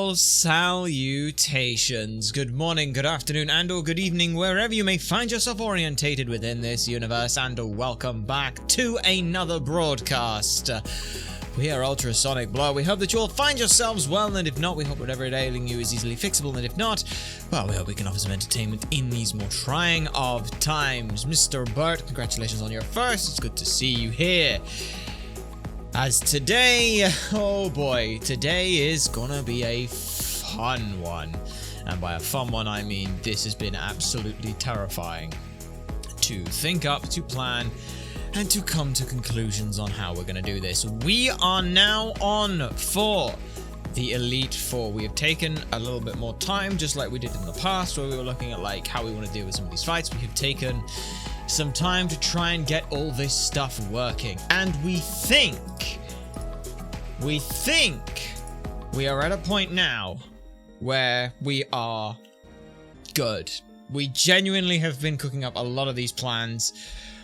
Well, salutations. Good morning, good afternoon, and or good evening, wherever you may find yourself orientated within this universe, and welcome back to another broadcast. We are Ultrasonic Blur. We hope that you all find yourselves well, and if not, we hope whatever is ailing you is easily fixable, and if not, well, we hope we can offer some entertainment in these more trying of times. Mr. Burt, congratulations on your first. It's good to see you here. As today, oh boy, today is gonna be a fun one. And by a fun one, I mean this has been absolutely terrifying. To think up, to plan, and to come to conclusions on how we're gonna do this. We are now on for the Elite Four. We have taken a little bit more time, just like we did in the past, where we were looking at like how we want to deal with some of these fights. We have taken some time to try and get all this stuff working, and we think we are at a point now where we are good. We genuinely have been cooking up a lot of these plans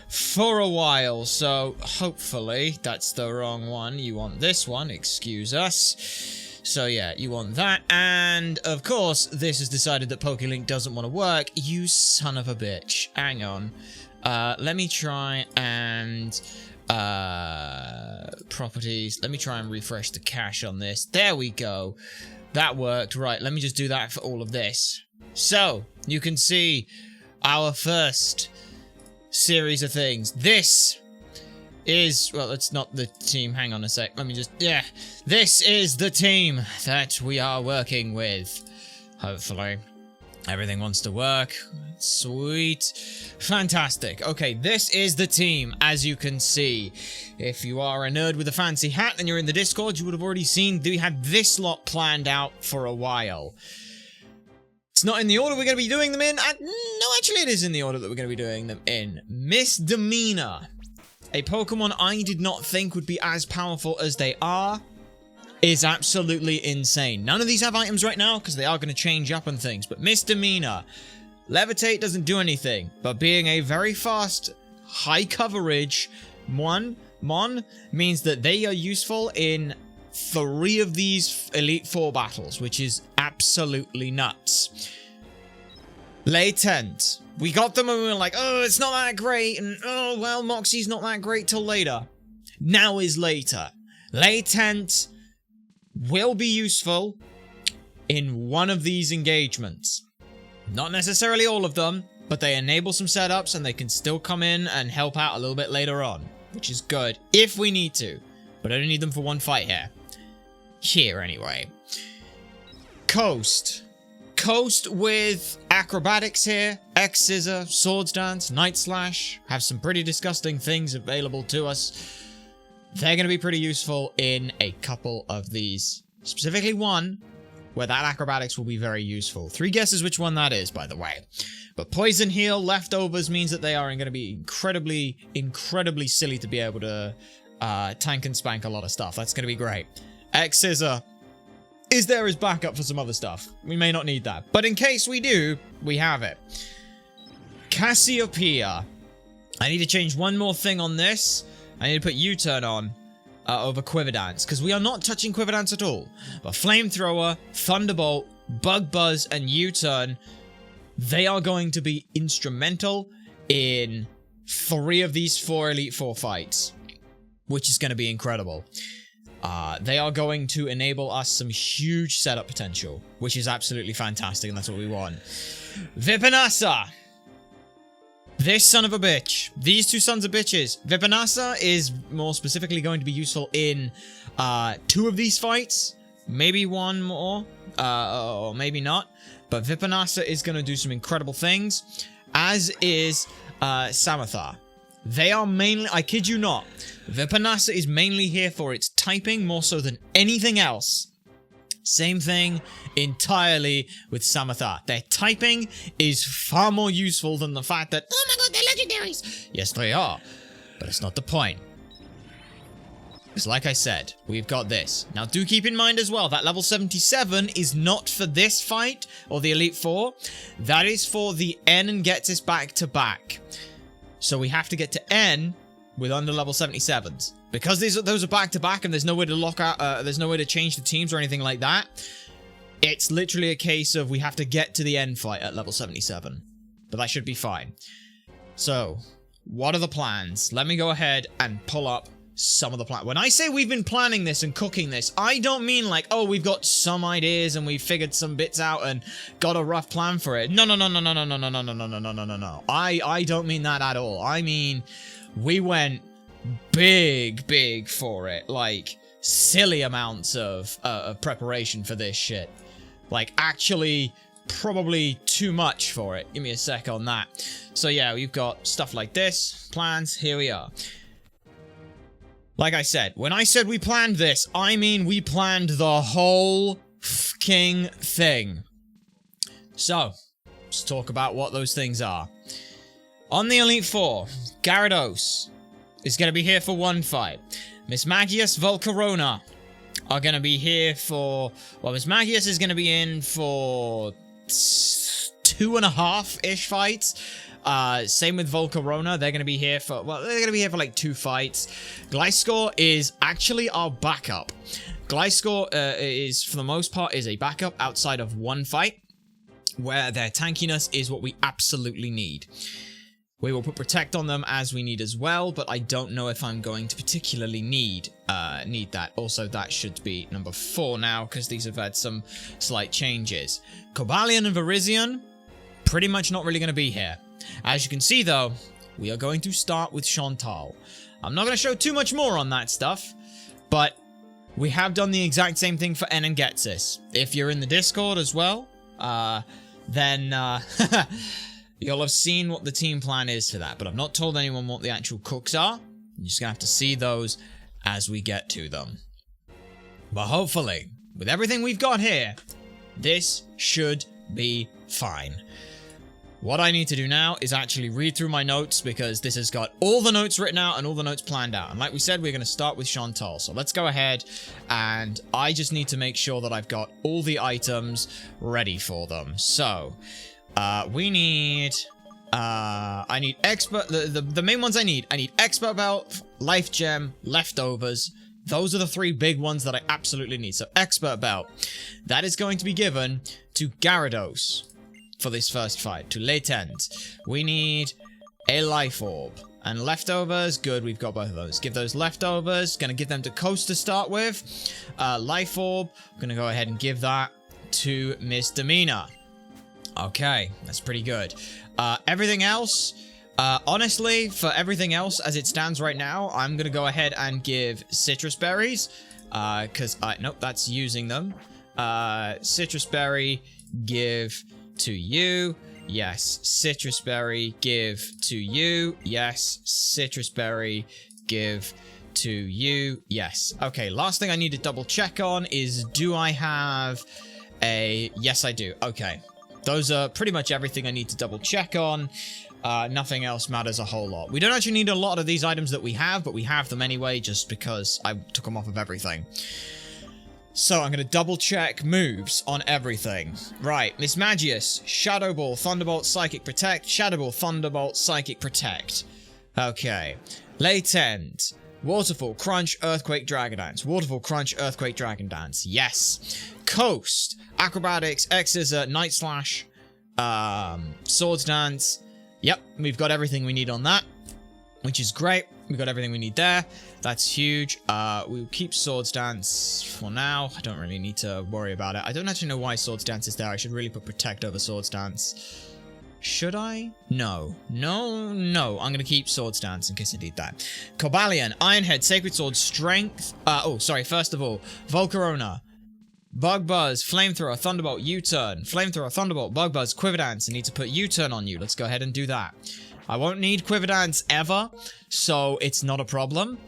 for a while, so hopefully that's the wrong one. You want this one, excuse us. So yeah, you want that, and of course this has decided that PokeLink doesn't want to work. You son of a bitch. Hang on. Let me try and properties. Let me try and refresh the cache on this. There we go. That worked. Right, let me just do that for all of this. So, you can see our first series of things. This is, well, it's not the team. Hang on a sec. Let me just, yeah. This is the team that we are working with. Hopefully everything wants to work. Sweet. Fantastic. Okay, this is the team, as you can see. If you are a nerd with a fancy hat and you're in the Discord, you would have already seen that we had this lot planned out for a while. It's not in the order we're going to be doing them in. No, actually it is in the order that we're going to be doing them in. Misdemeanor. A Pokemon I did not think would be as powerful as they are. Is absolutely insane. None of these have items right now because they are going to change up and things, but Misdemeanor. Levitate doesn't do anything, but being a very fast, high coverage Mon means that they are useful in 3 of these Elite Four battles, which is absolutely nuts. Latent. We got them and we were like, oh, it's not that great, and oh, well, Moxie's not that great till later. Now is later. Latent will be useful in one of these engagements. Not necessarily all of them, but they enable some setups and they can still come in and help out a little bit later on, which is good if we need to, but I don't need them for one fight here. Here anyway. Coast with acrobatics here, X-Scissor, Swords Dance, Night Slash, have some pretty disgusting things available to us. They're going to be pretty useful in a couple of these. Specifically one, where that acrobatics will be very useful. 3 guesses which one that is, by the way. But Poison Heal, Leftovers means that they are going to be incredibly silly to be able to tank and spank a lot of stuff. That's going to be great. X-Scissor is there as backup for some other stuff. We may not need that. But in case we do, we have it. Cassiopeia. I need to change one more thing on this. I need to put U-turn on over Quiver Dance, because we are not touching Quiver Dance at all. But Flamethrower, Thunderbolt, Bug Buzz, and U-turn, they are going to be instrumental in 3 of these 4 Elite Four fights, which is going to be incredible. They are going to enable us some huge setup potential, which is absolutely fantastic, and that's what we want. Vipanasa. This son of a bitch. These 2 sons of bitches. Vipanasa is more specifically going to be useful in 2 of these fights. Maybe 1 more. Or maybe not. But Vipanasa is going to do some incredible things. As is Samothar. They are mainly... I kid you not. Vipanasa is mainly here for its typing more so than anything else. Same thing entirely with Samothar. Their typing is far more useful than the fact that, oh my god, they're legendaries! Yes, they are. But it's not the point. Because like I said, we've got this. Now do keep in mind as well, that level 77 is not for this fight, or the Elite Four. That is for the N and gets us back to back. So we have to get to N with under level 77s. Because those are back to back and there's no way to lock out, there's no way to change the teams or anything like that. It's literally a case of we have to get to the end fight at level 77. But that should be fine. So, what are the plans? Let me go ahead and pull up some of the plans. When I say we've been planning this and cooking this, I don't mean like, oh, we've got some ideas and we've figured some bits out and got a rough plan for it. No. I don't mean that at all. I mean, we went big for it. Like, silly amounts of preparation for this shit. Like, actually, probably too much for it. Give me a sec on that. So yeah, we've got stuff like this. Plans, here we are. Like I said, when I said we planned this, I mean we planned the whole fucking thing. So, let's talk about what those things are. On the Elite Four, Gyarados is going to be here for one fight. Mismagius, Volcarona are going to be here for... Well, Mismagius is going to be in for 2.5-ish fights. Same with Volcarona. They're going to be here for... Well, they're going to be here for like 2 fights. Gliscor is actually our backup. Gliscor is, for the most part, is a backup outside of one fight, where their tankiness is what we absolutely need. We will put Protect on them as we need as well, but I don't know if I'm going to particularly need that. Also, that should be number 4 now, because these have had some slight changes. Cobalion and Virizion, pretty much not really going to be here. As you can see, though, we are going to start with Chantal. I'm not going to show too much more on that stuff, but we have done the exact same thing for N and Getsis. If you're in the Discord as well, then... You'll have seen what the team plan is for that, but I've not told anyone what the actual cooks are. You're just gonna have to see those as we get to them. But hopefully, with everything we've got here, this should be fine. What I need to do now is actually read through my notes, because this has got all the notes written out and all the notes planned out. And like we said, we're going to start with Chantal. So let's go ahead, and I just need to make sure that I've got all the items ready for them. So... we need, I need expert, the main ones I need expert belt, life gem, leftovers. Those are the 3 big ones that I absolutely need. So expert belt, that is going to be given to Gyarados for this first fight, to Latent. We need a life orb. And leftovers, good, we've got both of those. Give those leftovers, gonna give them to Coast to start with. Life orb, I'm gonna go ahead and give that to Misdemeanor. Okay, that's pretty good. Everything else, honestly, for everything else as it stands right now, I'm going to go ahead and give citrus berries, because nope, that's using them. Citrus berry, give to you. Yes, citrus berry, give to you. Yes, citrus berry, give to you. Yes. Okay, last thing I need to double check on is, do I have a... Yes, I do. Okay. Those are pretty much everything I need to double check on. Nothing else matters a whole lot. We don't actually need a lot of these items that we have, but we have them anyway, just because I took them off of everything. So I'm going to double check moves on everything. Right, Mismagius, Shadow Ball, Thunderbolt, Psychic Protect, Shadow Ball, Thunderbolt, Psychic Protect. Okay. Latent, Waterfall, Crunch, Earthquake, Dragon Dance. Waterfall, Crunch, Earthquake, Dragon Dance. Yes. Coast, Acrobatics, X-Scissor, Night Slash, Swords Dance. Yep, we've got everything we need on that, which is great. We've got everything we need there. That's huge. We'll keep Swords Dance for now. I don't really need to worry about it. I don't actually know why Swords Dance is there. I should really put Protect over Swords Dance. Should I? No. I'm going to keep Swords Dance in case I need that. Cobalion, Ironhead, Sacred Sword, Strength. First of all, Volcarona, Bug Buzz, Flamethrower, Thunderbolt, U-Turn. Flamethrower, Thunderbolt, Bug Buzz, Quiver Dance. I need to put U-Turn on you. Let's go ahead and do that. I won't need Quiver Dance ever, so it's not a problem.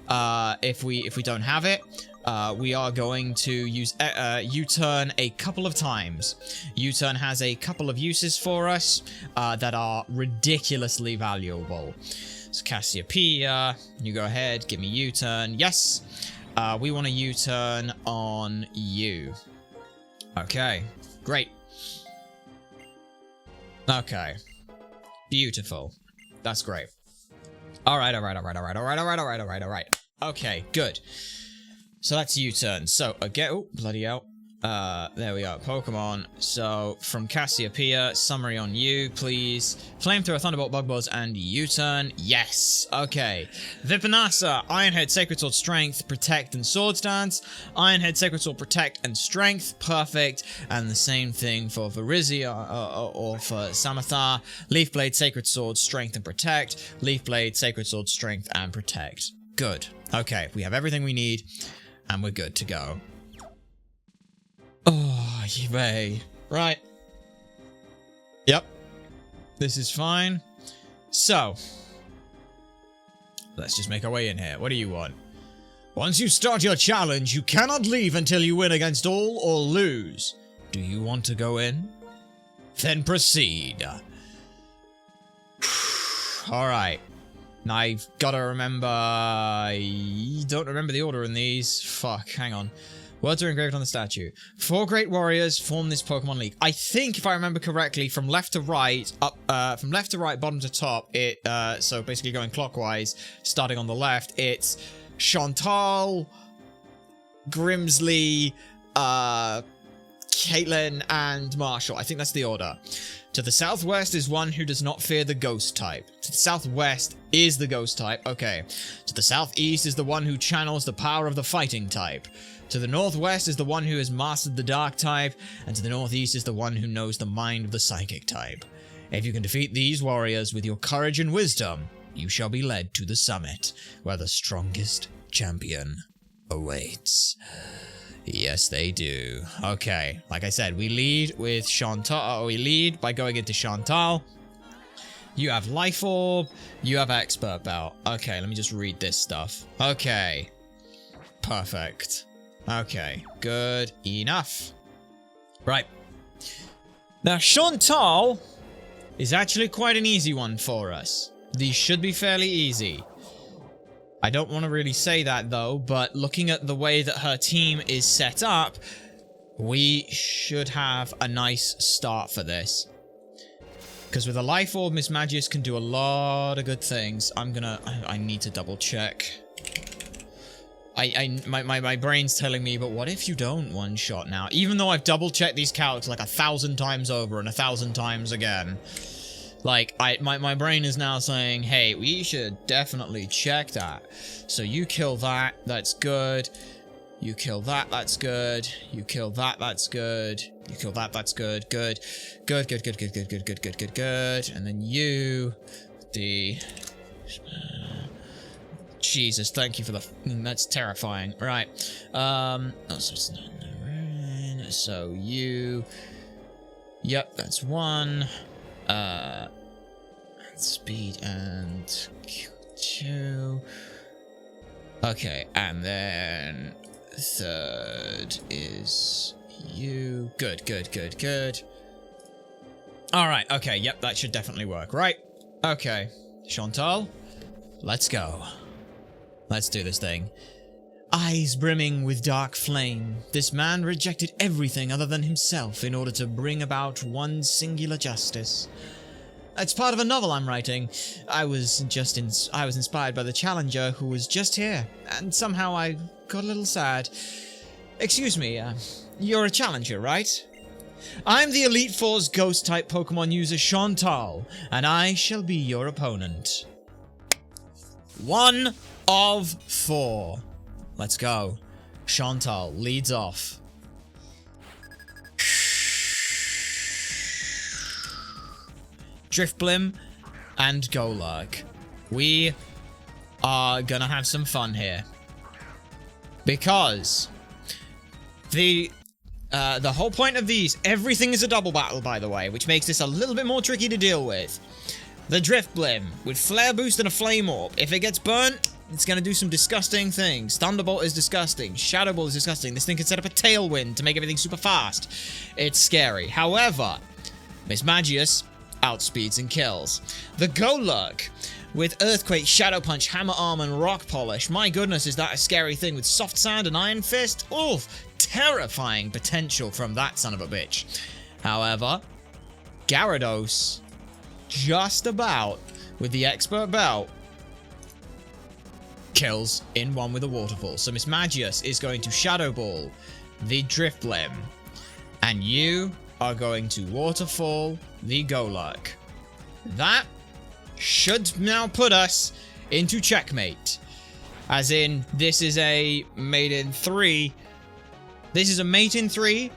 If we don't have it, we are going to use U-Turn a couple of times. U-Turn has a couple of uses for us that are ridiculously valuable. So Cassiopeia, you go ahead, give me U-Turn. Yes. We want a U-turn on you. Okay, great. Okay. Beautiful. That's great. Alright. Okay, good. So that's U-turn. So, again, oh, bloody hell. There we are, Pokemon. So, from Cassiopeia, summary on you, please. Flamethrower, Thunderbolt, Bug Buzz, and U-Turn. Yes! Okay. Vipanasa, Ironhead, Sacred Sword, Strength, Protect, and Sword Stance. Ironhead, Sacred Sword, Protect, and Strength. Perfect. And the same thing for Virizia, or for Samathar. Leaf Blade, Sacred Sword, Strength, and Protect. Leaf Blade, Sacred Sword, Strength, and Protect. Good. Okay, we have everything we need, and we're good to go. Oh, yay. Right. Yep. This is fine. So, let's just make our way in here. What do you want? Once you start your challenge, you cannot leave until you win against all or lose. Do you want to go in? Then proceed. Alright. Now I've got to remember... I don't remember the order in these. Fuck, hang on. Words are engraved on the statue. 4 great warriors form this Pokemon League. I think, if I remember correctly, from left to right, from left to right, bottom to top, so basically going clockwise, starting on the left, it's Chantal, Grimsley, Caitlin, and Marshall. I think that's the order. To the southwest is one who does not fear the ghost type. To the southwest is the ghost type. Okay. To the southeast is the one who channels the power of the fighting type. To the northwest is the one who has mastered the dark type, and to the northeast is the one who knows the mind of the psychic type. If you can defeat these warriors with your courage and wisdom, you shall be led to the summit, where the strongest champion awaits. Yes, they do. Okay, like I said, we lead with Chantal. We lead by going into Chantal. You have Life Orb. You have Expert Belt. Okay, let me just read this stuff. Okay. Perfect. Okay, good enough. Right. Now, Chantal is actually quite an easy one for us. These should be fairly easy. I don't want to really say that, though, but looking at the way that her team is set up, we should have a nice start for this. Because with a Life Orb, Miss Magius can do a lot of good things. I need to double check. My brain's telling me, but what if you don't one-shot now? Even though I've double-checked these calcs like 1,000 times over and 1,000 times again. Like, my brain is now saying, hey, we should definitely check that. So you kill that, that's good. You kill that, that's good. You kill that, that's good. You kill that, that's good. Good. Good, good, good, good, good, good, good, good, good, good. And then you, Jesus, thank you for the... That's terrifying. Right. Oh, so it's not... So you... Yep, that's 1. Speed and 2. Okay, and then... 3rd is you. Good, good, good, good. Alright, okay, yep, that should definitely work. Right. Okay. Chantal, let's go. Let's do this thing. Eyes brimming with dark flame, this man rejected everything other than himself in order to bring about one singular justice. It's part of a novel I'm writing. I was inspired by the challenger who was just here, and somehow I got a little sad. Excuse me, you're a challenger, right? I'm the Elite Four's Ghost-type Pokemon user Chantal, and I shall be your opponent. 1 of 4. Let's go. Chantal leads off. Driftblim and Golurk. We are gonna have some fun here. Because the whole point of these, everything is a double battle, by the way, which makes this a little bit more tricky to deal with. The Driftblim, with Flare Boost and a Flame Orb. If it gets burnt, it's going to do some disgusting things. Thunderbolt is disgusting. Shadow Ball is disgusting. This thing can set up a Tailwind to make everything super fast. It's scary. However, Miss Magius outspeeds and kills. The Golurk, with Earthquake, Shadow Punch, Hammer Arm, and Rock Polish. My goodness, is that a scary thing with Soft Sand and Iron Fist? Oof, terrifying potential from that son of a bitch. However, Gyarados, just about, with the Expert Belt, kills in one with a Waterfall. So Miss Magius is going to Shadow Ball the Driftblim. And you are going to waterfall the Golurk. That should now put us into checkmate. As in, this is a mate in 3. This is a mate in 3.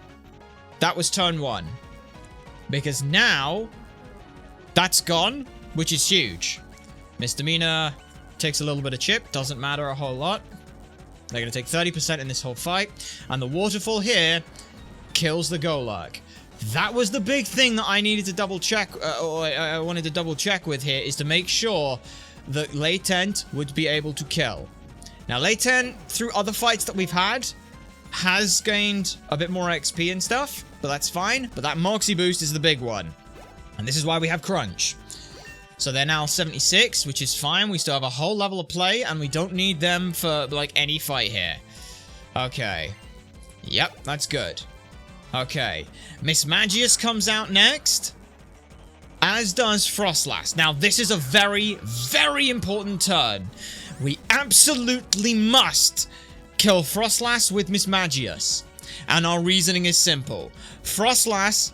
That was turn 1. Because now, that's gone, which is huge. Misdemeanor takes a little bit of chip. Doesn't matter a whole lot. They're going to take 30% in this whole fight. And the waterfall here kills the Golurk. That was the big thing that I needed to double check, or I wanted to double check with here, is to make sure that Latent would be able to kill. Now, Latent, through other fights that we've had, has gained a bit more XP and stuff, but that's fine. But that Moxie boost is the big one. And this is why we have Crunch. So they're now 76, which is fine. We still have a whole level of play, and we don't need them for, like, any fight here. Okay. Yep, that's good. Okay. Mismagius comes out next, as does Frostlass. Now, this is a very, very important turn. We absolutely must kill Frostlass with Mismagius. And our reasoning is simple. Frostlass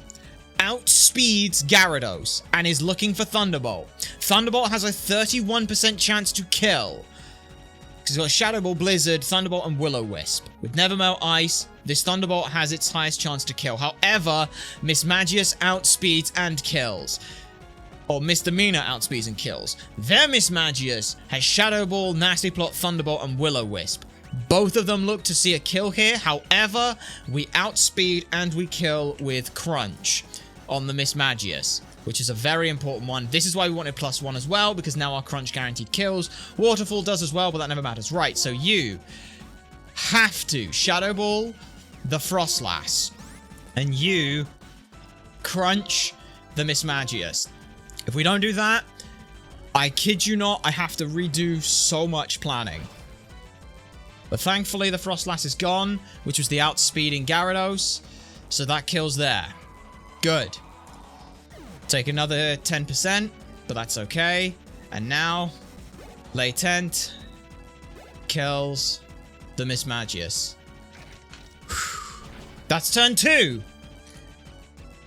outspeeds Gyarados and is looking for Thunderbolt. Thunderbolt has a 31% chance to kill. He's got Shadow Ball, Blizzard, Thunderbolt, and Will-O-Wisp. With Nevermelt Ice, this Thunderbolt has its highest chance to kill. However, Mismagius outspeeds and kills. Or Misdemeanor outspeeds and kills. Their Mismagius has Shadow Ball, Nasty Plot, Thunderbolt, and Will-O-Wisp. Both of them look to see a kill here. However, we outspeed and we kill with Crunch on the Mismagius, which is a very important one. This is why we wanted +1 as well, because now our Crunch guaranteed kills. Waterfall does as well, but that never matters. Right, so you have to Shadow Ball the Frostlass, and you Crunch the Mismagius. If we don't do that, I kid you not, I have to redo so much planning. But thankfully, the Frostlass is gone, which was the outspeeding Gyarados, so that kills there. Good. Take another 10%, but that's okay. And now, Latent kills the Mismagius. That's turn 2.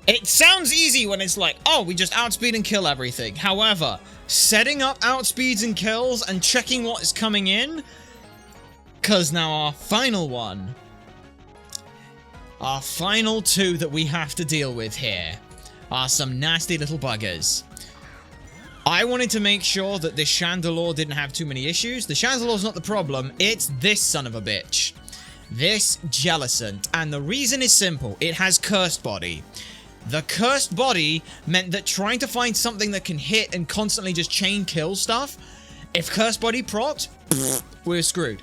It sounds easy when it's like, oh, we just outspeed and kill everything. However, setting up outspeeds and kills and checking what is coming in, because now our final one, our final 2 that we have to deal with here are some nasty little buggers. I wanted to make sure that this Chandelure didn't have too many issues. The Chandelure's not the problem, it's this son of a bitch. This Jellicent. And the reason is simple, it has Cursed Body. The Cursed Body meant that trying to find something that can hit and constantly just chain kill stuff, if Cursed Body procced, we're screwed.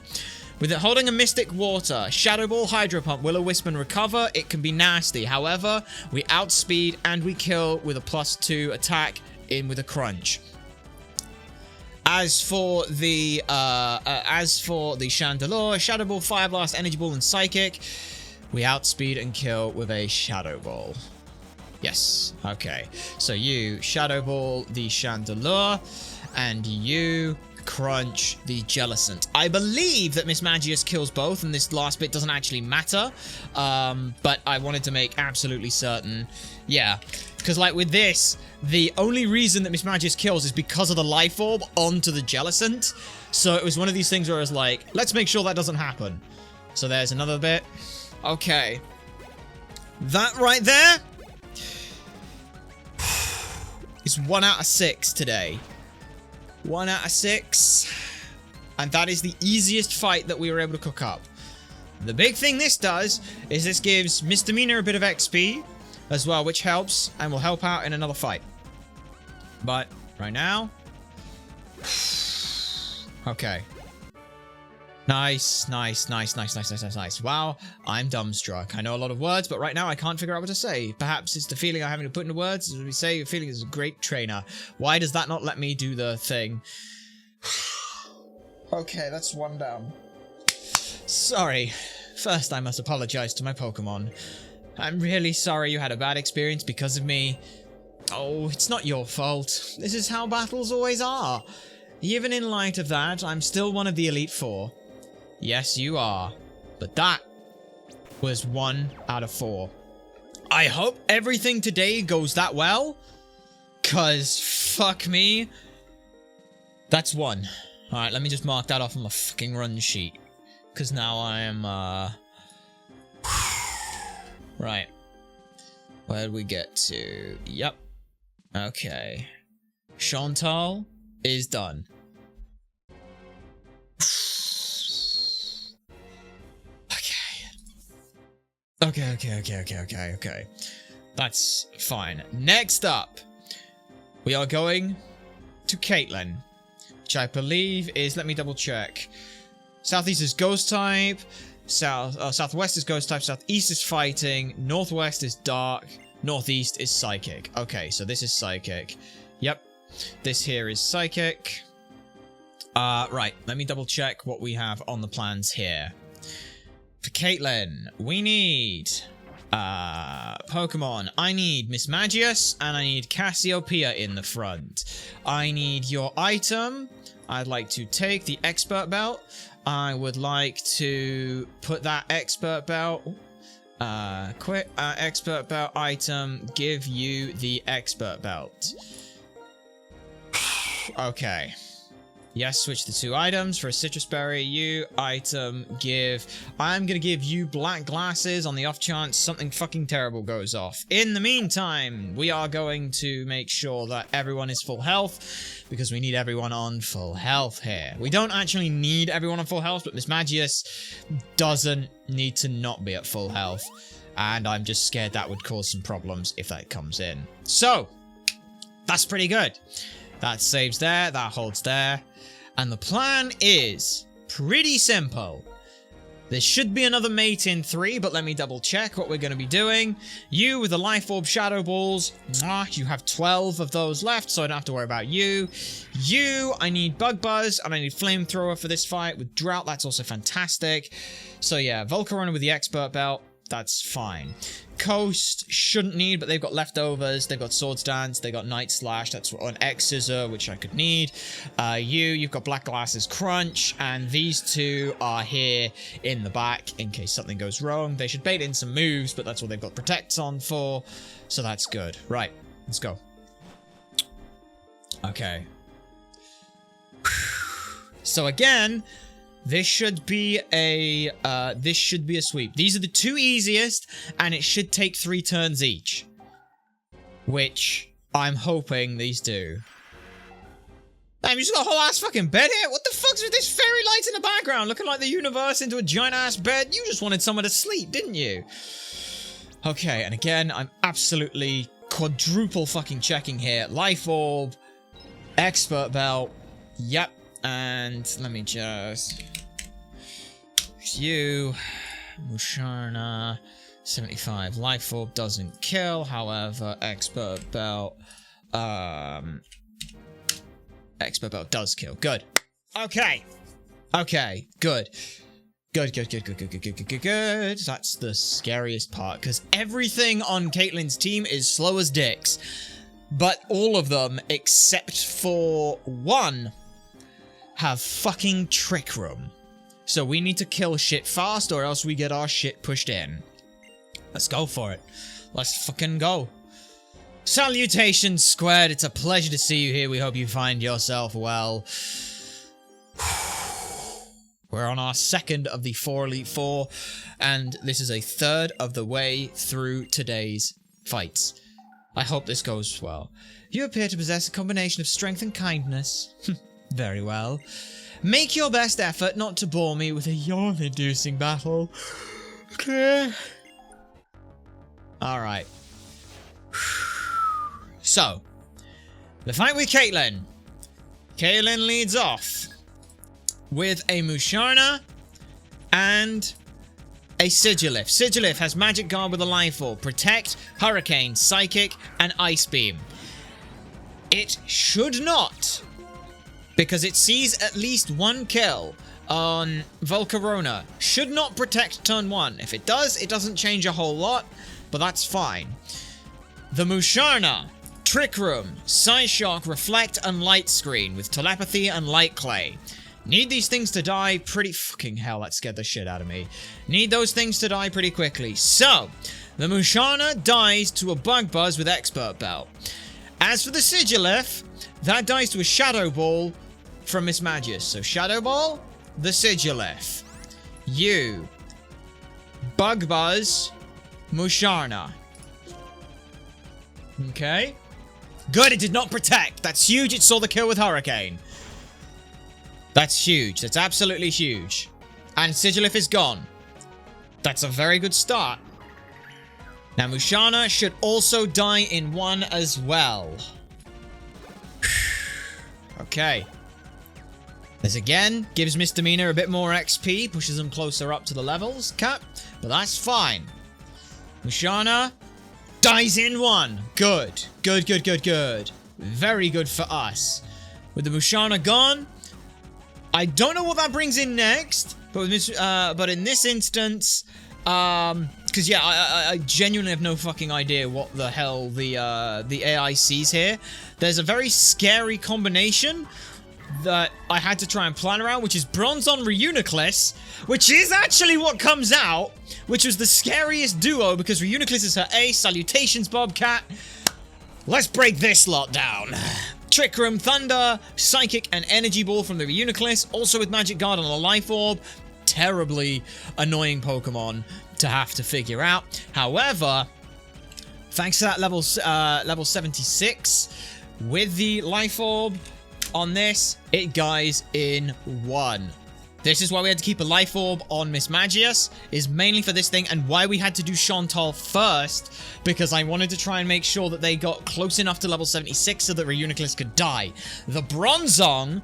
With it holding a Mystic Water, Shadow Ball, Hydro Pump, Will-O-Wisp, and Recover, it can be nasty. However, we outspeed and we kill with a +2 attack in with a Crunch. As for the Chandelure, Shadow Ball, Fire Blast, Energy Ball, and Psychic, we outspeed and kill with a Shadow Ball. Yes, okay. So you Shadow Ball the Chandelure, and you Crunch the Jellicent. I believe that Mismagius kills both, and this last bit doesn't actually matter. But I wanted to make absolutely certain. Yeah, because like with this, the only reason that Mismagius kills is because of the Life Orb onto the Jellicent. So it was one of these things where I was like, let's make sure that doesn't happen. So there's another bit. Okay. That right there is 1 out of 6 today. 1 out of 6. And that is the easiest fight that we were able to cook up. The big thing this does is this gives Misdemeanor a bit of XP as well, which helps and will help out in another fight. But right now, okay. Nice. Wow, I'm dumbstruck. I know a lot of words, but right now I can't figure out what to say. Perhaps it's the feeling I'm having to put into words. As we say, a feeling is a great trainer. Why does that not let me do the thing? Okay, that's 1 down. Sorry. First, I must apologize to my Pokemon. I'm really sorry you had a bad experience because of me. Oh, it's not your fault. This is how battles always are. Even in light of that, I'm still one of the Elite Four. Yes, you are. But that was 1 out of 4. I hope everything today goes that well, because fuck me. That's 1. Alright, let me just mark that off on my fucking run sheet, because now I am, right. Where did we get to? Yep. Okay. Chantal is done. Okay. That's fine. Next up, we are going to Caitlyn, which I believe is, let me double check. Southeast is ghost type, southwest is ghost type, southeast is fighting, northwest is dark, northeast is psychic. Okay, so this is psychic. Yep, this here is psychic. Right, let me double check what we have on the plans here. For Caitlyn, we need Pokemon. I need Miss Magius and I need Cassiopeia in the front. I need your item. I'd like to take the expert belt. I would like to put that expert belt. Quit expert belt item. Give you the expert belt. Okay. Yes, switch the 2 items for a citrus berry. You item give. I'm gonna give you black glasses on the off chance something fucking terrible goes off. In the meantime, we are going to make sure that everyone is full health, because we need everyone on full health here. We don't actually need everyone on full health, but Miss Magius doesn't need to not be at full health. And I'm just scared that would cause some problems if that comes in. So, that's pretty good. That saves there, that holds there. And the plan is pretty simple. There should be another mate in 3, but let me double check what we're going to be doing. You with the Life Orb Shadow Balls. You have 12 of those left, so I don't have to worry about you. You, I need Bug Buzz, and I need Flamethrower for this fight. With Drought, that's also fantastic. So yeah, Volcarona with the Expert Belt. That's fine. Coast shouldn't need, but they've got leftovers. They've got Swords Dance. They've got Night Slash. That's an X Scissor, which I could need. You've got Black Glasses Crunch. And these 2 are here in the back in case something goes wrong. They should bait in some moves, but that's what they've got Protects on for. So that's good. Right. Let's go. Okay. So again, this should be a sweep. These are the 2 easiest, and it should take 3 turns each, which I'm hoping these do. Damn, you just got a whole ass fucking bed here? What the fuck's with this fairy light in the background, looking like the universe into a giant ass bed? You just wanted somewhere to sleep, didn't you? Okay, and again, I'm absolutely quadruple fucking checking here. Life Orb, Expert Belt, yep. And let me just... You... Musharna... 75. Life Orb doesn't kill, however, Expert Belt... Expert Belt does kill. Good. Okay. Okay, good. Good. That's the scariest part, because everything on Caitlyn's team is slow as dicks. But all of them, except for 1... have fucking Trick Room. So we need to kill shit fast or else we get our shit pushed in. Let's go for it. Let's fucking go. Salutations, Squared. It's a pleasure to see you here. We hope you find yourself well. We're on our 2nd of the 4 Elite 4, and this is a 3rd of the way through today's fights. I hope this goes well. You appear to possess a combination of strength and kindness. Very well. Make your best effort not to bore me with a yawn-inducing battle. Okay. Alright. So, the fight with Caitlyn. Caitlyn leads off with a Musharna and a Sigilif. Sigilif has Magic Guard with a Life Orb, Protect, Hurricane, Psychic, and Ice Beam. It should not, because it sees at least 1 kill on Volcarona, should not protect turn 1. If it does, it doesn't change a whole lot, but that's fine. The Musharna, Trick Room, Psyshock, Reflect, and Light Screen with Telepathy and Light Clay. Need these things to die pretty... Fucking hell, that scared the shit out of me. Need those things to die pretty quickly. So, the Mushana dies to a Bug Buzz with Expert Belt. As for the Sigilif, that dies to a Shadow Ball from Miss Magius. So, Shadow Ball, the Sigilif. You, Bug Buzz, Mushana. Okay. Good, it did not protect. That's huge. It saw the kill with Hurricane. That's huge. That's absolutely huge. And Sigilif is gone. That's a very good start. Now, Mushana should also die in one as well. Okay. This again gives Misdemeanor a bit more XP, pushes them closer up to the levels cap, but that's fine. Mushana dies in one. Good. Good, good, good, good. Very good for us. With the Mushana gone, I don't know what that brings in next, but in this instance, because yeah, I genuinely have no fucking idea what the hell the AI sees here. There's a very scary combination that I had to try and plan around, which is Bronzong Reuniclus, which is actually what comes out, which was the scariest duo because Reuniclus is her ace. Salutations, Bobcat. Let's break this lot down. Trick Room, Thunder, Psychic, and Energy Ball from the Reuniclus, also with Magic Guard on a Life Orb. Terribly annoying Pokemon to have to figure out. However, thanks to that level 76, with the Life Orb on this, it dies in one. This is why we had to keep a Life Orb on Miss Magius, is mainly for this thing, and why we had to do Chantal first, because I wanted to try and make sure that they got close enough to level 76 so that Reuniclus could die. The Bronzong,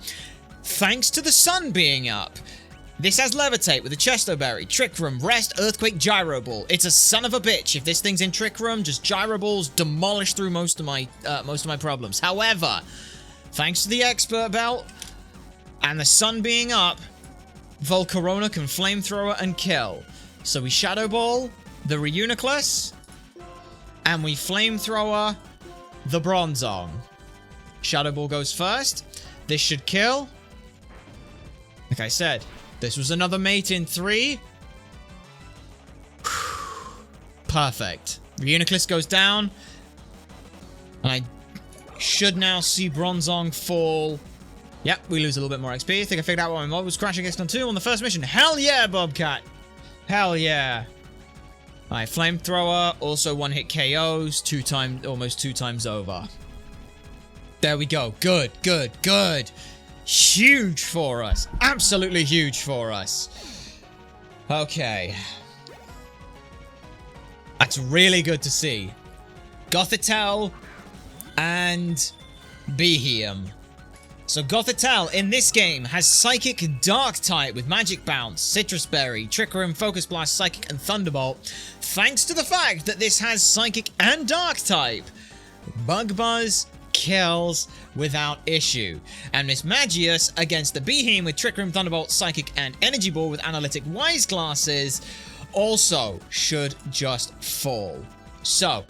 thanks to the sun being up, this has Levitate with a Chesto Berry, Trick Room, Rest, Earthquake, Gyro Ball. It's a son of a bitch. If this thing's in Trick Room, just Gyro Balls demolish through most of my problems. However, thanks to the Expert Belt and the sun being up, Volcarona can Flamethrower and kill. So we Shadow Ball the Reuniclus, and we Flamethrower the Bronzong. Shadow Ball goes first. This should kill. Like I said, this was another mate in 3. Perfect. Reuniclus goes down. And I should now see Bronzong fall. Yep, we lose a little bit more XP. I think I figured out why my mod was crashing against on 2 on the first mission. Hell yeah, Bobcat. Hell yeah. Alright, Flamethrower. Also one-hit KOs. Almost 2 times over. There we go. Good, good, good. Huge for us. Absolutely huge for us. Okay. That's really good to see. Gothitelle and Behemoth. So Gothitelle in this game has Psychic Dark type with Magic Bounce, Citrus Berry, Trick Room, Focus Blast, Psychic, and Thunderbolt. Thanks to the fact that this has Psychic and Dark type, Bug Buzz kills without issue. And Miss Magius against the Behemoth with Trick Room, Thunderbolt, Psychic, and Energy Ball with Analytic Wise Glasses also should just fall. So,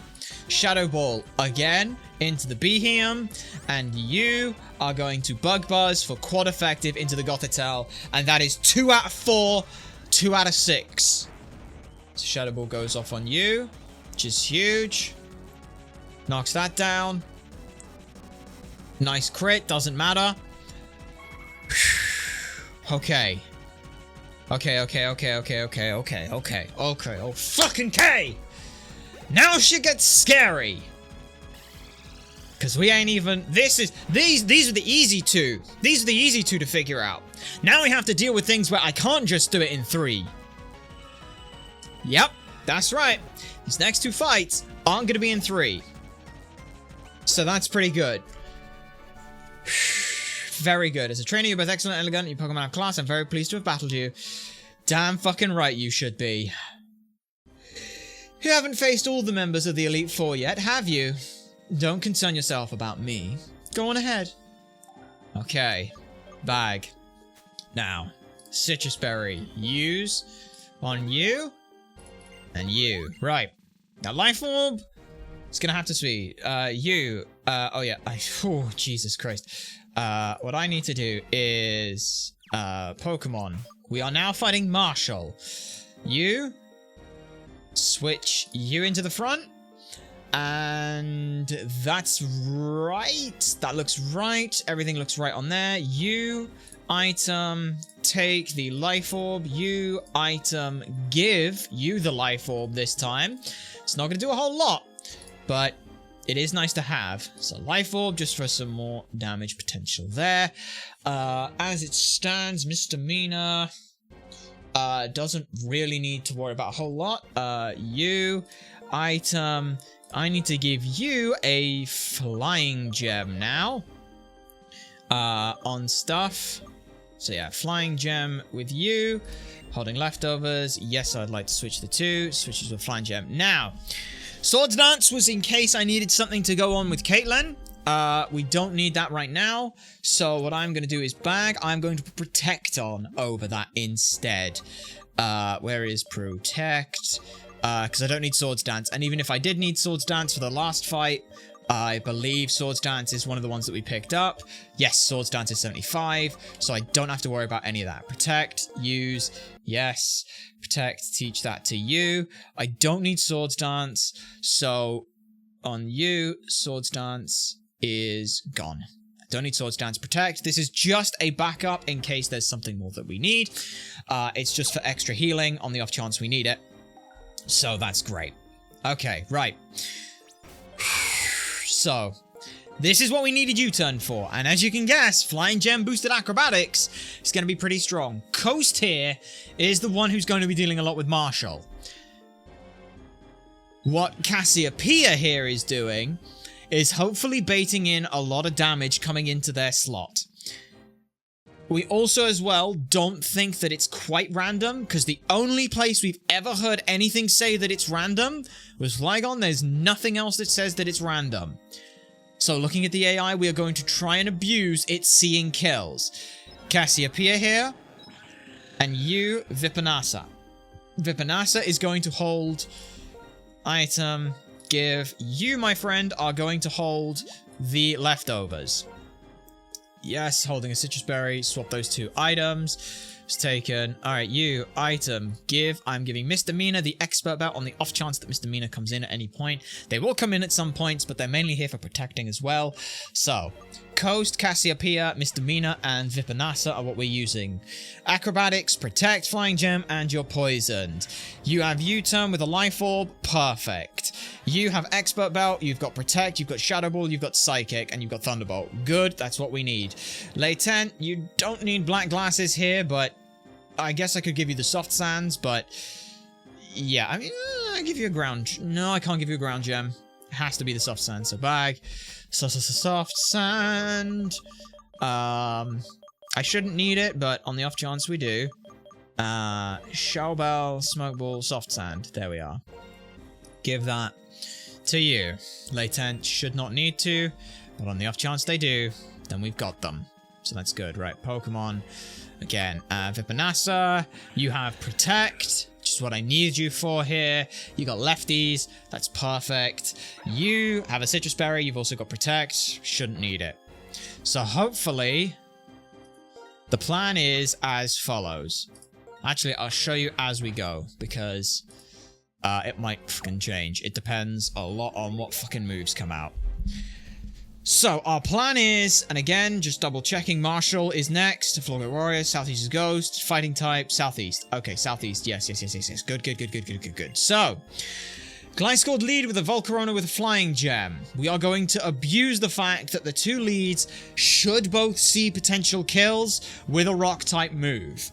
Shadow Ball again into the Behemoth, and you are going to Bug Buzz for quad effective into the Gothitelle, and that is 2 out of 4, 2 out of 6. So Shadow Ball goes off on you, which is huge. Knocks that down. Nice crit, doesn't matter. Okay. Okay. Oh, fucking K! Now shit gets scary. Because we ain't even... These are the easy 2. These are the easy 2 to figure out. Now we have to deal with things where I can't just do it in 3. Yep, that's right. These next 2 fights aren't going to be in 3. So that's pretty good. Very good. As a trainer, you're both excellent and elegant. You Pokemon have class. I'm very pleased to have battled you. Damn fucking right you should be. You haven't faced all the members of the Elite Four yet, have you? Don't concern yourself about me. Go on ahead. Okay. Bag. Now, Citrus Berry. Use on you. And you. Right. Now, Life Orb. It's gonna have to be you. Oh yeah. Oh, Jesus Christ. What I need to do is Pokemon. We are now fighting Marshall. You. Switch you into the front. And that's right. That looks right. Everything looks right on there. You, item, take the life orb. You, item, give you the life orb this time. It's not going to do a whole lot, but it is nice to have. So life orb just for some more damage potential there. As it stands, Misdemeanor doesn't really need to worry about a whole lot. You, item, I need to give you a flying gem now. On stuff. So yeah, flying gem with you. Holding leftovers. Yes, I'd like to switch the two. Switches to a flying gem. Now, Swords Dance was in case I needed something to go on with Caitlyn. We don't need that right now. So what I'm going to do is bag. I'm going to put Protect on over that instead. Where is Protect? Because I don't need Swords Dance. And even if I did need Swords Dance for the last fight, I believe Swords Dance is one of the ones that we picked up. Yes, Swords Dance is 75, so I don't have to worry about any of that. Protect, use, yes. Protect, teach that to you. I don't need Swords Dance, so on you, Swords Dance is gone. I don't need Swords Dance. Protect, this is just a backup in case there's something more that we need. It's just for extra healing on the off chance we need it. So that's great. Okay, right. So, this is what we needed U-turn for. And as you can guess, Flying Gem boosted acrobatics is going to be pretty strong. Coast here is the one who's going to be dealing a lot with Marshall. What Cassiopeia here is doing is hopefully baiting in a lot of damage coming into their slot. We also, as well, don't think that it's quite random, because the only place we've ever heard anything say that it's random was Flygon. There's nothing else that says that it's random. So, looking at the AI, we are going to try and abuse its seeing kills. Cassiopeia here, and you, Vipanasa. Vipanasa is going to hold item, give. You, my friend, are going to hold the leftovers. Yes, holding a citrus berry. Swap those two items. It's taken. Alright, you. Item. Give. I'm giving Misdemeanor the expert belt on the off chance that Misdemeanor comes in at any point. They will come in at some points, but they're mainly here for protecting as well. So, Coast, Cassiopeia, Misdemeanor, and Vipanasa are what we're using. Acrobatics, Protect, Flying Gem, and you're poisoned. You have U-turn with a life orb. Perfect. You have Expert Belt, you've got Protect, you've got Shadow Ball, you've got Psychic, and you've got Thunderbolt. Good, that's what we need. Latent, you don't need black glasses here, but I guess I could give you the soft sands, but yeah, I mean, I give you a ground. No, I can't give you a ground gem. It has to be the soft sand, so bag. Soft sand. I shouldn't need it, but on the off chance we do. Shower Bell, Smoke Ball, soft sand. There we are. Give that to you. Latent should not need to, but on the off chance they do, then we've got them. So that's good, right? Pokemon. Again, Vipanasa, you have Protect, which is what I needed you for here. You got lefties, that's perfect. You have a Citrus Berry, you've also got Protect, shouldn't need it. So hopefully, the plan is as follows. Actually, I'll show you as we go, because it might fucking change. It depends a lot on what fucking moves come out. So, our plan is, and again, just double checking, Marshall is next, Florida Warrior, Southeast is Ghost, Fighting type, Southeast. Okay, Southeast, yes. Good. So, Gliscor lead with a Volcarona with a Flying Gem. We are going to abuse the fact that the two leads should both see potential kills with a Rock type move.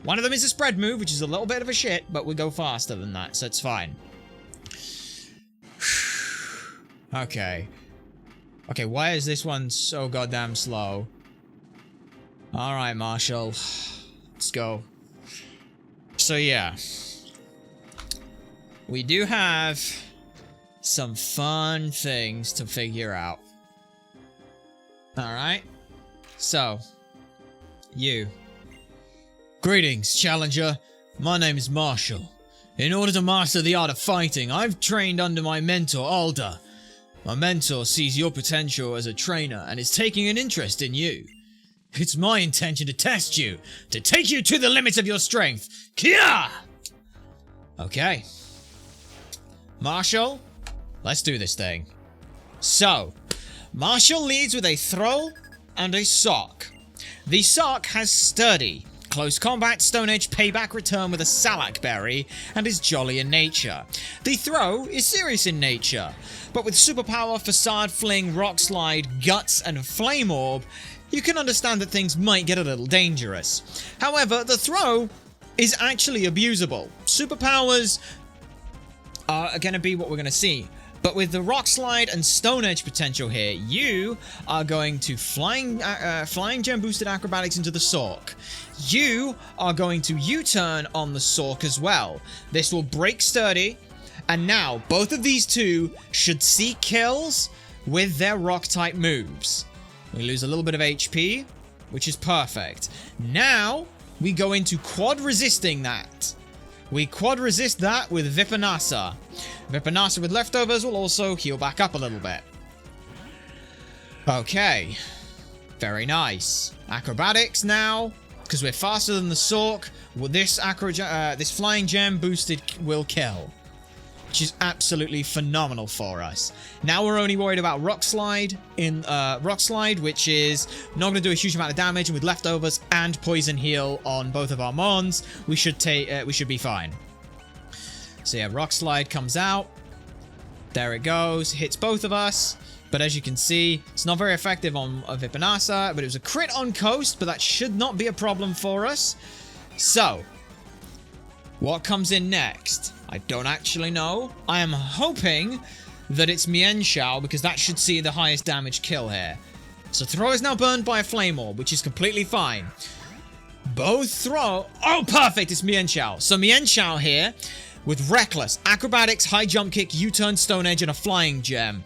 One of them is a spread move, which is a little bit of a shit, but we go faster than that, so it's fine. Okay. Okay, why is this one so goddamn slow? Alright, Marshall. Let's go. So, yeah. We do have some fun things to figure out. Alright. So, you. Greetings, Challenger. My name is Marshall. In order to master the art of fighting, I've trained under my mentor, Alda. My mentor sees your potential as a trainer and is taking an interest in you. It's my intention to test you, to take you to the limits of your strength. Kia! Okay. Marshall, let's do this thing. So, Marshall leads with a throw and a sock. The sock has sturdy, close combat, Stone Age payback return with a Salak berry, and is jolly in nature. The throw is serious in nature, but with superpower, facade fling, rock slide, guts, and flame orb, you can understand that things might get a little dangerous. However, the throw is actually abusable. Superpowers are going to be what we're going to see. But with the rock slide and stone edge potential here, you are going to flying gem boosted acrobatics into the Sork. You are going to U-turn on the Sork as well. This will break sturdy. And now, both of these two should see kills with their rock type moves. We lose a little bit of HP, which is perfect. Now, we go into quad resisting that. We quad resist that with Vipanasa. Vipanasa with leftovers will also heal back up a little bit. Okay. Very nice. Acrobatics now. Because we're faster than the Sork, this flying gem boosted will kill. Which is absolutely phenomenal for us. Now we're only worried about Rock Slide, which is not going to do a huge amount of damage, and with leftovers and Poison Heal on both of our Mons, we should be fine. So yeah, Rock Slide comes out. There it goes, hits both of us. But as you can see, it's not very effective on Vipanasa, but it was a crit on Coast, but that should not be a problem for us. So, what comes in next? I don't actually know. I am hoping that it's Mienshao, because that should see the highest damage kill here. So throw is now burned by a flame orb, which is completely fine. Both throw... Oh, perfect! It's Mienshao. So Mienshao here, with Reckless, Acrobatics, High Jump Kick, U-Turn, Stone Edge, and a Flying Gem.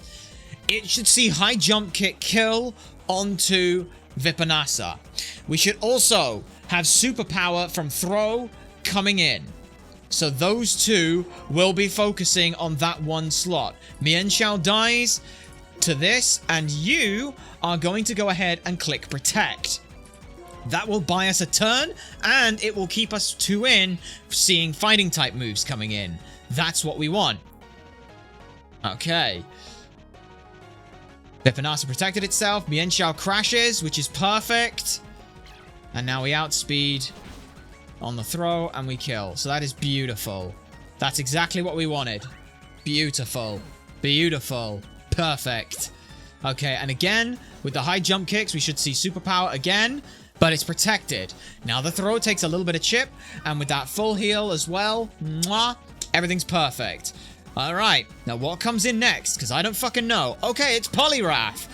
It should see High Jump Kick kill onto Vipanasa. We should also have Superpower from Throw coming in. So those two will be focusing on that one slot. Mienshao dies to this, and you are going to go ahead and click Protect. That will buy us a turn, and it will keep us 2 in, seeing fighting type moves coming in. That's what we want. Okay. Vipanasa protected itself. Mienshao crashes, which is perfect. And now we outspeed on the throw, and we kill. So that is beautiful. That's exactly what we wanted. Beautiful. Beautiful. Perfect. Okay, and again, with the high jump kicks, we should see superpower again, but it's protected. Now the throw takes a little bit of chip, and with that full heal as well, mwah, everything's perfect. Alright, now what comes in next? Because I don't fucking know. Okay, it's Poliwrath.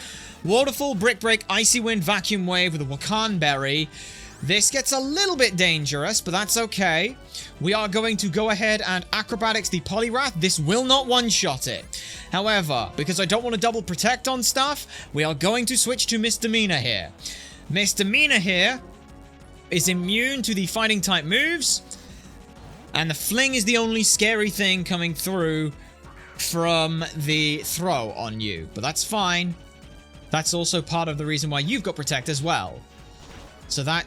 Waterfall, Brick Break, Icy Wind, Vacuum Wave with a Wakan Berry. This gets a little bit dangerous, but that's okay. We are going to go ahead and Acrobatics the Poliwrath. This will not one-shot it. However, because I don't want to double protect on stuff, we are going to switch to Misdemeanor here. Misdemeanor here is immune to the fighting type moves, and the Fling is the only scary thing coming through from the throw on you. But that's fine. That's also part of the reason why you've got Protect as well. So that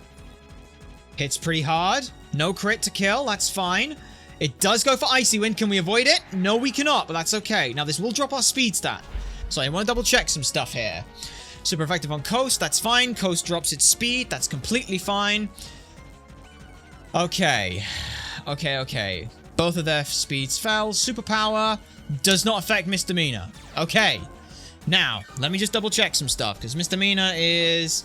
hits pretty hard. No crit to kill. That's fine. It does go for Icy Wind. Can we avoid it? No, we cannot, but that's okay. Now, this will drop our speed stat. So I want to double check some stuff here. Super effective on Coast. That's fine. Coast drops its speed. That's completely fine. Okay. Okay. Both of their speeds fell. Superpower does not affect Misdemeanor. Okay. Now, let me just double check some stuff, because Misdemeanor is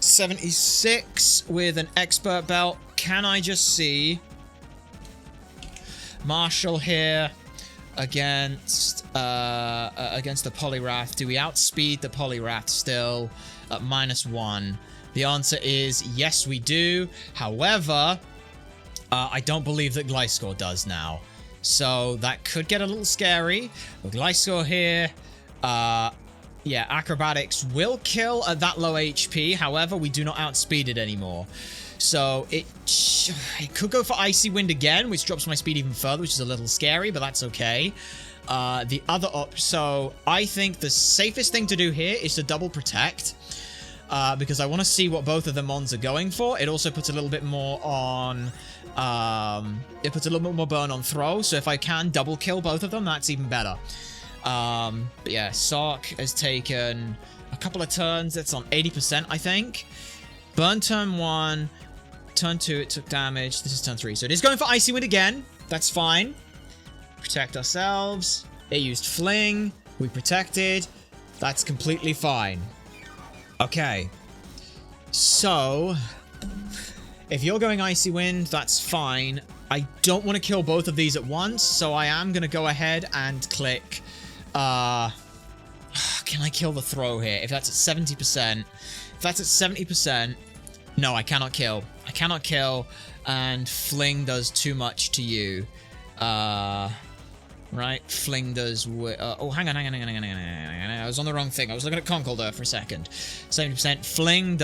76 with an Expert Belt. Can I just see Marshall here against the Poliwrath? Do we outspeed the Poliwrath still at -1? The answer is yes, we do. However, I don't believe that Gliscor does now. So that could get a little scary. But Gliscor here, yeah, Acrobatics will kill at that low HP. However, we do not outspeed it anymore. So it could go for Icy Wind again, which drops my speed even further, which is a little scary, but that's okay. So I think the safest thing to do here is to double protect. because I want to see what both of the mons are going for. It also puts a little bit more on... it puts a little bit more burn on throw, so if I can double kill both of them, that's even better. But yeah, Sark has taken a couple of turns. That's on 80%, I think. Burn turn 1. Turn 2, it took damage. This is turn 3. So it is going for Icy Wind again. That's fine. Protect ourselves. It used Fling. We protected. That's completely fine. Okay. So, if you're going Icy Wind, that's fine. I don't want to kill both of these at once, so I am going to go ahead and click... can I kill the throw here? If that's at 70%. If that's at 70%... No, I cannot kill. I cannot kill, and Fling does too much to you. Right? Fling does... oh, hang on. I was on the wrong thing. I was looking at Conkeldurr for a second. 70%. Fling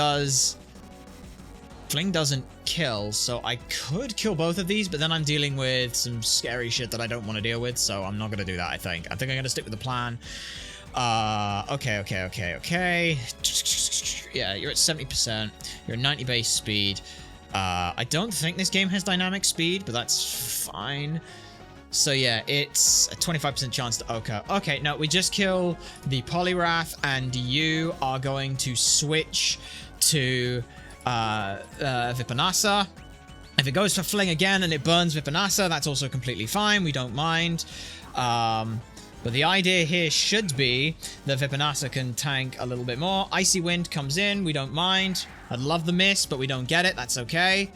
doesn't kill, so I could kill both of these, but then I'm dealing with some scary shit that I don't want to deal with, so I'm not going to do that, I think. I think I'm going to stick with the plan. Okay. Yeah, you're at 70%. You're at 90 base speed. I don't think this game has dynamic speed, but that's fine. So yeah, it's a 25% chance to Oka. Okay, no, we just kill the Poliwrath, and you are going to switch to Vipanasa. If it goes for Fling again and it burns Vipanasa, that's also completely fine. We don't mind. But the idea here should be that Vipanasa can tank a little bit more. Icy Wind comes in. We don't mind. I'd love the miss, but we don't get it. That's okay.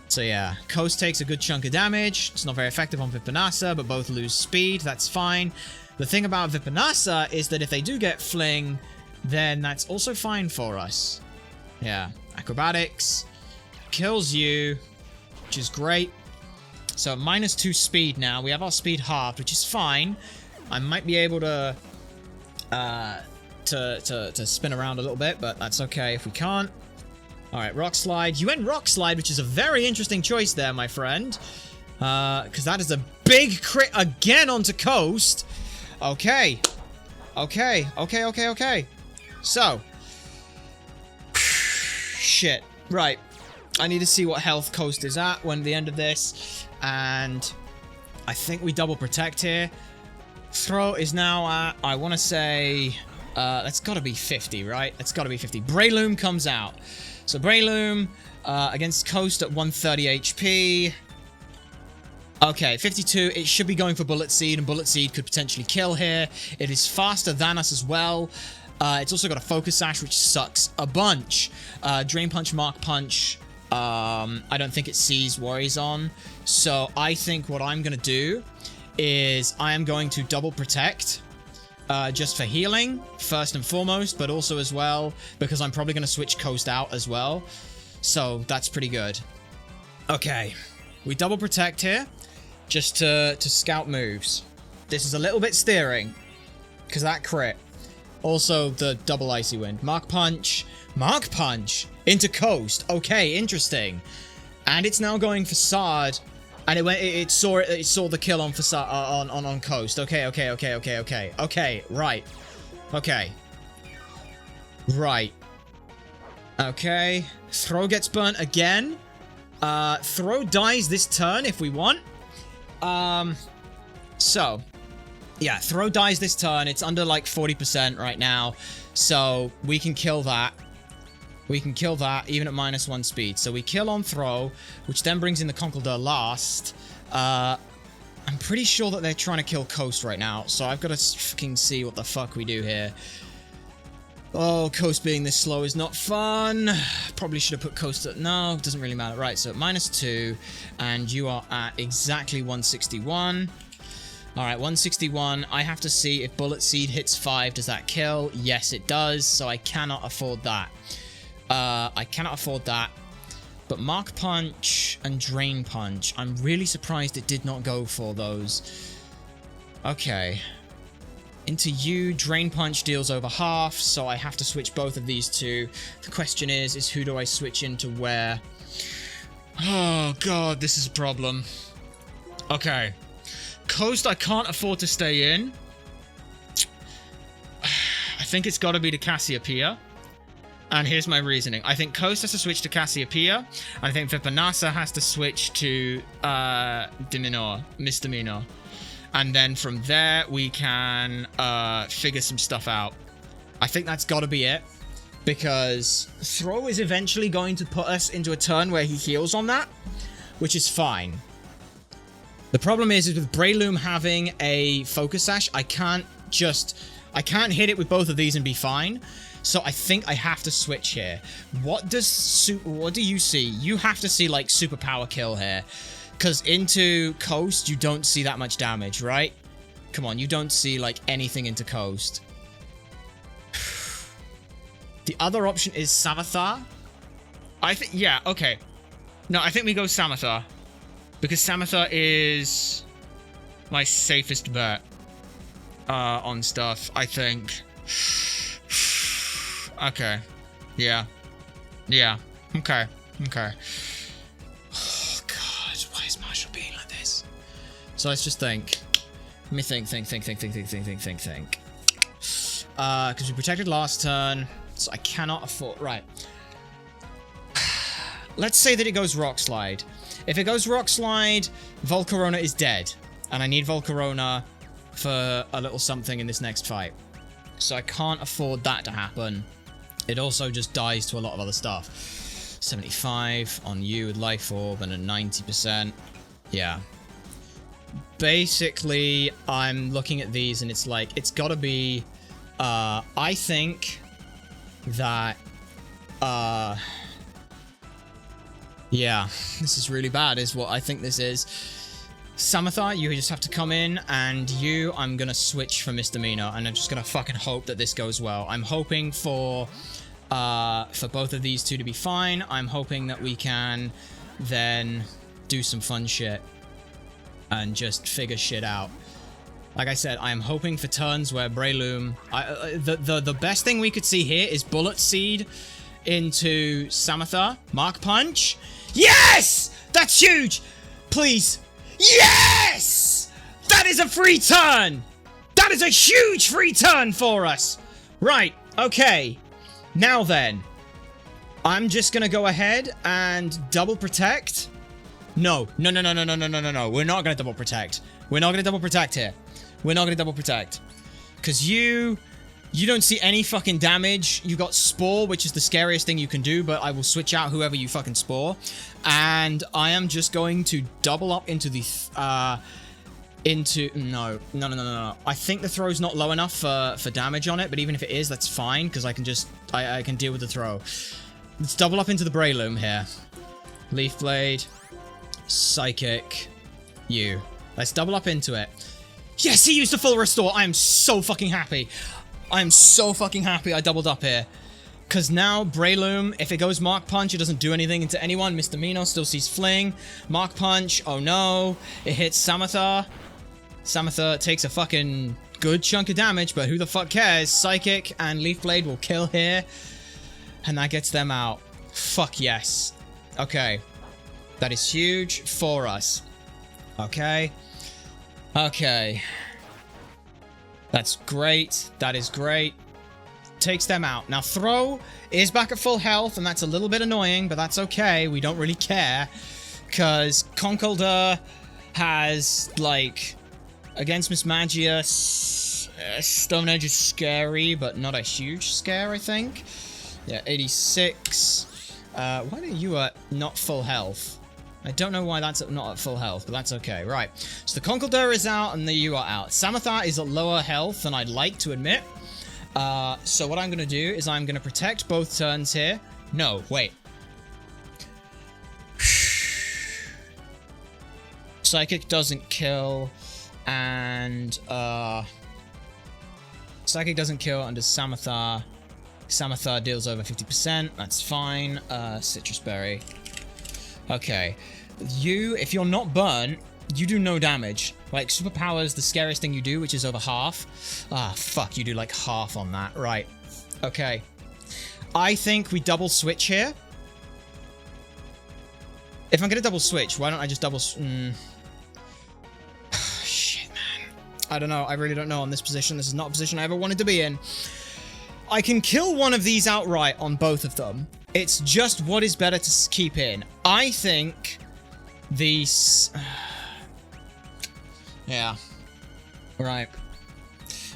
So yeah, Coast takes a good chunk of damage. It's not very effective on Vipanasa, but both lose speed. That's fine. The thing about Vipanasa is that if they do get Fling, then that's also fine for us. Yeah, Acrobatics kills you, which is great. So -2 speed now. We have our speed halved, which is fine. I might be able to spin around a little bit, but that's okay if we can't. All right, Rock Slide. You went Rock Slide, which is a very interesting choice there, my friend. Because that is a big crit again onto Coast. Okay. So. Shit. Right. I need to see what health Coast is at when the end of this. And I think we double protect here. Throw is now at, I want to say, that's got to be 50, right? That's got to be 50. Breloom comes out. So Breloom against Coast at 130 HP. Okay, 52. It should be going for Bullet Seed, and Bullet Seed could potentially kill here. It is faster than us as well. It's also got a Focus Sash, which sucks a bunch. Drain Punch, Mark Punch. I don't think it sees worries on. So I think what I'm going to do is I am going to double protect just for healing, first and foremost, but also as well because I'm probably going to switch Coast out as well. So that's pretty good. Okay, we double protect here just to scout moves. This is a little bit steering because that crit. Also, the double Icy Wind. Mark Punch into Coast. Okay, interesting. And it's now going Facade, and it saw the kill on Facade on Coast. Okay. Right. Okay. Throw gets burnt again. Throw dies this turn if we want. So. Yeah, Throw dies this turn. It's under like 40% right now. So we can kill that. We can kill that even at -1 speed. So we kill on Throw, which then brings in the Conkeldurr last. I'm pretty sure that they're trying to kill Coast right now. So I've got to fucking see what the fuck we do here. Oh, Coast being this slow is not fun. Probably should have put Coast at... No, it doesn't really matter. Right, so at -2. And you are at exactly 161. Alright, 161. I have to see if Bullet Seed hits 5. Does that kill? Yes, it does. So I cannot afford that. But Mark Punch and Drain Punch. I'm really surprised it did not go for those. Okay. Into you, Drain Punch deals over half. So I have to switch both of these two. The question is who do I switch into where? Oh, God, this is a problem. Okay. Coast, I can't afford to stay in. I think it's got to be the Cassiopeia. And here's my reasoning. I think Coast has to switch to Cassiopeia. I think Vipanasa has to switch to Misdemeanor. And then from there, we can figure some stuff out. I think that's got to be it. Because Throw is eventually going to put us into a turn where he heals on that. Which is fine. The problem is with Breloom having a Focus Sash, I can't hit it with both of these and be fine. So I think I have to switch here. What do you see? You have to see like superpower kill here. Because into Coast, you don't see that much damage, right? Come on, you don't see like anything into Coast. The other option is Samathar. I think, yeah, okay. No, I think we go Samathar. Because Samathar is my safest bet on stuff, I think. Okay. Yeah. Yeah. Okay. Okay. Oh, God. Why is Marshall being like this? So let's just think. Let me think. Because we protected last turn. So I cannot afford... Right. Let's say that it goes Rock Slide. If it goes Rock Slide, Volcarona is dead. And I need Volcarona for a little something in this next fight. So I can't afford that to happen. It also just dies to a lot of other stuff. 75 on you with Life Orb and a 90%. Yeah. Basically, I'm looking at these and it's like, it's gotta be... I think that... yeah, this is really bad, is what I think this is. Samathar, you just have to come in, and I'm gonna switch for Misdemeanor, and I'm just gonna fucking hope that this goes well. I'm hoping for both of these two to be fine. I'm hoping that we can then do some fun shit and just figure shit out. Like I said, I am hoping for turns where Breloom... the best thing we could see here is Bullet Seed into Samathar. Mark Punch. Yes! That's huge! Please. Yes! That is a free turn! That is a huge free turn for us! Right, okay. Now then. I'm just gonna go ahead and double protect. No. We're not gonna double protect. We're not gonna double protect here. We're not gonna double protect. Because you don't see any fucking damage. You got Spore, which is the scariest thing you can do, but I will switch out whoever you fucking Spore. And I am just going to double up into the... No. I think the throw's not low enough for damage on it, but even if it is, that's fine, because I can just... I can deal with the throw. Let's double up into the Breloom here. Leaf Blade. Psychic. You. Let's double up into it. Yes, he used a full restore. I am so fucking happy. I am so fucking happy I doubled up here. Because now, Breloom, if it goes Mark Punch, it doesn't do anything into anyone. Misdemeanor still sees Fling. Mark Punch, oh no. It hits Samathar. Samathar takes a fucking good chunk of damage, but who the fuck cares? Psychic and Leaf Blade will kill here. And that gets them out. Fuck yes. Okay. That is huge for us. Okay. Okay. That's great. That is great. Takes them out. Now, Throw is back at full health, and that's a little bit annoying, but that's okay. We don't really care. Because Conkeldurr has, like, against Miss Magia, Stone Edge is scary, but not a huge scare, I think. Yeah, 86. Why are you at not full health? I don't know why that's not at full health, but that's okay. Right. So the Conkeldurr is out and the you are out. Samathar is at lower health than I'd like to admit. So what I'm going to do is I'm going to protect both turns here. No, wait. Psychic doesn't kill. And, Psychic doesn't kill under Samathar. Samathar deals over 50%. That's fine. Citrus Berry. Okay, if you're not burnt, you do no damage. Like, superpower is the scariest thing you do, which is over half. Ah, fuck, you do like half on that. Right. Okay. I think we double switch here. If I'm gonna double switch, why don't I just double... Shit, man. I don't know. I really don't know on this position. This is not a position I ever wanted to be in. I can kill one of these outright on both of them. It's just what is better to keep in. I think these... yeah. Right.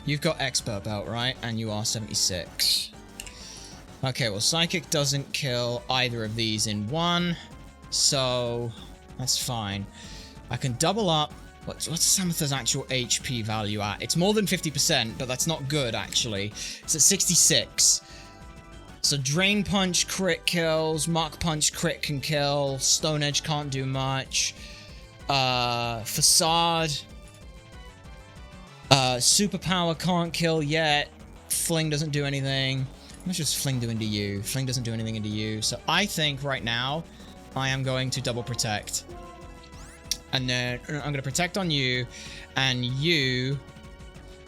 You've got expert belt, right? And you are 76. Okay, well, psychic doesn't kill either of these in one, so that's fine. I can double up. What's Samatha's actual HP value at? It's more than 50%, but that's not good, actually. It's at 66. So Drain Punch crit kills, Mark Punch crit can kill, Stone Edge can't do much. Facade. Superpower can't kill yet. Fling doesn't do anything. How much does Fling do into you? Fling doesn't do anything into you. So I think right now, I am going to double protect. And then I'm going to protect on you. And you,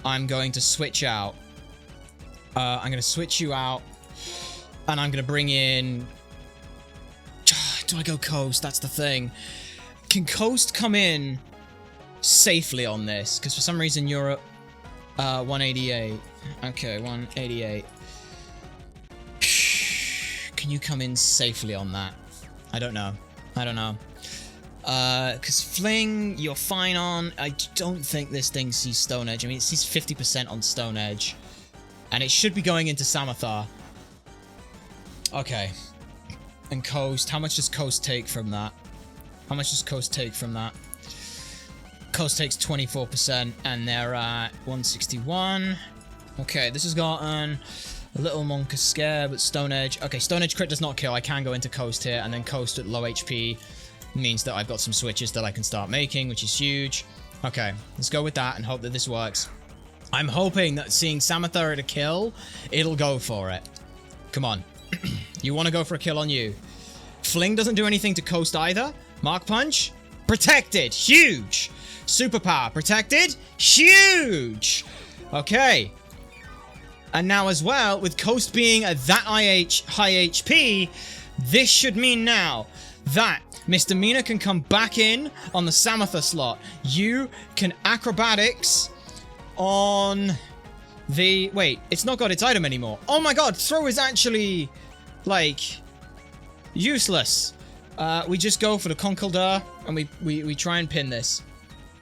I'm going to switch out. I'm going to switch you out. And I'm going to bring in... Do I go Coast? That's the thing. Can Coast come in safely on this? Because for some reason you're at 188. Okay, 188. Can you come in safely on that? I don't know. I don't know. Because Fling, you're fine on. I don't think this thing sees Stone Edge. I mean, it sees 50% on Stone Edge. And it should be going into Samatha. Okay. And Coast. How much does Coast take from that? How much does Coast take from that? Coast takes 24%, and they're at 161. Okay, this has gotten a little Monka scare, but Stone Edge. Okay, Stone Edge crit does not kill. I can go into Coast here, and then Coast at low HP means that I've got some switches that I can start making, which is huge. Okay, let's go with that and hope that this works. I'm hoping that seeing Samatha at a kill, it'll go for it. Come on. You want to go for a kill on you. Fling doesn't do anything to Coast either. Mark Punch. Protected. Huge. Superpower. Protected. Huge. Okay. And now as well, with Coast being at that high HP, this should mean now that Misdemeanor can come back in on the Samatha slot. You can acrobatics on the... Wait, it's not got its item anymore. Oh my god, throw is actually, like, useless. We just go for the Conkeldurr and we try and pin this.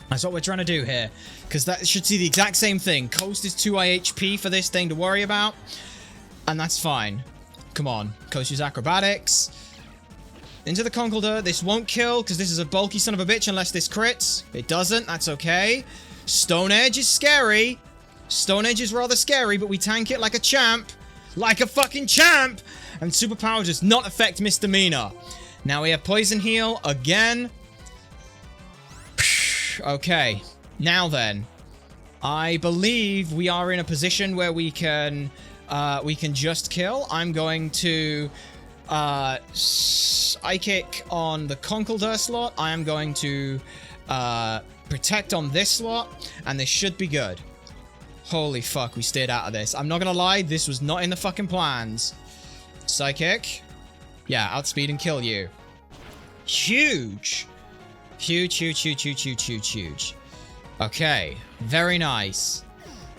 That's what we're trying to do here. Because that should see the exact same thing. Coast is 2 HP for this thing to worry about. And that's fine. Come on. Coast use acrobatics. Into the Conkeldurr. This won't kill because this is a bulky son of a bitch unless this crits. It doesn't. That's okay. Stone Edge is scary. Stone Edge is rather scary, but we tank it like a champ. Like a fucking champ! And Superpower does not affect Misdemeanor. Now we have Poison Heal again. Okay. Now then. I believe we are in a position where we can just kill. I'm going to Psychic on the Conkeldurr slot. I am going to protect on this slot, and this should be good. Holy fuck, we stayed out of this. I'm not gonna lie, this was not in the fucking plans. Psychic. Yeah, outspeed and kill you. Huge. Huge, huge, huge, huge, huge, huge, huge. Okay, very nice.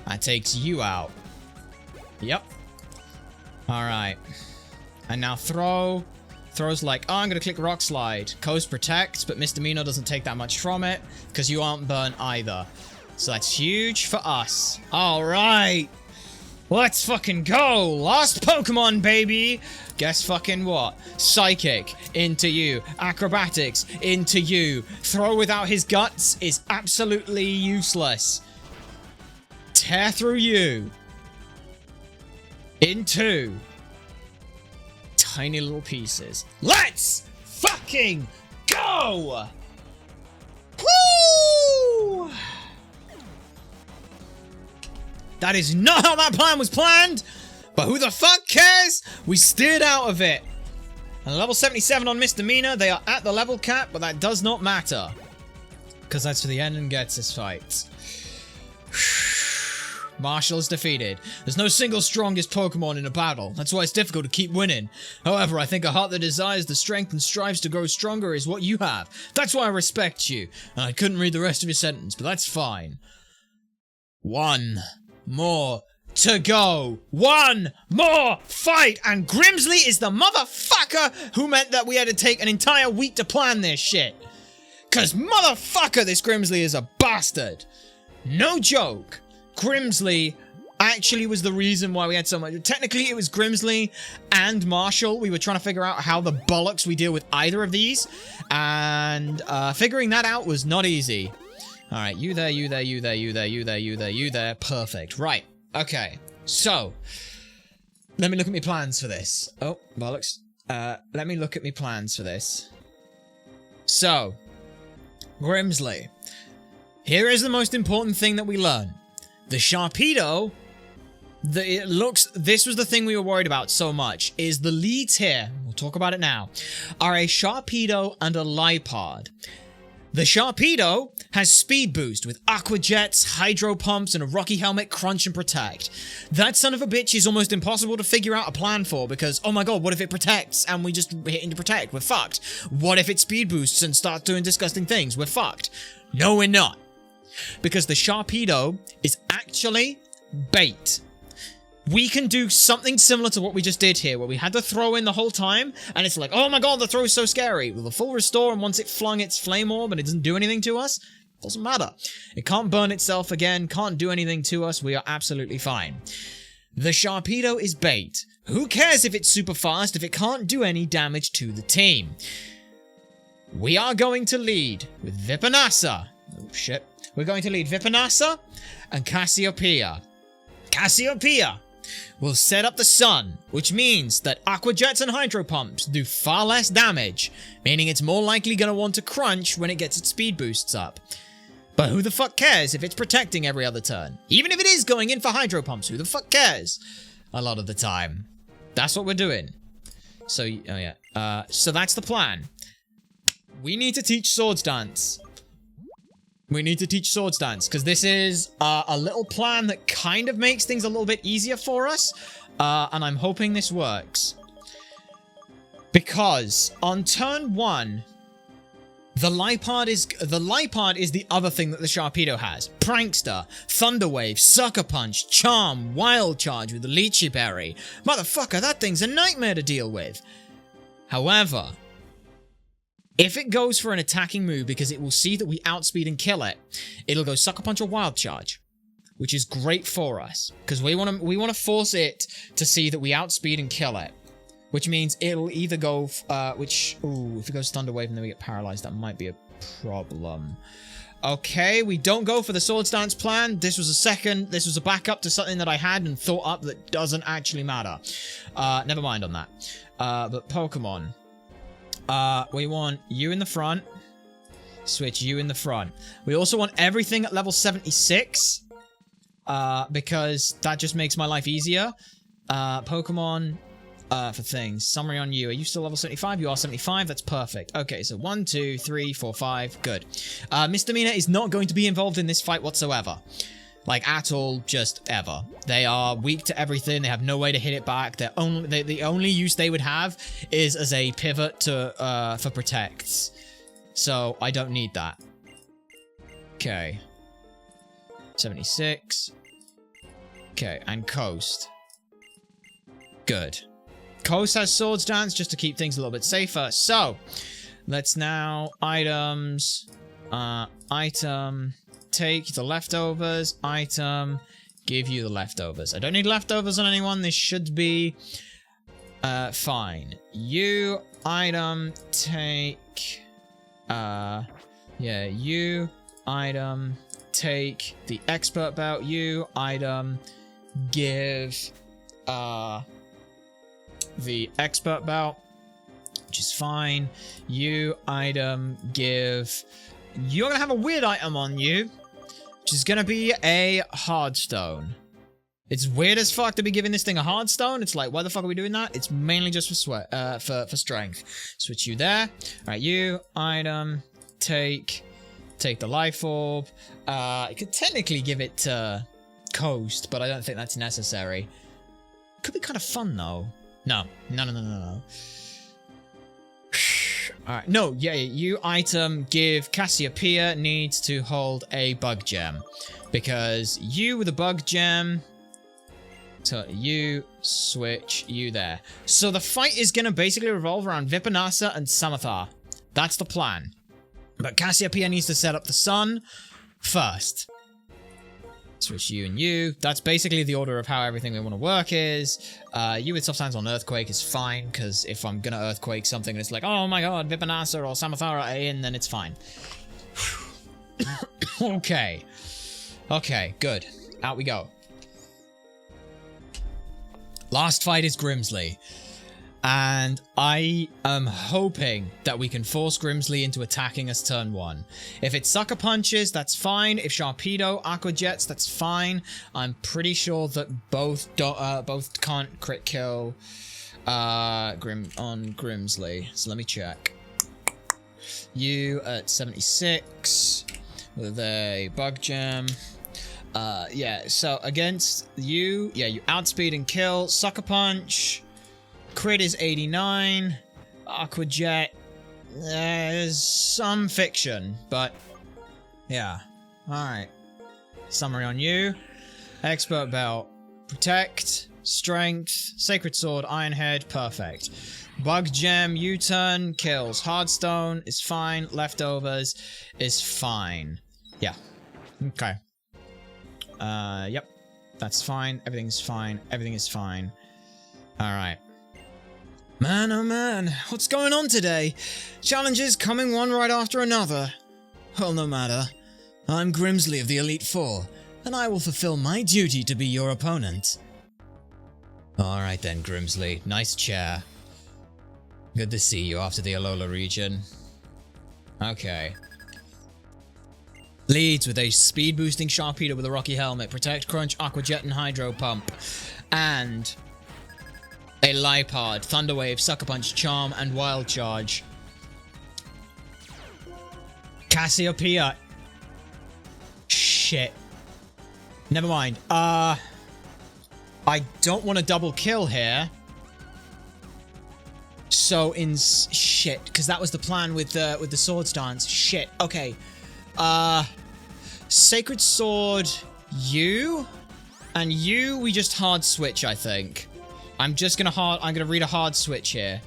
That takes you out. Yep. Alright. And now throw. Throw's like, oh, I'm gonna click Rock Slide. Coast protects, but Misdemeanor doesn't take that much from it, because you aren't burnt either. So that's huge for us. Alright. Let's fucking go. Last Pokemon, baby. Guess fucking what? Psychic into you. Acrobatics into you. Throw without his guts is absolutely useless. Tear through you. Into tiny little pieces. Let's fucking go! Woo! That is not how that plan was planned, but who the fuck cares? We steered out of it. And level 77 on Misdemeanor, they are at the level cap, but that does not matter. Because that's for the end and gets this fight. Marshall is defeated. There's no single strongest Pokemon in a battle. That's why it's difficult to keep winning. However, I think a heart that desires the strength and strives to grow stronger is what you have. That's why I respect you. And I couldn't read the rest of your sentence, but that's fine. One more to go. One more fight. And Grimsley is the motherfucker who meant that we had to take an entire week to plan this shit. Because motherfucker, this Grimsley is a bastard. No joke. Grimsley actually was the reason why we had so much. Technically, it was Grimsley and Marshall. We were trying to figure out how the bollocks we deal with either of these. And figuring that out was not easy. All right, you there, you there, you there, you there, you there, you there, you there. Perfect. Right. Okay. So, let me look at my plans for this. Oh, bollocks. Let me look at my plans for this. So, Grimsley. Here is the most important thing that we learn. The Sharpedo, this was the thing we were worried about so much, is the leads here, we'll talk about it now, are a Sharpedo and a Lipard. The Sharpedo has speed boost with aqua jets, hydro pumps, and a rocky helmet, crunch and protect. That son of a bitch is almost impossible to figure out a plan for because, oh my god, what if it protects and we just hit into protect? We're fucked. What if it speed boosts and starts doing disgusting things? We're fucked. No, we're not. Because the Sharpedo is actually bait. We can do something similar to what we just did here, where we had to throw in the whole time, and it's like, oh my god, the throw is so scary. With a full restore, and once it flung its flame orb and it doesn't do anything to us, doesn't matter. It can't burn itself again, can't do anything to us, we are absolutely fine. The Sharpedo is bait. Who cares if it's super fast if it can't do any damage to the team? We are going to lead with Vipanasa. Oh shit. We're going to lead Vipanasa and Cassiopeia. Cassiopeia will set up the sun, which means that Aqua Jets and Hydro Pumps do far less damage, meaning it's more likely going to want to crunch when it gets its speed boosts up. But who the fuck cares if it's protecting every other turn? Even if it is going in for Hydro Pumps, who the fuck cares? A lot of the time. That's what we're doing. So, oh yeah. So that's the plan. We need to teach Swords Dance. We need to teach Swords Dance, because this is a little plan that kind of makes things a little bit easier for us, and I'm hoping this works. Because on turn 1, the Lipard is the other thing that the Sharpedo has. Prankster, Thunder Wave, Sucker Punch, Charm, Wild Charge with the Lychee Berry. Motherfucker, that thing's a nightmare to deal with. However, if it goes for an attacking move because it will see that we outspeed and kill it, it'll go Sucker Punch or Wild Charge, which is great for us because we want to force it to see that we outspeed and kill it, which means it'll either go if it goes Thunder Wave and then we get paralyzed, that might be a problem. Okay, we don't go for the Swords Dance plan. This was a backup to something that I had and thought up that doesn't actually matter. Never mind on that. But Pokemon. We want you in the front. Switch you in the front. We also want everything at level 76. Because that just makes my life easier. Pokemon, for things. Summary on you. Are you still level 75? You are 75. That's perfect. Okay, so 1, 2, 3, 4, 5. Good. Misdemeanor is not going to be involved in this fight whatsoever. Like, at all, just ever. They are weak to everything. They have no way to hit it back. The only use they would have is as a pivot to for protects. So, I don't need that. Okay. 76. Okay, and Coast. Good. Coast has Swords Dance just to keep things a little bit safer. So, let's now items. Item. Take the leftovers. Item. Give you the leftovers. I don't need leftovers on anyone. This should be fine. You item take. Yeah, you item take the expert belt. You item give the expert belt, which is fine. You item give. You're gonna have a weird item on you, which is gonna be a hardstone. It's weird as fuck to be giving this thing a hardstone. It's like, why the fuck are we doing that? It's mainly just for strength. Switch you there. Alright, you item take the life orb. I could technically give it to Coast, but I don't think that's necessary. Could be kind of fun though. No. Alright, no, yeah, you item give Cassiopeia needs to hold a bug gem. Because you with a bug gem You switch you there. So the fight is going to basically revolve around Vipanasa and Samathar. That's the plan. But Cassiopeia needs to set up the sun first. Switch you and you. That's basically the order of how everything we want to work is. You with soft signs on Earthquake is fine, because if I'm going to Earthquake something and it's like, oh my god, Vipanasa or Samathar are in, then it's fine. Okay. Okay, good. Out we go. Last fight is Grimsley. And I am hoping that we can force Grimsley into attacking us turn 1. If it's Sucker Punches, that's fine. If Sharpedo, Aqua Jets, that's fine. I'm pretty sure that both can't crit kill Grimsley. So let me check. You at 76 with a Bug Gem. Yeah, so against you, yeah, you outspeed and kill. Sucker Punch. Crit is 89. Aqua Jet. There's some fiction, but yeah. Alright. Summary on you. Expert Belt. Protect. Strength. Sacred Sword. Iron Head. Perfect. Bug Gem. U-turn. Kills. Hardstone is fine. Leftovers is fine. Yeah. Okay. Yep. That's fine. Everything's fine. Everything is fine. Alright. Man, oh man, what's going on today? Challenges coming one right after another. Well, no matter. I'm Grimsley of the Elite Four, and I will fulfill my duty to be your opponent. Alright then, Grimsley. Nice chair. Good to see you after the Alola region. Okay. Leads with a speed-boosting Sharpedo with a Rocky Helmet, Protect, Crunch, Aqua Jet, and Hydro Pump. And a Lipard, Thunder Wave, Sucker Punch, Charm, and Wild Charge. Cassiopeia. Shit. Never mind. I don't want to double kill here. So shit, because that was the plan with the Swords Dance. Shit. Okay. Sacred Sword, you, and you. We just hard switch, I think. I'm gonna read a hard switch here.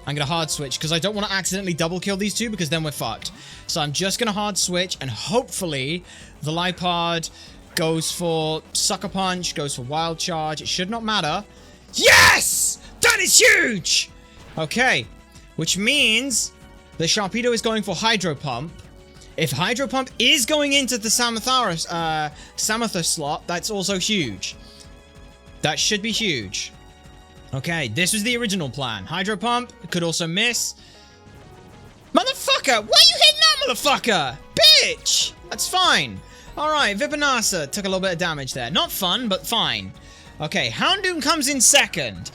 I'm gonna hard switch because I don't want to accidentally double kill these two because then we're fucked. So I'm just gonna hard switch and hopefully the Lipard goes for Sucker Punch, goes for Wild Charge. It should not matter. Yes! That is huge! Okay. Which means the Sharpedo is going for Hydro Pump. If Hydro Pump is going into the Samathar slot, that's also huge. That should be huge. Okay, this was the original plan. Hydro Pump could also miss. Motherfucker! Why are you hitting that motherfucker? Bitch! That's fine. Alright, Vipanasa took a little bit of damage there. Not fun, but fine. Okay, Houndoom comes in second.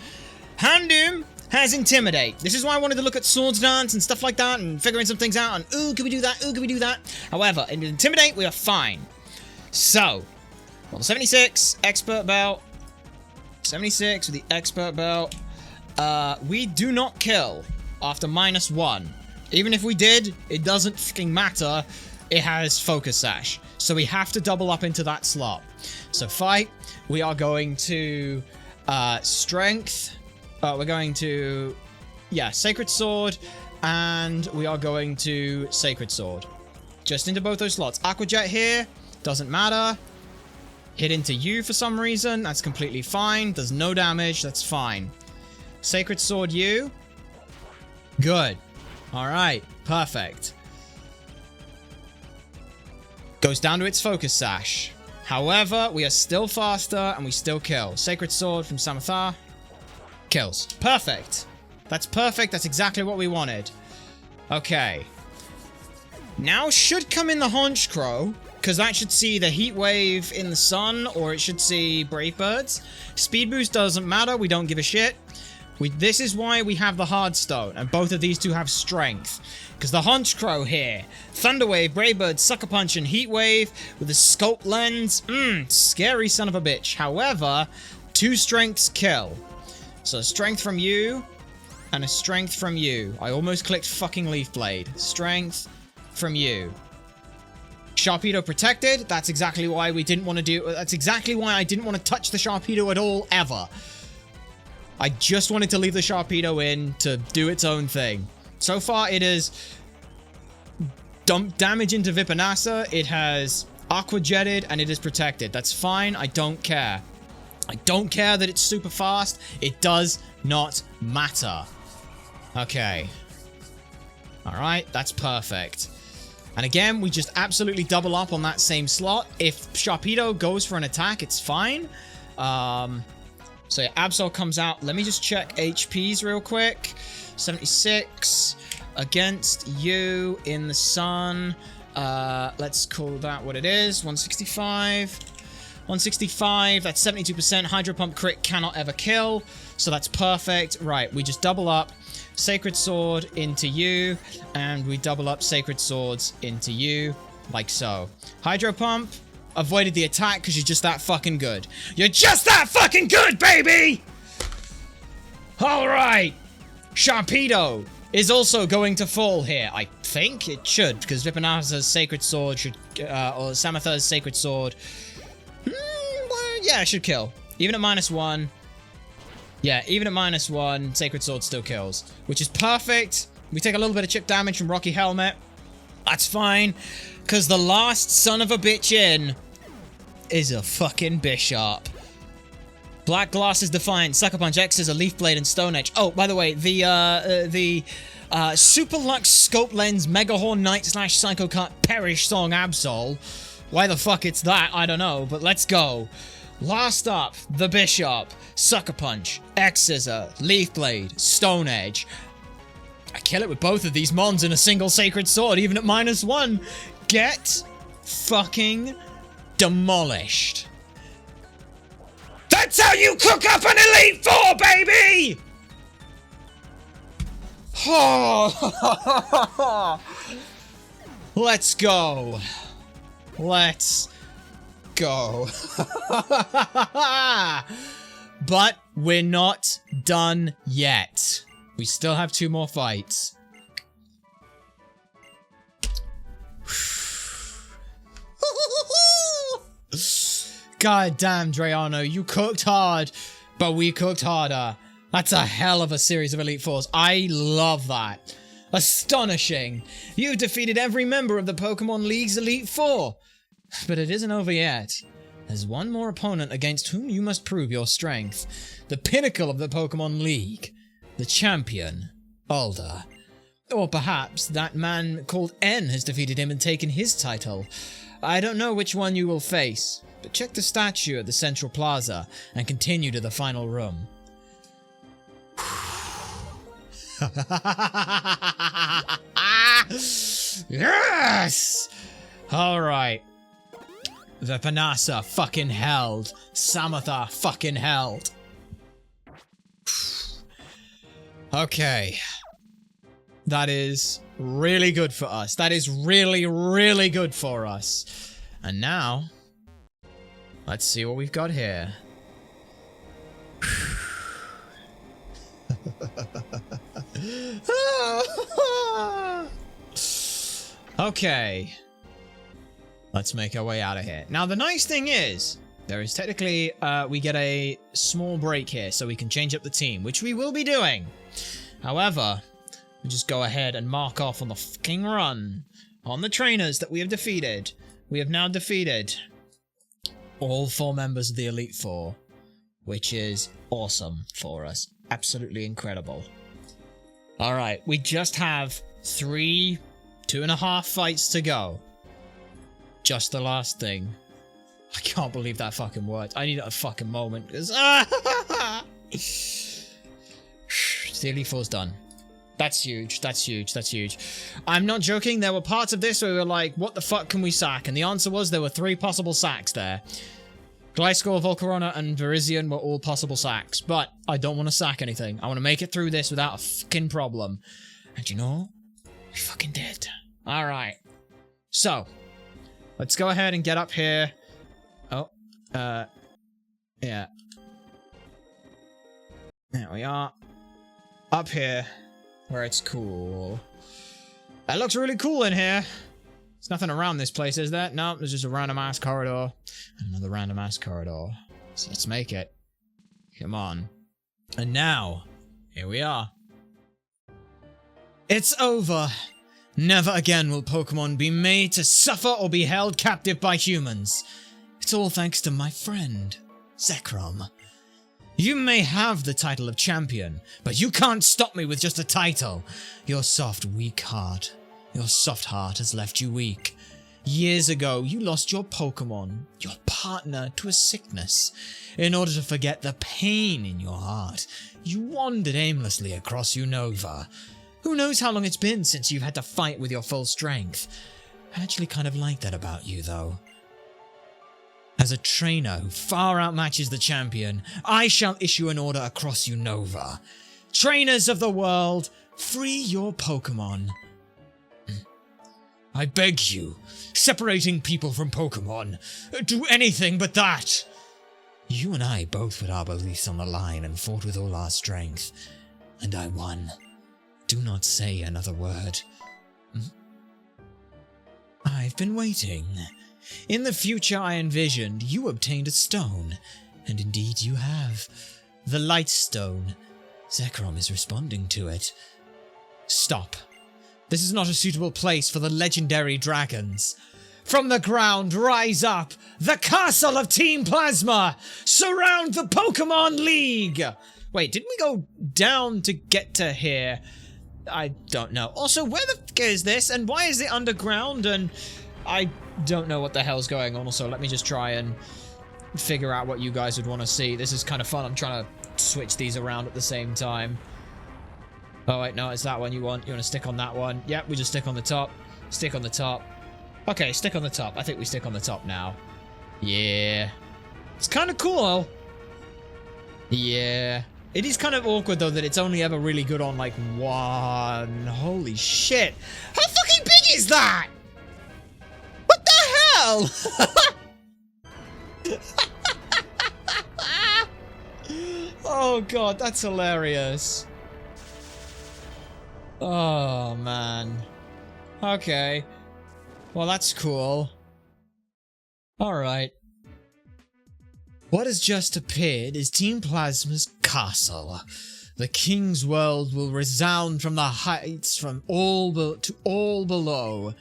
Houndoom has Intimidate. This is why I wanted to look at Swords Dance and stuff like that and figuring some things out and ooh, can we do that? Ooh, can we do that? However, in Intimidate, we are fine. So, level 76, Expert Belt. 76 with the Expert Belt. We do not kill after -1. Even if we did, it doesn't fucking matter. It has Focus Sash. So we have to double up into that slot. So fight. We are going to Strength. We're going to, yeah, Sacred Sword. And we are going to Sacred Sword. Just into both those slots. Aqua Jet here. Doesn't matter. Hit into you for some reason. That's completely fine. Does no damage. That's fine. Sacred Sword you. Good. Alright. Perfect. Goes down to its Focus Sash. However, we are still faster and we still kill. Sacred Sword from Samathar. Kills. Perfect. That's perfect. That's exactly what we wanted. Okay. Now should come in the Honchkrow. Because that should see the Heat Wave in the sun, or it should see Brave Birds. Speed Boost doesn't matter, we don't give a shit. This is why we have the Hardstone, and both of these two have Strength. Because the Honchkrow here, Thunder Wave, Brave Bird, Sucker Punch, and Heat Wave with the Sculpt Lens, scary son of a bitch. However, 2 Strengths kill. So a Strength from you, and a Strength from you. I almost clicked fucking Leaf Blade. Strength from you. Sharpedo protected. That's exactly why we didn't want to do... That's exactly why I didn't want to touch the Sharpedo at all, ever. I just wanted to leave the Sharpedo in to do its own thing. So far, it has dumped damage into Vipanasa. It has Aqua Jetted, and it is protected. That's fine. I don't care. I don't care that it's super fast. It does not matter. Okay. Alright, that's perfect. And again, we just absolutely double up on that same slot. If Sharpedo goes for an attack, it's fine. So yeah, Absol comes out. Let me just check HPs real quick. 76 against you in the sun. Let's call that what it is. 165. 165. That's 72%. Hydro Pump crit cannot ever kill. So that's perfect. Right, we just double up Sacred Sword into you, and we double up Sacred Swords into you, like so. Hydro Pump avoided the attack because you're just that fucking good. You're just that fucking good, baby! Alright. Sharpedo is also going to fall here. I think it should, because Vipanasa's Sacred Sword should, or Samatha's Sacred Sword. Well, yeah, it should kill. Even at -1. Yeah, even at -1, Sacred Sword still kills, which is perfect. We take a little bit of chip damage from Rocky Helmet. That's fine, because the last son of a bitch in is a fucking Bishop. Black Glass is Defiant, Sucker Punch X is a Leaf Blade and Stone Edge. Oh, by the way, the Super Lux Scope Lens Mega Horn Knight / Psycho Cut Perish Song Absol. Why the fuck it's that, I don't know, but let's go. Last up, the Bishop, Sucker Punch, X-Scissor, Leaf Blade, Stone Edge. I kill it with both of these mons in a single Sacred Sword, even at -1. Get fucking demolished. That's how you cook up an Elite Four, baby! Oh. Let's go. Let's go. But we're not done yet. We still have 2 more fights. God damn, Drayano, you cooked hard, but we cooked harder. That's a hell of a series of Elite Fours. I love that. Astonishing. You've defeated every member of the Pokemon League's Elite Four. But it isn't over yet. There's one more opponent against whom you must prove your strength. The pinnacle of the Pokemon League. The champion, Alder. Or perhaps that man called N has defeated him and taken his title. I don't know which one you will face, but check the statue at the Central Plaza and continue to the final room. Yes! Alright. Vipanasa fucking held. Samatha fucking held. Okay. That is really good for us. That is really, really good for us. And now, let's see what we've got here. Okay. Let's make our way out of here. Now, the nice thing is, there is technically, we get a small break here, so we can change up the team, which we will be doing. However, we just go ahead and mark off on the fucking run on the trainers that we have defeated. We have now defeated all 4 members of the Elite Four, which is awesome for us. Absolutely incredible. Alright, we just have 2.5 fights to go. Just the last thing. I can't believe that fucking worked. I need a fucking moment, because the Elite Four's done. That's huge. That's huge. That's huge. I'm not joking. There were parts of this where we were like, what the fuck can we sack? And the answer was there were 3 possible sacks there. Gliscor, Volcarona, and Virizion were all possible sacks. But I don't want to sack anything. I want to make it through this without a fucking problem. And you know, we fucking did. Alright. So, let's go ahead and get up here. Oh, yeah. There we are. Up here, where it's cool. That looks really cool in here. There's nothing around this place, is there? No, there's just a random ass corridor. Another random ass corridor. So let's make it. Come on. And now, here we are. It's over. Never again will Pokemon be made to suffer or be held captive by humans. It's all thanks to my friend, Zekrom. You may have the title of champion, but you can't stop me with just a title. Your soft heart has left you weak. Years ago, you lost your Pokemon, your partner, to a sickness. In order to forget the pain in your heart, you wandered aimlessly across Unova. Who knows how long it's been since you've had to fight with your full strength. I actually kind of like that about you, though. As a trainer who far outmatches the champion, I shall issue an order across Unova. Trainers of the world, free your Pokemon. I beg you, separating people from Pokemon. Do anything but that. You and I both put our beliefs on the line and fought with all our strength. And I won. Do not say another word. I've been waiting. In the future I envisioned, you obtained a stone. And indeed you have. The Light Stone. Zekrom is responding to it. Stop. This is not a suitable place for the legendary dragons. From the ground, rise up! The castle of Team Plasma! Surround the Pokemon League! Wait, didn't we go down to get to here? I don't know. Also, where the f*** is this? And why is it underground? And I don't know what the hell's going on. Also, let me just try and figure out what you guys would want to see. This is kind of fun. I'm trying to switch these around at the same time. Oh, wait, no, it's that one you want. You want to stick on that one. Yep, we just stick on the top. Stick on the top. Okay, stick on the top. I think we stick on the top now. Yeah. It's kind of cool. Yeah. It is kind of awkward, though, that it's only ever really good on, like, one. Holy shit. How fucking big is that? What the hell? Oh, God, that's hilarious. Oh, man. Okay. Well, that's cool. Alright. What has just appeared is Team Plasma's castle. The King's World will resound from the heights from to all below.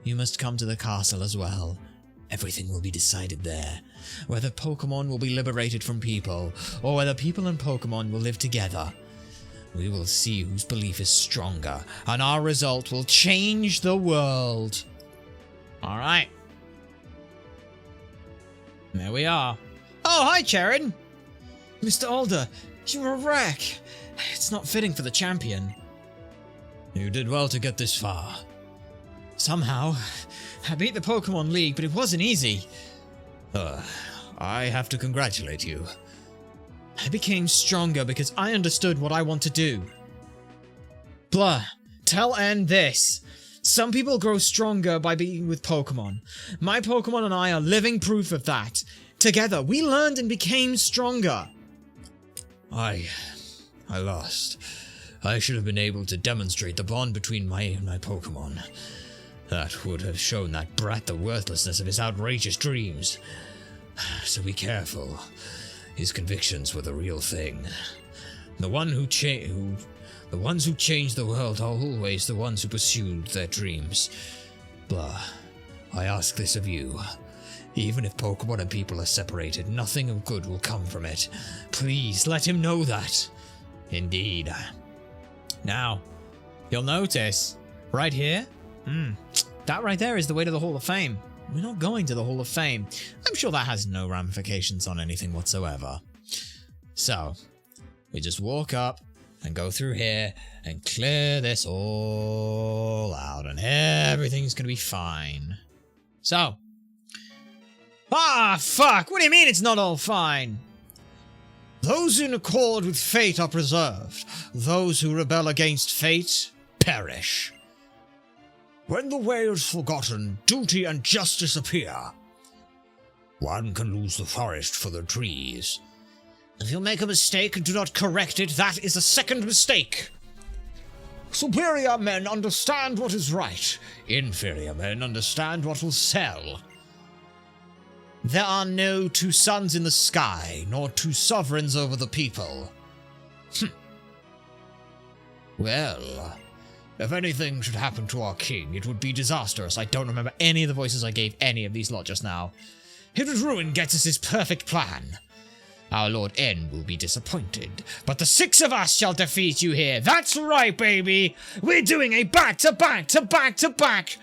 You must come to the castle as well. Everything will be decided there. Whether Pokemon will be liberated from people, or whether people and Pokemon will live together. We will see whose belief is stronger, and our result will change the world. Alright. There we are. Oh, hi, Charon! Mr. Alder, you're a wreck. It's not fitting for the champion. You did well to get this far. Somehow, I beat the Pokemon League, but it wasn't easy. I have to congratulate you. I became stronger because I understood what I want to do. Blah. Tell N this. Some people grow stronger by being with Pokemon. My Pokemon and I are living proof of that. Together, we learned and became stronger. I lost. I should have been able to demonstrate the bond between my Pokemon. That would have shown that brat the worthlessness of his outrageous dreams. So be careful. His convictions were the real thing. The ones who change the world are always the ones who pursued their dreams. Blah. I ask this of you. Even if Pokemon and people are separated, nothing of good will come from it. Please let him know that. Indeed. Now, you'll notice, right here, that right there is the way to the Hall of Fame. We're not going to the Hall of Fame. I'm sure that has no ramifications on anything whatsoever. So, we just walk up and go through here and clear this all out and everything's gonna be fine. So. Ah, fuck! What do you mean it's not all fine? Those in accord with fate are preserved. Those who rebel against fate perish. When the way is forgotten, duty and justice appear. One can lose the forest for the trees. If you make a mistake and do not correct it, that is a second mistake. Superior men understand what is right. Inferior men understand what will sell. There are no two suns in the sky, nor two sovereigns over the people. Well, if anything should happen to our king, it would be disastrous. I don't remember any of the voices I gave any of these lot just now. It would ruin Gettys's perfect plan. Our Lord N will be disappointed, but the 6 of us shall defeat you here. That's right, baby! We're doing a back-to-back-to-back-to-back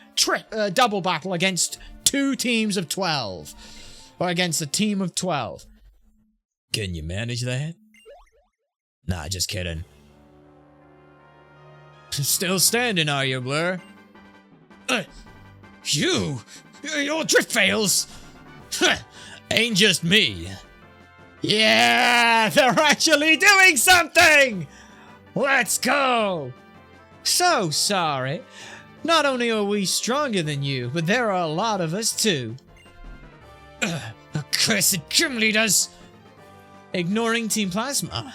double battle against 2 teams of 12. Or against a team of 12. Can you manage that? Nah, just kidding. Still standing, are you, Blur? Your drift fails! Ain't just me. Yeah, they're actually doing something! Let's go! So sorry. Not only are we stronger than you, but there are a lot of us too. Accursed gym leaders! Ignoring Team Plasma?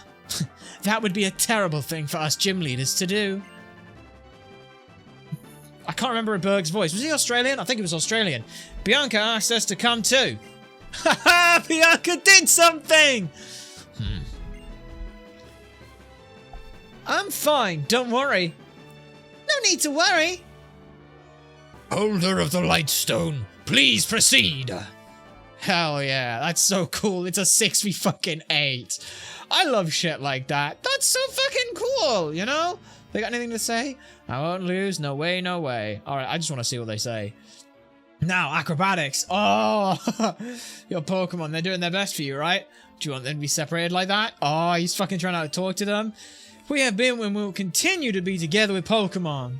That would be a terrible thing for us gym leaders to do. I can't remember Berg's voice. Was he Australian? I think he was Australian. Bianca asked us to come too. Haha! Bianca did something! I'm fine, don't worry. No need to worry. Holder of the Lightstone, please proceed. Hell yeah, that's so cool. It's a 6v8. I love shit like that. That's so fucking cool, you know? They got anything to say? I won't lose. No way, no way. Alright, I just want to see what they say. Now, acrobatics. Oh, your Pokemon, they're doing their best for you, right? Do you want them to be separated like that? Oh, he's fucking trying to talk to them. We have been and will continue to be together with Pokemon.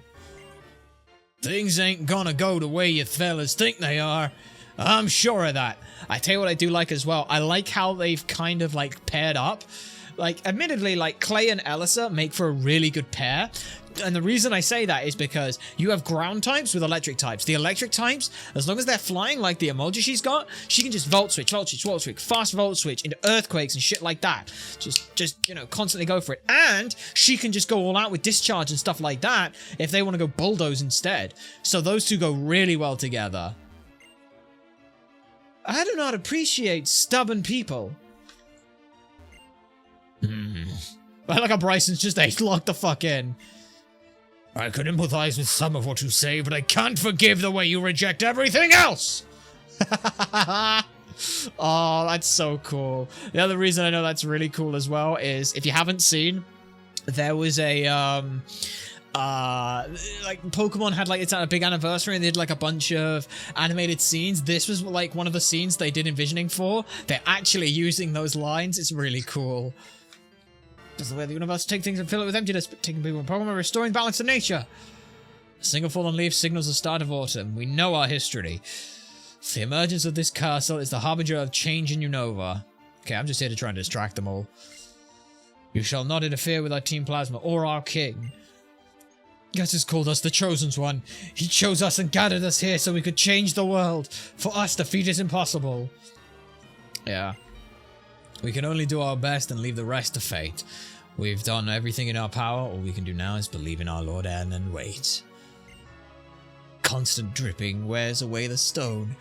Things ain't gonna go the way you fellas think they are. I'm sure of that. I tell you what I do like as well. I like how they've kind of like paired up. Like, admittedly, like Clay and Elisa make for a really good pair. And the reason I say that is because you have ground types with electric types. The electric types, as long as they're flying like the emoji she's got, she can just volt switch, fast volt switch into earthquakes and shit like that. Just, you know, constantly go for it. And she can just go all out with discharge and stuff like that if they want to go bulldoze instead. So those two go really well together. I do not appreciate stubborn people. I like how Bryson's just locked the fuck in. I can empathize with some of what you say, but I can't forgive the way you reject everything else! Oh, that's so cool. The other reason I know that's really cool as well is, if you haven't seen, there was a, like, Pokemon had, like, it's a big anniversary and they did, like, a bunch of animated scenes. This was, like, one of the scenes they did Envisioning for. They're actually using those lines. It's really cool. This is the way the universe take things and fill it with emptiness, but taking people and Pokemon, restoring balance to nature. A single fallen leaf signals the start of autumn. We know our history. The emergence of this castle is the harbinger of change in Unova. Okay, I'm just here to try and distract them all. You shall not interfere with our Team Plasma or our king. Gettys called us the Chosen One. He chose us and gathered us here so we could change the world. For us, defeat is impossible. Yeah. We can only do our best and leave the rest to fate. We've done everything in our power. All we can do now is believe in our Lord N and wait. Constant dripping wears away the stone.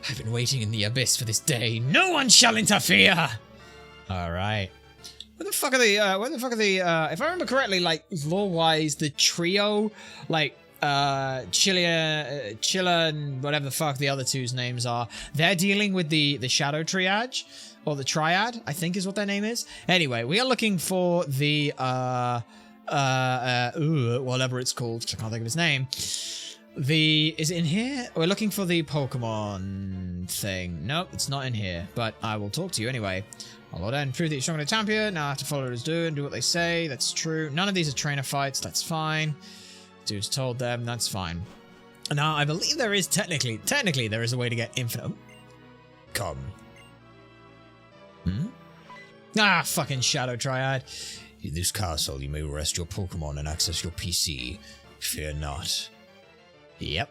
I've been waiting in the abyss for this day. No one shall interfere! Alright. Where the fuck are the, if I remember correctly, like, lore-wise, the trio, like, Chilla and whatever the fuck the other two's names are, they're dealing with the Shadow Triage. Or the Triad, I think is what their name is. Anyway, we are looking for the, whatever it's called. I can't think of his name. Is it in here? We're looking for the Pokemon thing. Nope, it's not in here. But I will talk to you anyway. I'll then prove that you're stronger than champion. Now I have to follow what it's doing, do what they say. That's true. None of these are trainer fights. That's fine. Dude's told them. That's fine. Now, I believe there is technically there is a way to get infinite. Come. Ah, fucking Shadow Triad. In this castle, you may rest your Pokemon and access your PC. Fear not. Yep.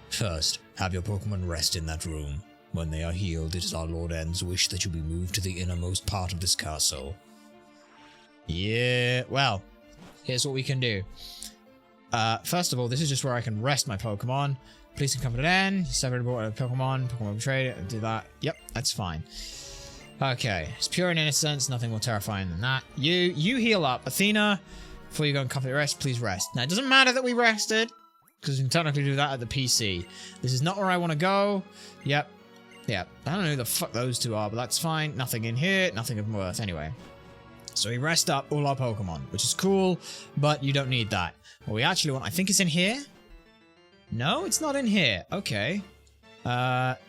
First, have your Pokemon rest in that room. When they are healed, it is our Lord N's wish that you be moved to the innermost part of this castle. Yeah, well, here's what we can do. First of all, this is just where I can rest my Pokemon. Please come to an end. Separate Pokemon. Pokemon betrayed. Do that. Yep, that's fine. Okay, it's pure and innocence. Nothing more terrifying than that. You heal up. Athena, before you go and comfort rest, please rest. Now, it doesn't matter that we rested, because we can technically do that at the PC. This is not where I want to go. Yep. I don't know who the fuck those two are, but that's fine. Nothing in here. Nothing of worth. Anyway. So we rest up all our Pokemon, which is cool, but you don't need that. What we actually want, I think it's in here? No, it's not in here. Okay.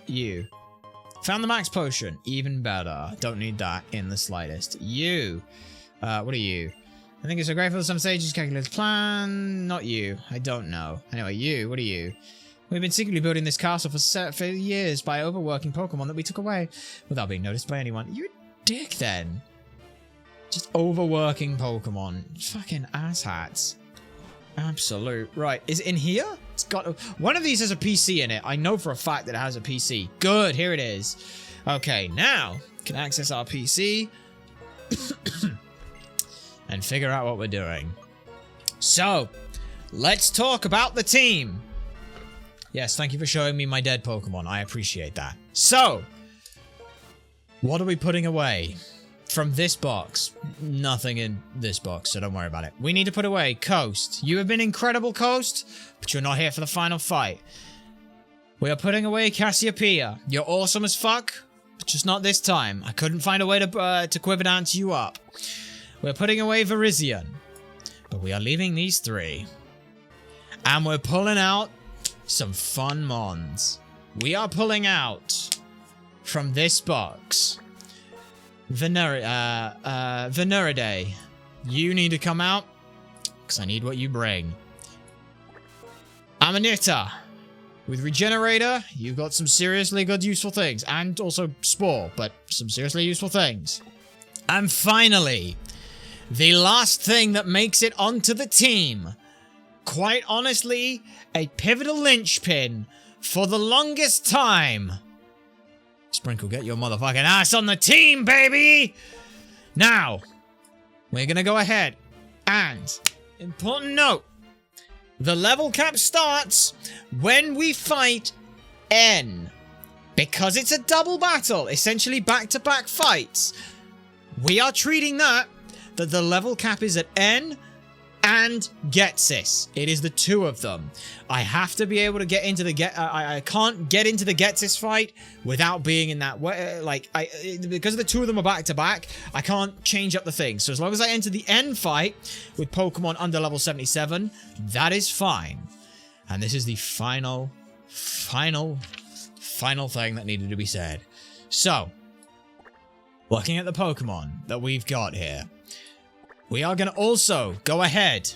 You. Found the max potion. Even better. Don't need that in the slightest. You. What are you? I think it's so grateful some sages calculated plan. Not you. I don't know. Anyway, you. What are you? We've been secretly building this castle for years by overworking Pokemon that we took away without being noticed by anyone. You're a dick then. Just overworking Pokemon. Fucking asshats. Absolute. Right. Is it in here? It's got... One of these has a PC in it. I know for a fact that it has a PC. Good. Here it is. Okay. Now, we can access our PC and figure out what we're doing. So, let's talk about the team. Yes, thank you for showing me my dead Pokemon. I appreciate that. So, what are we putting away? From this box. Nothing in this box, so don't worry about it. We need to put away Coast. You have been incredible, Coast, but you're not here for the final fight. We are putting away Cassiopeia. You're awesome as fuck, but just not this time. I couldn't find a way to quiver dance you up. We're putting away Virizion, but we are leaving these three. And we're pulling out some fun mons. We are pulling out from this box Veneridae, you need to come out, because I need what you bring. Amanita, with Regenerator, you've got some seriously good useful things, and also Spore, but some seriously useful things. And finally, the last thing that makes it onto the team, quite honestly, a pivotal linchpin for the longest time. Sprinkle, get your motherfucking ass on the team, baby! Now, we're gonna go ahead and, important note, the level cap starts when we fight N. Because it's a double battle, essentially back-to-back fights. We are treating that the level cap is at N and Getsis. It is the two of them. I have to be able to get into the I can't get into the Getsis fight without being in that way. Because the two of them are back to back, I can't change up the thing. So as long as I enter the N fight with Pokemon under level 77, that is fine. And this is the final thing that needed to be said. So, looking at the Pokemon that we've got here, we are going to also go ahead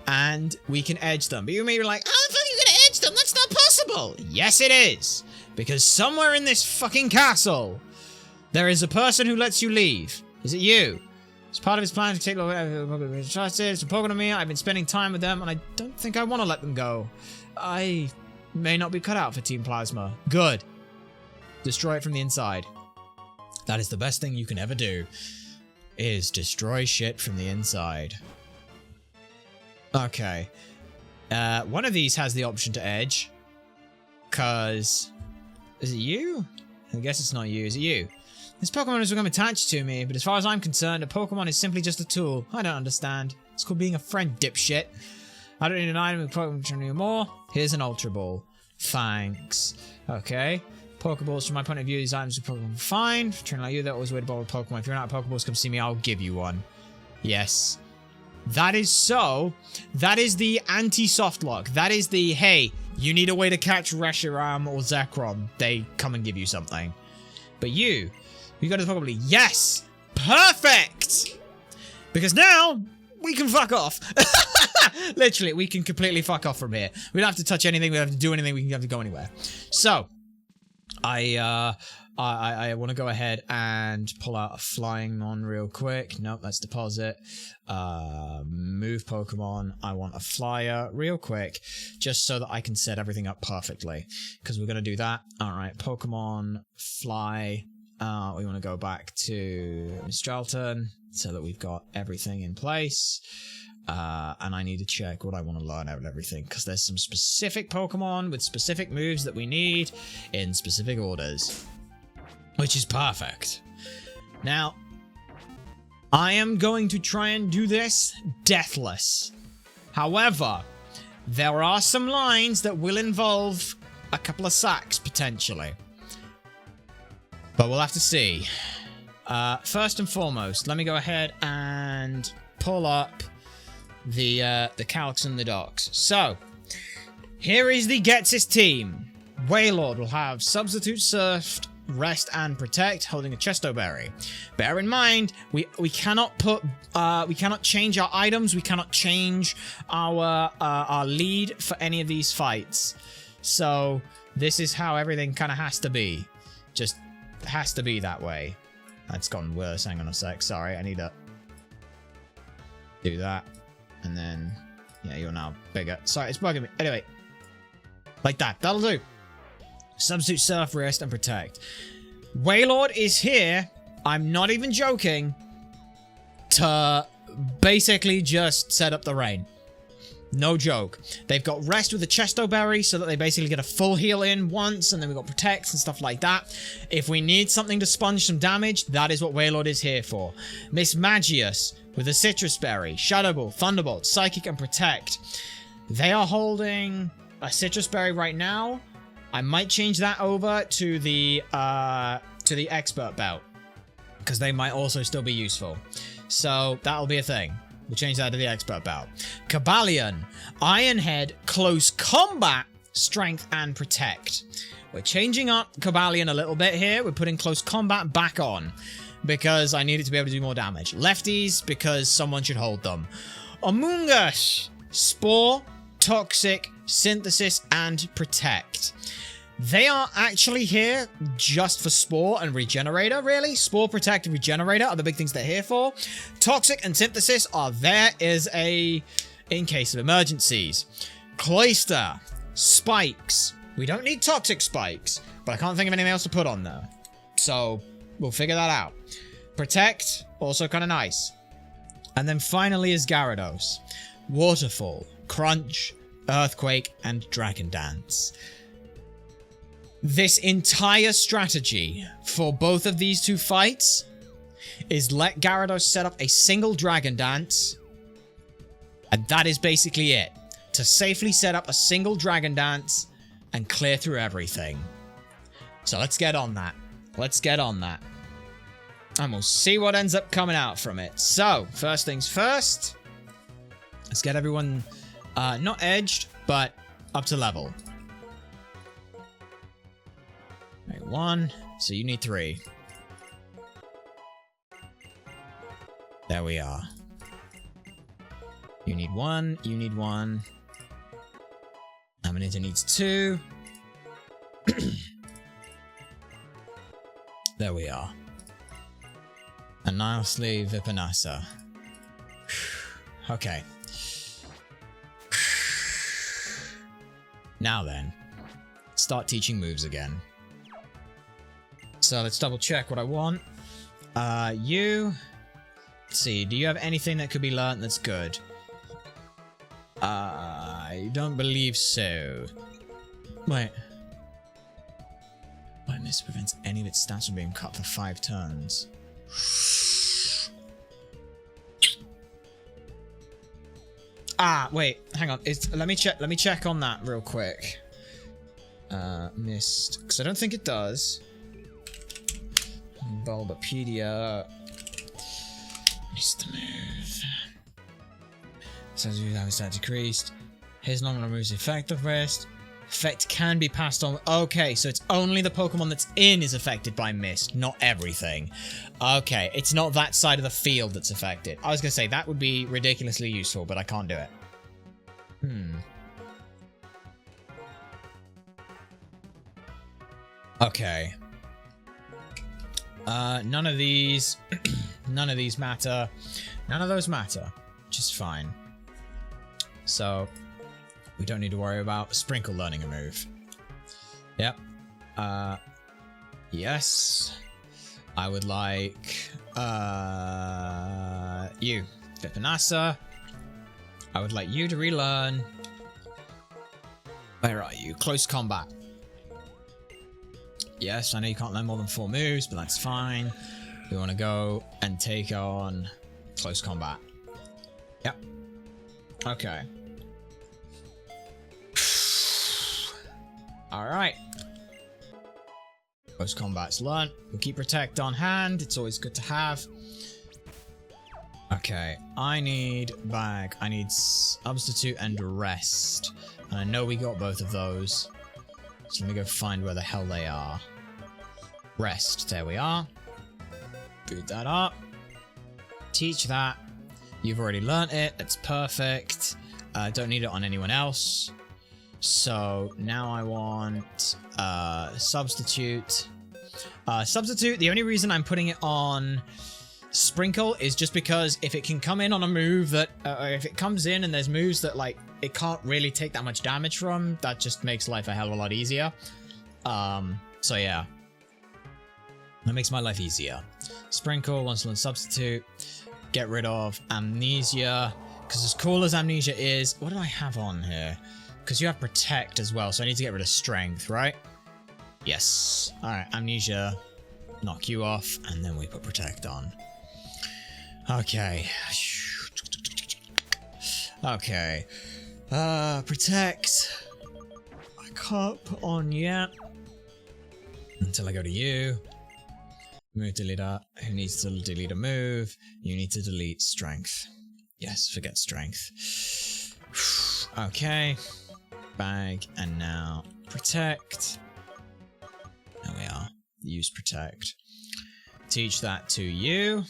and we can edge them. But you may be like, how the fuck are you going to edge them? That's not possible. Yes, it is. Because somewhere in this fucking castle, there is a person who lets you leave. Is it you? It's part of his plan to take the trusted. It's important to me. I've been spending time with them and I don't think I want to let them go. I may not be cut out for Team Plasma. Good. Destroy it from the inside. That is the best thing you can ever do. Is destroy shit from the inside. Okay. One of these has the option to edge. Cause... Is it you? I guess it's not you. Is it you? This Pokemon has become attached to me, but as far as I'm concerned, a Pokemon is simply just a tool. I don't understand. It's called being a friend, dipshit. I don't need an item with Pokemon anymore. Here's an Ultra Ball. Thanks. Okay. Pokeballs, from my point of view, these items are Pokemon fine. For training like you, they're always worried about Pokemon. If you're not Pokeballs, come see me, I'll give you one. Yes. That is so. That is the anti-soft lock. That is the, hey, you need a way to catch Reshiram or Zekrom. They come and give you something. But you go to the Pokeball. Yes! Perfect! Because now, we can fuck off. Literally, we can completely fuck off from here. We don't have to touch anything. We don't have to do anything. We can have to go anywhere. So, I want to go ahead and pull out a flying mon real quick. Nope, that's deposit. Move Pokemon. I want a flyer real quick, just so that I can set everything up perfectly. Because we're going to do that. Alright, Pokemon, fly. We want to go back to Miss Charlton, so that we've got everything in place. And I need to check what I want to learn out of everything, because there's some specific Pokemon with specific moves that we need in specific orders, which is perfect. Now, I am going to try and do this deathless. However, there are some lines that will involve a couple of sacks, potentially. But we'll have to see. First and foremost, let me go ahead and pull up the calcs and the docs. So, here is the Getsis team. Wailord will have Substitute Surfed, Rest and Protect, holding a Chesto Berry. Bear in mind, we cannot put we cannot change our items, we cannot change our lead for any of these fights. So this is how everything kind of has to be. Just has to be that way. That's gotten worse. Hang on a sec. Sorry, I need to do that. And then, yeah, you're now bigger. Sorry, it's bugging me. Anyway, like that. That'll do. Substitute Surf, Rest, and Protect. Wailord is here, I'm not even joking, to basically just set up the rain. No joke. They've got Rest with a Chesto Berry so that they basically get a full heal in once, and then we've got Protect and stuff like that. If we need something to sponge some damage, that is what Wailord is here for. Miss Magius with a Citrus Berry, Shadow Ball, Thunderbolt, Psychic, and Protect. They are holding a Citrus Berry right now. I might change that over to the Expert Belt, because they might also still be useful. So that'll be a thing. We'll change that to the Expert Belt. Cobalion, Iron Head, Close Combat, Strength, and Protect. We're changing up Cobalion a little bit here. We're putting Close Combat back on, because I need it to be able to do more damage. Lefties, because someone should hold them. Amoonguss, Spore, Toxic, Synthesis, and Protect. They are actually here just for Spore and Regenerator, really. Spore, Protect, and Regenerator are the big things they're here for. Toxic and Synthesis are there as in case of emergencies. Cloyster, Spikes. We don't need Toxic Spikes, but I can't think of anything else to put on there. So, we'll figure that out. Protect, also kind of nice. And then finally is Gyarados. Waterfall, Crunch, Earthquake, and Dragon Dance. This entire strategy for both of these two fights is let Gyarados set up a single Dragon Dance, and that is basically it. To safely set up a single Dragon Dance and clear through everything. So let's get on that. Let's get on that. And we'll see what ends up coming out from it. So, first things first. Let's get everyone not edged, but up to level. Right, 1. So you need 3. There we are. You need 1. You need 1. Amanita needs 2. There we are. And lastly, Vipanasa. Okay. Now then, start teaching moves again. So let's double check what I want. You. Let's see, do you have anything that could be learnt that's good? I don't believe so. Wait. This prevents any of its stats from being cut for 5 turns. Wait, hang on. Let me check on that real quick. Missed, because I don't think it does. Bulbapedia. Missed the move. Says you have stat decreased. His long removes the effect of rest. Effect can be passed on. Okay, so it's only the Pokemon that's in is affected by Mist, not everything. Okay, it's not that side of the field that's affected. I was gonna say, that would be ridiculously useful, but I can't do it. Okay. None of these... none of these matter. None of those matter. Which is fine. So... we don't need to worry about Sprinkle learning a move. Yep. Yes. I would like, you. Vipanasa. I would like you to relearn. Where are you? Close combat. Yes, I know you can't learn more than 4 moves, but that's fine. We want to go and take on close combat. Yep. Okay. Alright. Close combat's learned. We'll keep Protect on hand. It's always good to have. Okay. I need Bag. I need Substitute and Rest. And I know we got both of those. So let me go find where the hell they are. Rest. There we are. Boot that up. Teach that. You've already learnt it. It's perfect. Don't need it on anyone else. So now I want Substitute. Substitute, the only reason I'm putting it on Sprinkle is just because if it can come in on a move that... if it comes in and there's moves that, like, it can't really take that much damage from, that just makes life a hell of a lot easier. So yeah. That makes my life easier. Sprinkle, once learn Substitute. Get rid of Amnesia. Because as cool as Amnesia is... What do I have on here? Because you have Protect as well, so I need to get rid of Strength, right? Yes. Alright, Amnesia. Knock you off, and then we put Protect on. Okay. Okay. Protect. I can't put on yet. Until I go to you. Move deleter. Who needs to delete a move? You need to delete Strength. Yes, forget Strength. Okay. Bag, and now Protect. There we are. Use Protect. Teach that to you.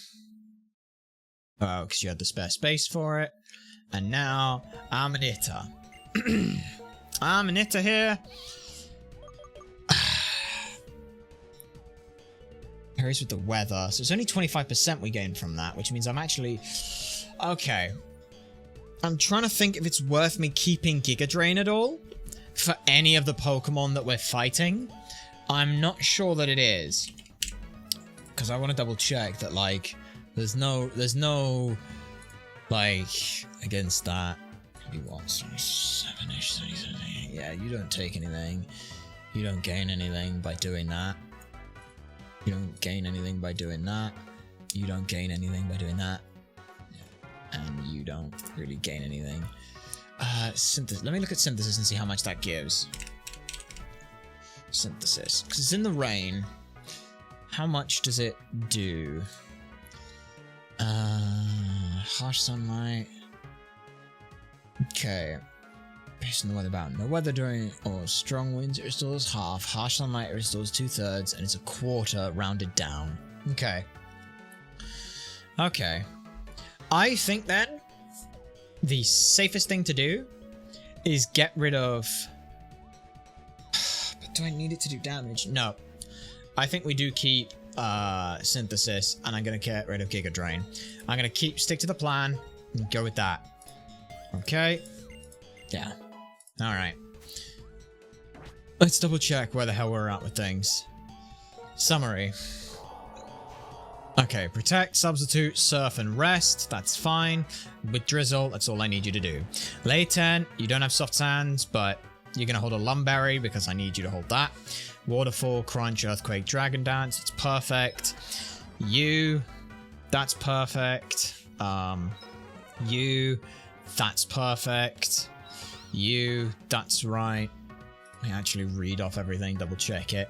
Oh, because you had the spare space for it. And now, Amanita. Amanita here. Varies with the weather. So it's only 25% we gain from that, which means I'm actually... Okay. I'm trying to think if it's worth me keeping Giga Drain at all for any of the Pokemon that we're fighting. I'm not sure that it is. Because I want to double check that, like, there's no, like, against that. Maybe what? 7-ish, 37. Yeah, you don't take anything. You don't gain anything by doing that. You don't gain anything by doing that. You don't gain anything by doing that. And you don't really gain anything. Synthesis. Let me look at Synthesis and see how much that gives. Synthesis. Because it's in the rain. How much does it do? Harsh sunlight. Okay. Based on the weather pattern. No weather during or strong winds, it restores half. Harsh sunlight, it restores 2/3, and it's a quarter rounded down. Okay. Okay. I think then the safest thing to do is get rid of... But do I need it to do damage? No. I think we do keep Synthesis, and I'm going to get rid of Giga Drain. I'm going to stick to the plan and go with that. Okay? Yeah. Alright. Let's double check where the hell we're at with things. Summary. Okay, Protect, Substitute, Surf, and Rest. That's fine. With Drizzle, that's all I need you to do. Lay 10, you don't have Soft Sands, but you're going to hold a Lumberry because I need you to hold that. Waterfall, Crunch, Earthquake, Dragon Dance. It's perfect. You, that's perfect. You, that's perfect. You, that's right. Let me actually read off everything, double check it.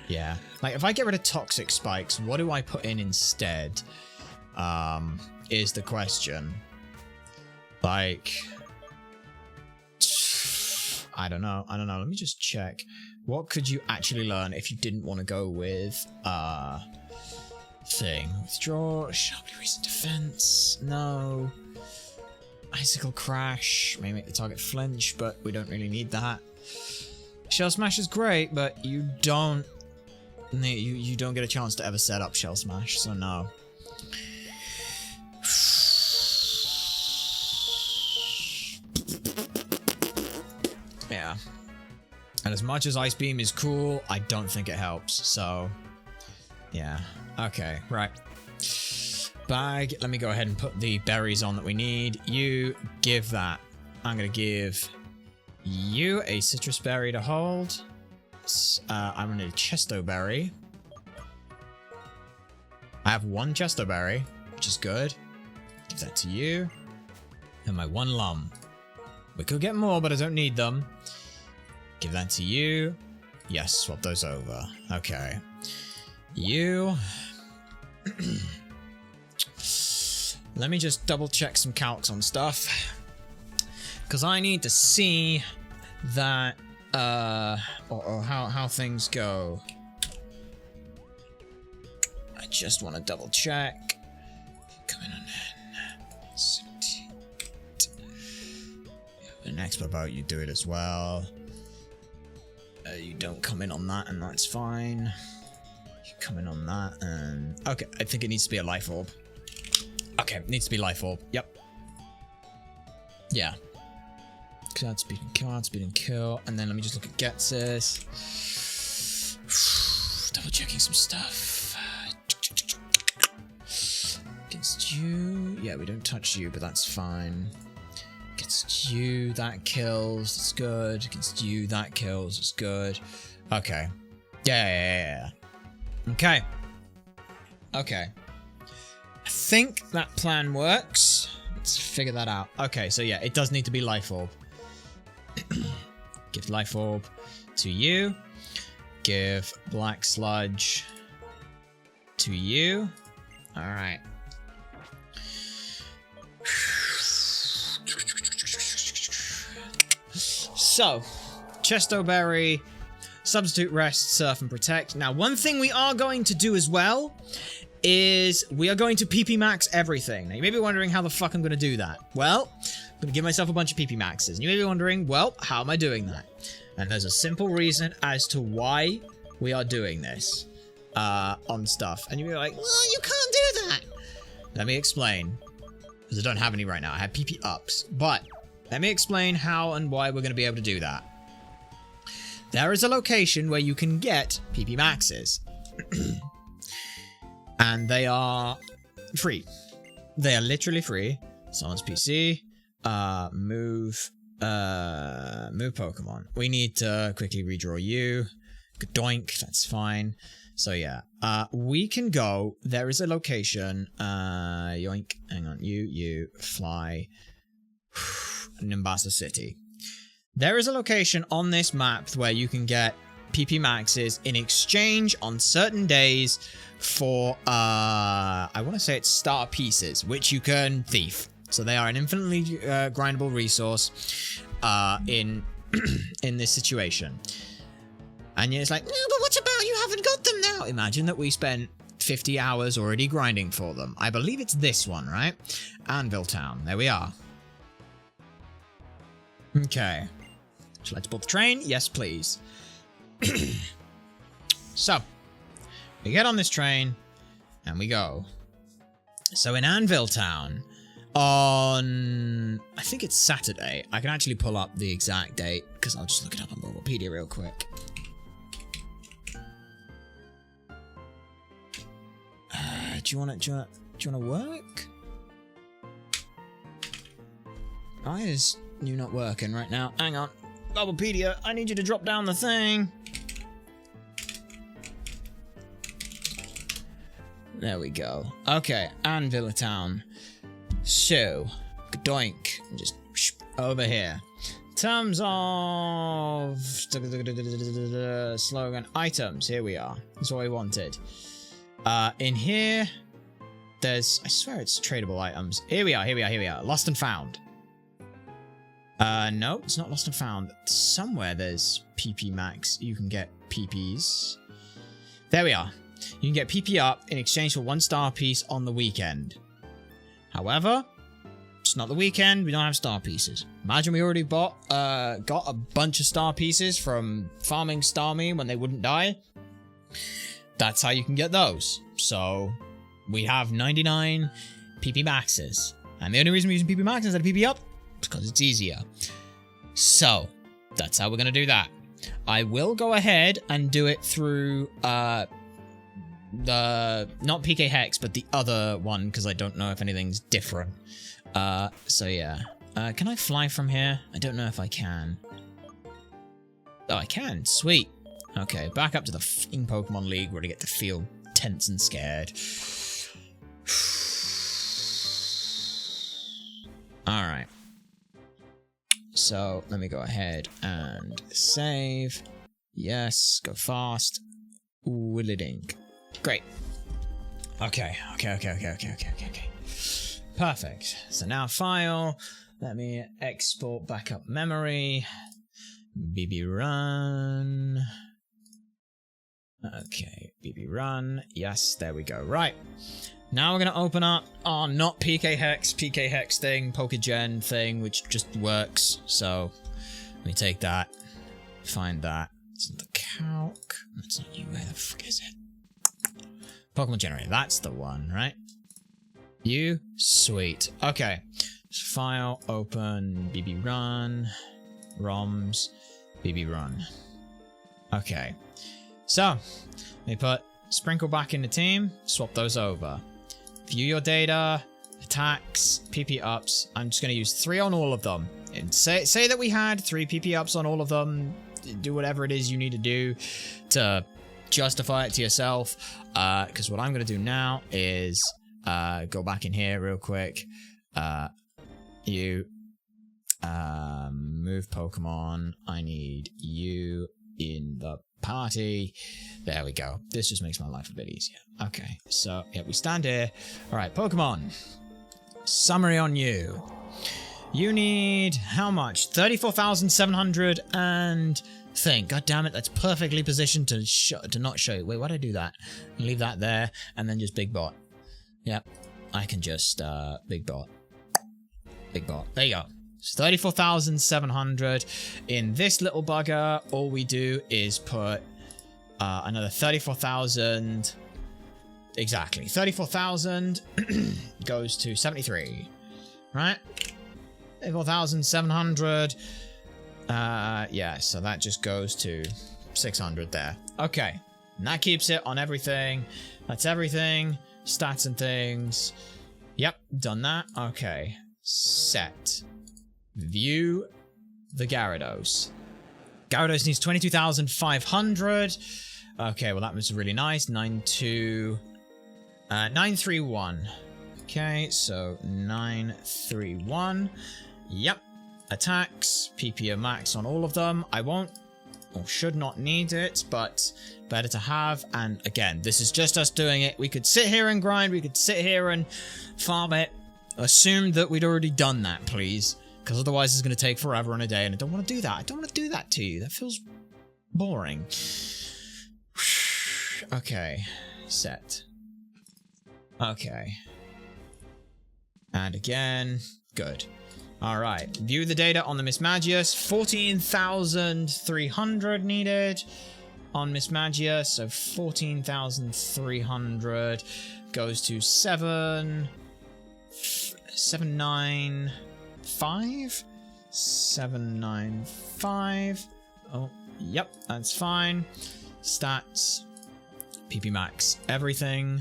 Yeah. Like, if I get rid of Toxic Spikes, what do I put in instead? Is the question. Like... I don't know. Let me just check. What could you actually learn if you didn't want to go with, thing? Withdraw, sharply recent defense, no. Icicle Crash, may make the target flinch, but we don't really need that. Shell Smash is great, but you don't get a chance to ever set up Shell Smash, so no. Yeah. And as much as Ice Beam is cool, I don't think it helps, so... Yeah. Okay, right. bag. Let me go ahead and put the berries on that we need. You give that. I'm going to give you a citrus berry to hold. I'm going to chesto berry. I have one chesto berry, which is good. Give that to you. And my one lum. We could get more, but I don't need them. Give that to you. Yes, swap those over. Okay. You. Let me just double check some calcs on stuff. Because I need to see that, or how things go. I just want to double check. Coming on in. 17. The next about you do it as well. You don't come in on that, and that's fine. You come in on that, and okay. I think it needs to be a life orb. Okay, it needs to be life orb. Yep. Yeah. Cloud speed and kill. And then let me just look at Getsis. Double checking some stuff. Against you. Yeah, we don't touch you, but that's fine. Against you, that kills. That's good. Against you, that kills. It's good. Okay. Yeah. Okay. Okay. I think that plan works. Let's figure that out. Okay, so yeah, it does need to be life orb. Give life orb to you. Give black sludge to you. All right. So, chesto berry, substitute rest, surf, and protect. Now, one thing we are going to do as well is we are going to PP max everything. Now, you may be wondering how the fuck I'm going to do that. Well, I'm going to give myself a bunch of PP maxes. And you may be wondering, well, how am I doing that? And there's a simple reason as to why we are doing this on stuff. And you'll be like, well, you can't do that. Let me explain. Because I don't have any right now. I have PP ups. But let me explain how and why we're going to be able to do that. There is a location where you can get PP maxes. And they are free. They are literally free. Someone's PC. Move Pokemon. We need to quickly redraw you. Doink, that's fine. So yeah, we can go. There is a location. Yoink, hang on. You fly. Nimbasa City. There is a location on this map where you can get PP maxes in exchange on certain days for, I want to say it's star pieces, which you can thief. So they are an infinitely grindable resource in this situation. And it's like, no, but what about you haven't got them now? Imagine that we spent 50 hours already grinding for them. I believe it's this one, right? Anvil Town. There we are. Okay. Would you like to board the train? Yes, please. So, we get on this train, and we go. So in Anvil Town, on, I think it's Saturday, I can actually pull up the exact date, because I'll just look it up on Wikipedia real quick. Do you want to work? Why is you not working right now? Hang on. Bubblepedia, I need you to drop down the thing. There we go. Okay, Anvil Town. So, doink. Just over here. In terms of slogan items, here we are. That's what we wanted. In here, there's, I swear it's tradable items. Here we are. Lost and found. No, it's not lost and found. Somewhere there's PP max. You can get PPs. There we are. You can get PP up in exchange for 1 star piece on the weekend. However, it's not the weekend. We don't have star pieces. Imagine we already got a bunch of star pieces from farming Starmie when they wouldn't die. That's how you can get those. So we have 99 PP maxes. And the only reason we're using PP maxes instead of PP up is because it's easier. So that's how we're going to do that. I will go ahead and do it through not PK Hex, but the other one, because I don't know if anything's different. So yeah. Can I fly from here? I don't know if I can. Oh, I can. Sweet. Okay, back up to the f***ing Pokemon League where I get to feel tense and scared. Alright. So, let me go ahead and save. Yes, go fast. Willidink. Great. Okay. Perfect. So now file. Let me export backup memory. BB run. Okay, BB run. Yes, there we go. Right. Now we're going to open up our not PK Hex thing, Pokegen thing, which just works. So, let me take that. Find that. It's not the calc. That's not you. Where the fuck is it? Pokemon generator. That's the one, right? You? Sweet. Okay. File, open, BB run, ROMs, BB run. Okay. So, let me put Sprinkle back in the team, swap those over. View your data, attacks, PP ups. I'm just going to use 3 on all of them. And say that we had 3 PP ups on all of them. Do whatever it is you need to do to justify it to yourself. Because what I'm going to do now is go back in here real quick. Move Pokemon. I need you in the party. There we go. This just makes my life a bit easier. Okay, so yeah, we stand here. Alright, Pokemon. Summary on you. You need how much? 34,700 and think. God damn it, that's perfectly positioned to not show you. Wait, why'd I do that? Leave that there and then just big bot. Yep, I can just big bot. Big bot. There you go. It's 34,700. In this little bugger, all we do is put another 34,000. Exactly. 34,000 goes to 73. Right? 34,700. Yeah, so that just goes to 600 there. Okay. And that keeps it on everything. That's everything. Stats and things. Yep, done that. Okay. Set. View the Gyarados. Gyarados needs 22,500. Okay, well that was really nice. 931. Okay, so 931. Yep. Attacks. PP max on all of them. I won't or should not need it, but better to have. And again, this is just us doing it. We could sit here and grind. We could sit here and farm it. Assume that we'd already done that, please. Because otherwise it's going to take forever and a day, and I don't want to do that. I don't want to do that to you. That feels boring. Okay. Set. Okay. And again. Good. Alright. View the data on the Mismagius. 14,300 needed on Mismagius. So 14,300 goes to 795? 795. Oh, yep, that's fine. Stats. PP max everything.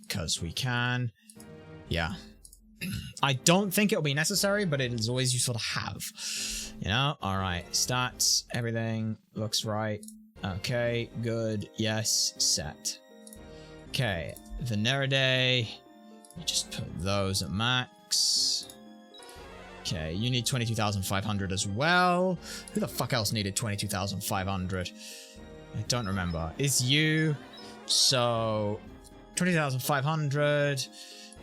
Because we can. Yeah. I don't think it'll be necessary, but it is always useful to have. You know? Alright. Stats. Everything looks right. Okay. Good. Yes. Set. Okay. Veneridae. Just put those at max. Okay, you need 22,500 as well. Who the fuck else needed 22,500? I don't remember. It's you. So, 20,500.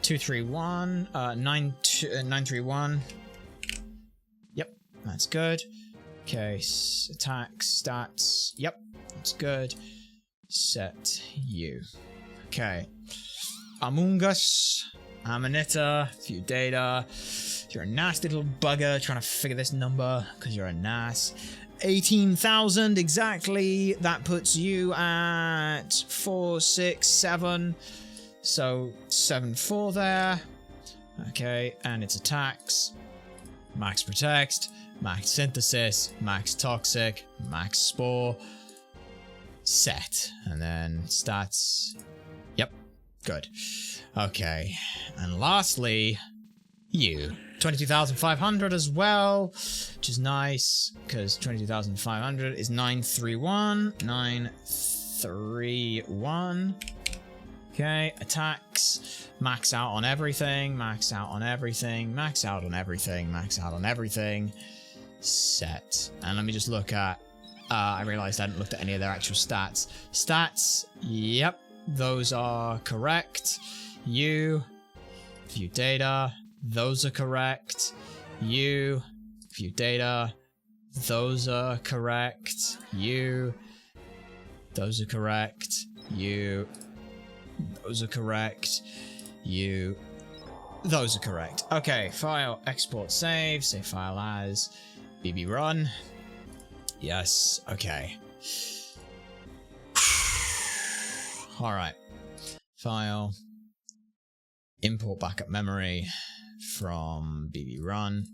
231. 931. Yep, that's good. Okay, attacks, stats. Yep, that's good. Set you. Okay. Amoonguss. Amanita. View data. You're a nasty little bugger trying to figure this number because you're a nas. 18,000 exactly. That puts you at 467. So 74 there. Okay, and its attacks. Max Protect, Max Synthesis, Max Toxic, Max Spore. Set. And then stats. Good. Okay. And lastly, you. 22,500 as well, which is nice, because 22,500 is 931. 931. Okay, attacks. Max out on everything. Max out on everything. Max out on everything. Max out on everything. Set. And let me just look at... I realized I hadn't looked at any of their actual stats. Stats. Yep. Those are correct. You. View data. Those are correct. You. View data. Those are correct. You. Those are correct. You. Those are correct. You. Those are correct. Okay, file, export, save. Save file as BB run. Yes, okay. Alright. File. Import backup memory from BB run.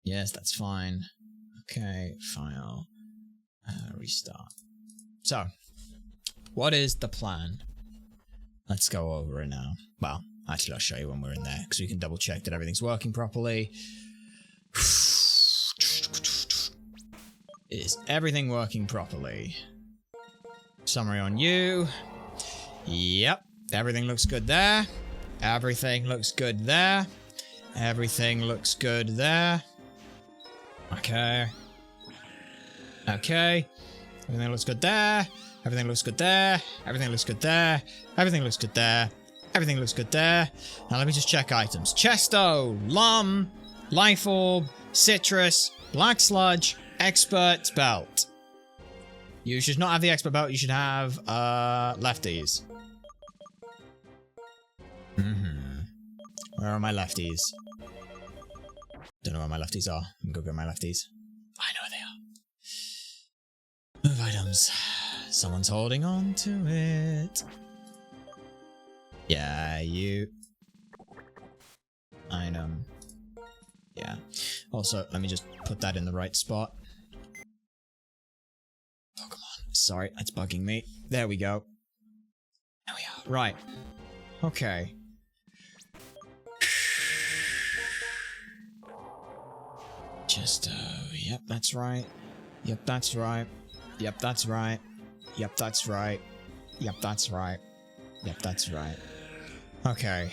Yes, that's fine. Okay, file. Restart. So, what is the plan? Let's go over it now. Well, actually I'll show you when we're in there, because we can double check that everything's working properly. Is everything working properly? Summary on you. Yep, everything looks good there. Everything looks good there. Everything looks good there. Okay. Okay. Everything looks good there. Everything looks good there. Everything looks good there. Everything looks good there. Everything looks good there. Now let me just check items. Chesto, Lum, Life Orb, Citrus, Black Sludge, Expert Belt. You should not have the Expert Belt. You should have lefties. Where are my lefties? Don't know where my lefties are. I can go get my lefties. I know where they are. Move items. Someone's holding on to it. Yeah, you. Item. Yeah. Also, let me just put that in the right spot. Oh, come on. Sorry, that's bugging me. There we go. There we are. Right. Okay. Just, yep, that's right. Yep, that's right. Yep, that's right. Yep, that's right. Yep, that's right. Yep, that's right. Okay.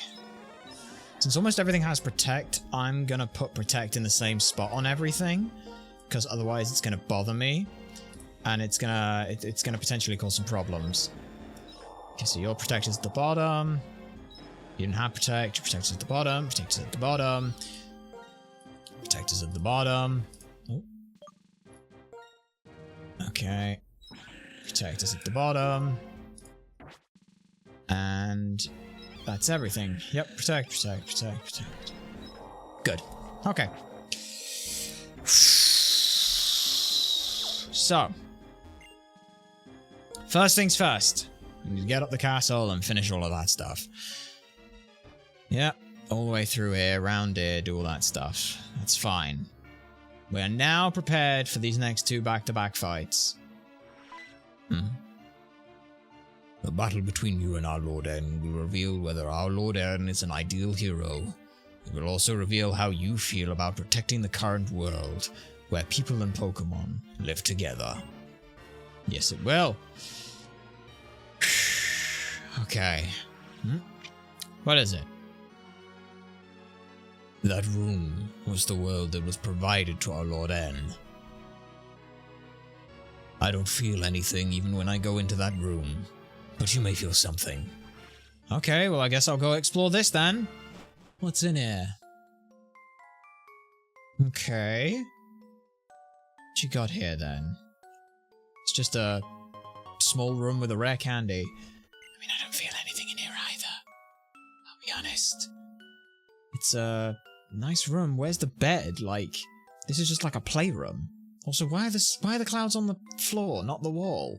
Since almost everything has Protect, I'm gonna put Protect in the same spot on everything, because otherwise it's gonna bother me, and it's gonna potentially cause some problems. Okay, so your Protect is at the bottom. You didn't have Protect. Your Protect is at the bottom. Protect is at the bottom. Protect is at the bottom. Oh. Okay. Protect is at the bottom. And that's everything. Yep, protect, protect, protect, protect. Good. Okay. So. First things first. We need to get up the castle and finish all of that stuff. Yep. All the way through here, around here, do all that stuff. That's fine. We are now prepared for these next two back-to-back fights. The battle between you and our Lord N will reveal whether our Lord N is an ideal hero. It will also reveal how you feel about protecting the current world, where people and Pokemon live together. Yes, it will. Okay. What is it? That room was the world that was provided to our Lord N. I don't feel anything even when I go into that room, but you may feel something. Okay, well I guess I'll go explore this then. What's in here? Okay. What you got here then? It's just a small room with a rare candy. I mean, I don't feel anything in here either. I'll be honest. It's a nice room. Where's the bed? Like, this is just like a playroom. Also, why are the clouds on the floor, not the wall?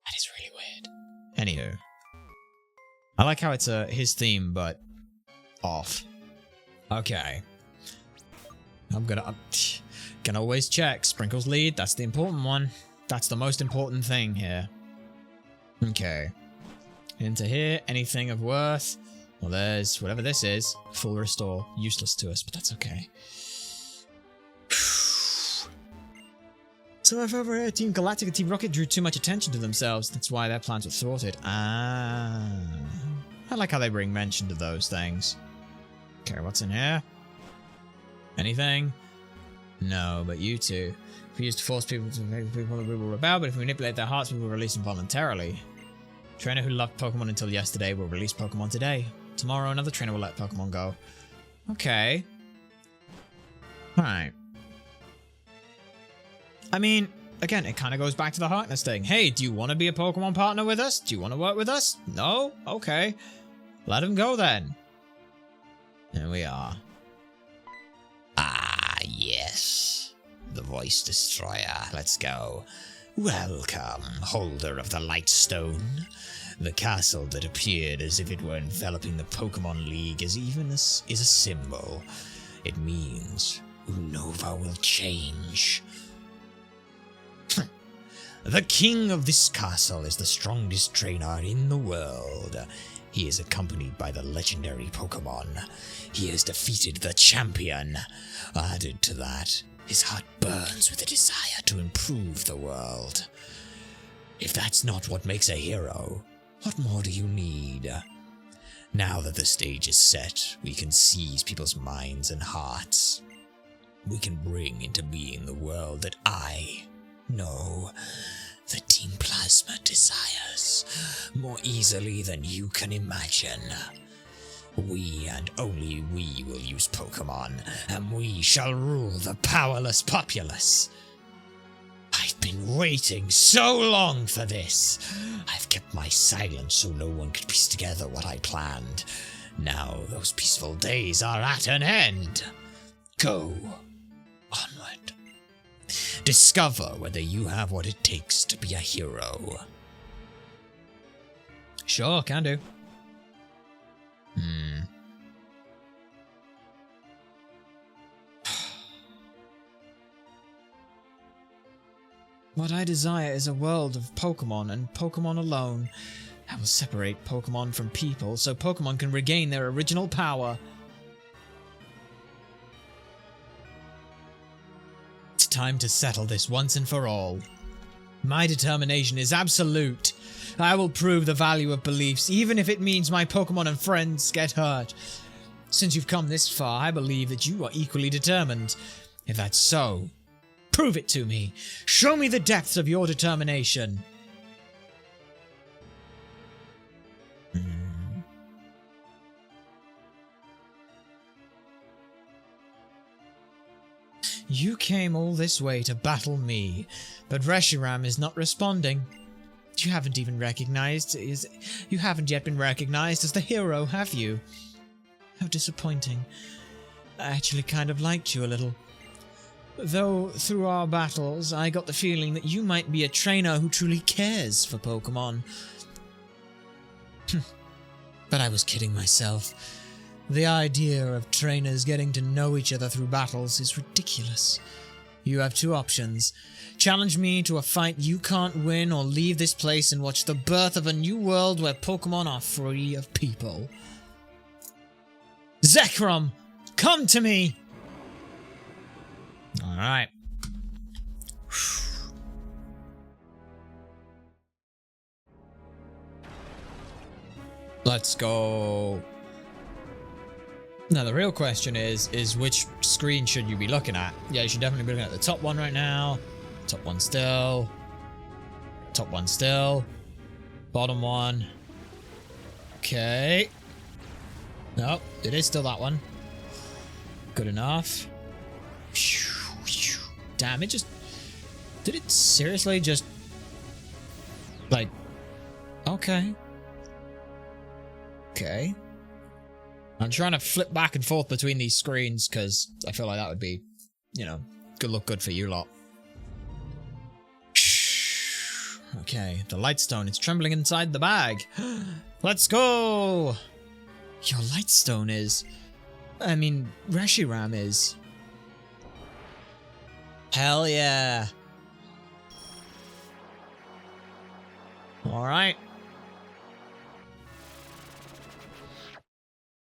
That is really weird. Anywho. I like how it's his theme, but off. Okay. I'm gonna always check. Sprinkles lead, that's the important one. That's the most important thing here. Okay. Into here. Anything of worth. Well, there's whatever this is. Full restore. Useless to us, but that's okay. So if over here, Team Galactic and Team Rocket drew too much attention to themselves, that's why their plans were thwarted. Ah. I like how they bring mention to those things. Okay, what's in here? Anything? No, but you two. If we used to force people to make people will rebel, but if we manipulate their hearts, we will release them voluntarily. Trainer who loved Pokemon until yesterday will release Pokemon today. Tomorrow, another trainer will let Pokemon go. Okay. Alright. I mean, again, it kind of goes back to the Heartness thing. Hey, do you want to be a Pokemon partner with us? Do you want to work with us? No? Okay. Let him go then. There we are. Ah, yes. The Voice Destroyer. Let's go. Welcome, holder of the Light Stone. The castle that appeared as if it were enveloping the Pokemon League is a symbol. It means Unova will change. The king of this castle is the strongest trainer in the world. He is accompanied by the legendary Pokemon. He has defeated the champion. Added to that, his heart burns with a desire to improve the world. If that's not what makes a hero, what more do you need? Now that the stage is set, we can seize people's minds and hearts. We can bring into being the world that I know the Team Plasma desires more easily than you can imagine. We and only we will use Pokemon, and we shall rule the powerless populace. I've been waiting so long for this. I've kept my silence so no one could piece together what I planned. Now those peaceful days are at an end. Go onward. Discover whether you have what it takes to be a hero. Sure, can do. What I desire is a world of Pokemon and Pokemon alone. I will separate Pokemon from people so Pokemon can regain their original power. It's time to settle this once and for all. My determination is absolute. I will prove the value of beliefs, even if it means my Pokemon and friends get hurt. Since you've come this far, I believe that you are equally determined. If that's so, prove it to me. Show me the depths of your determination. You came all this way to battle me, but Reshiram is not responding. You haven't yet been recognized as the hero, have you? How disappointing. I actually kind of liked you a little. Though, through our battles, I got the feeling that you might be a trainer who truly cares for Pokemon. But I was kidding myself. The idea of trainers getting to know each other through battles is ridiculous. You have two options. Challenge me to a fight you can't win, or leave this place and watch the birth of a new world where Pokemon are free of people. Zekrom, come to me! Alright. Let's go. Now the real question is which screen should you be looking at? Yeah, you should definitely be looking at the top one right now. Top one still. Top one still. Bottom one. Okay. Nope, it is still that one. Good enough. Damn, it just... Did it seriously just... Like... Okay. Okay. I'm trying to flip back and forth between these screens because I feel like that would be, you know, good for you lot. Okay, the Lightstone is trembling inside the bag. Let's go! Your Lightstone is... I mean, Reshiram is... Hell yeah! Alright.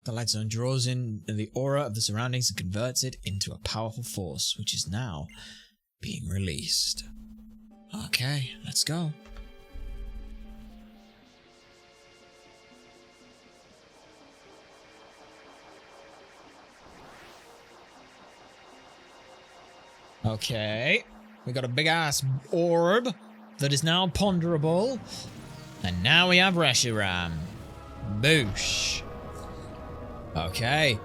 The light zone draws in the aura of the surroundings and converts it into a powerful force, which is now being released. Okay, let's go. Okay, we got a big ass orb that is now ponderable. And now we have Reshiram. Boosh. Okay.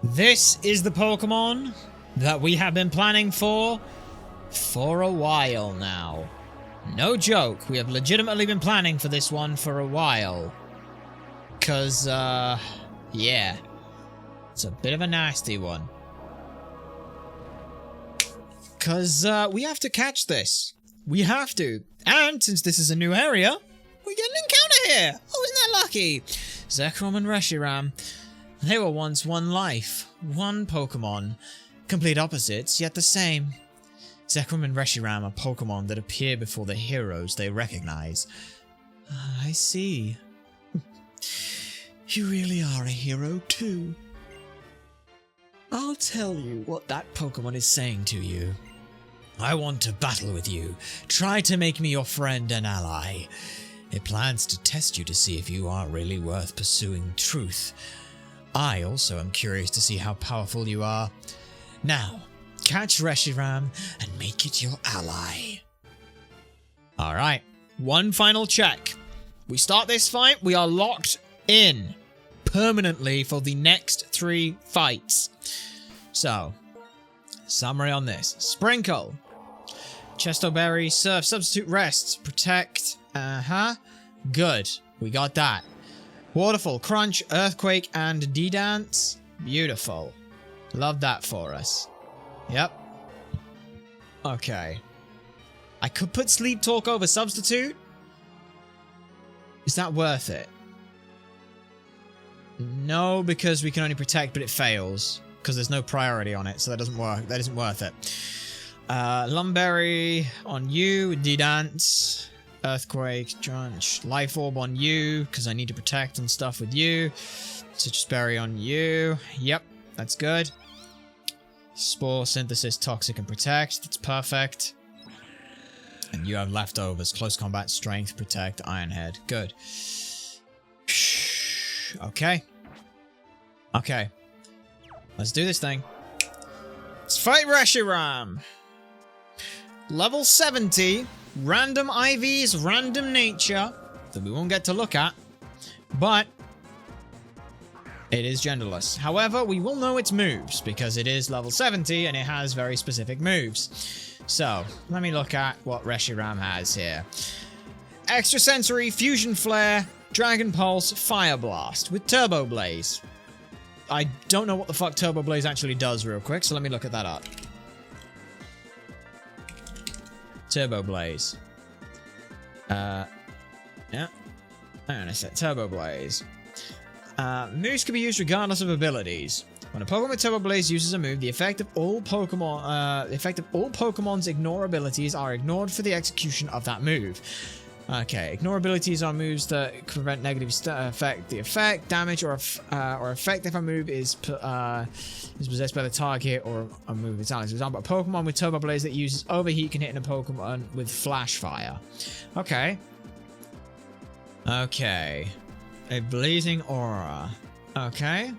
This is the Pokemon that we have been planning for a while now. No joke, we have legitimately been planning for this one for a while. Cause, yeah. It's a bit of a nasty one. Cause, we have to catch this. We have to. And since this is a new area, we get an encounter here. Oh, isn't that lucky? Zekrom and Reshiram. They were once one life, one Pokemon. Complete opposites, yet the same. Zekrom and Reshiram are Pokemon that appear before the heroes they recognize. I see. You really are a hero too. I'll tell you what that Pokemon is saying to you. I want to battle with you. Try to make me your friend and ally. It plans to test you to see if you are really worth pursuing truth. I also am curious to see how powerful you are. Now, catch Reshiram and make it your ally. Alright, one final check. We start this fight, we are locked in permanently for the next 3 fights. So, summary on this. Sprinkle. Chesto Berry, Surf, Substitute, Rest, Protect. Good. We got that. Waterfall, Crunch, Earthquake, and D-Dance. Beautiful. Love that for us. Yep. Okay. I could put Sleep Talk over Substitute. Is that worth it? No, because we can only Protect, but it fails. Because there's no priority on it, so that doesn't work. That isn't worth it. Lumberry on you, D-Dance, Earthquake, Crunch, Life Orb on you, because I need to protect and stuff with you. Citrus Berry on you. Yep, that's good. Spore, Synthesis, Toxic, and Protect. That's perfect. And you have leftovers. Close Combat, Strength, Protect, Iron Head. Good. Okay. Okay. Let's do this thing. Let's fight Reshiram. Level 70. Random IVs, random nature. That we won't get to look at. But it is genderless. However, we will know its moves because it is level 70 and it has very specific moves. So, let me look at what Reshiram has here. Extrasensory, Fusion Flare, Dragon Pulse, Fire Blast with Turbo Blaze. I don't know what the fuck Turbo Blaze actually does real quick, so let me look at that up. Turbo Blaze. Yeah. Hang on a sec. Turbo Blaze. Moves can be used regardless of abilities. When a Pokemon with Turbo Blaze uses a move, the effect of all Pokemon's ignore abilities are ignored for the execution of that move. Okay, ignore abilities are moves that prevent negative effect. The effect, damage, or effect if a move is possessed by the target or a move is challenged. For example, a Pokemon with Turbo Blaze that uses Overheat can hit in a Pokemon with Flash Fire. Okay. Okay. A Blazing Aura. Okay.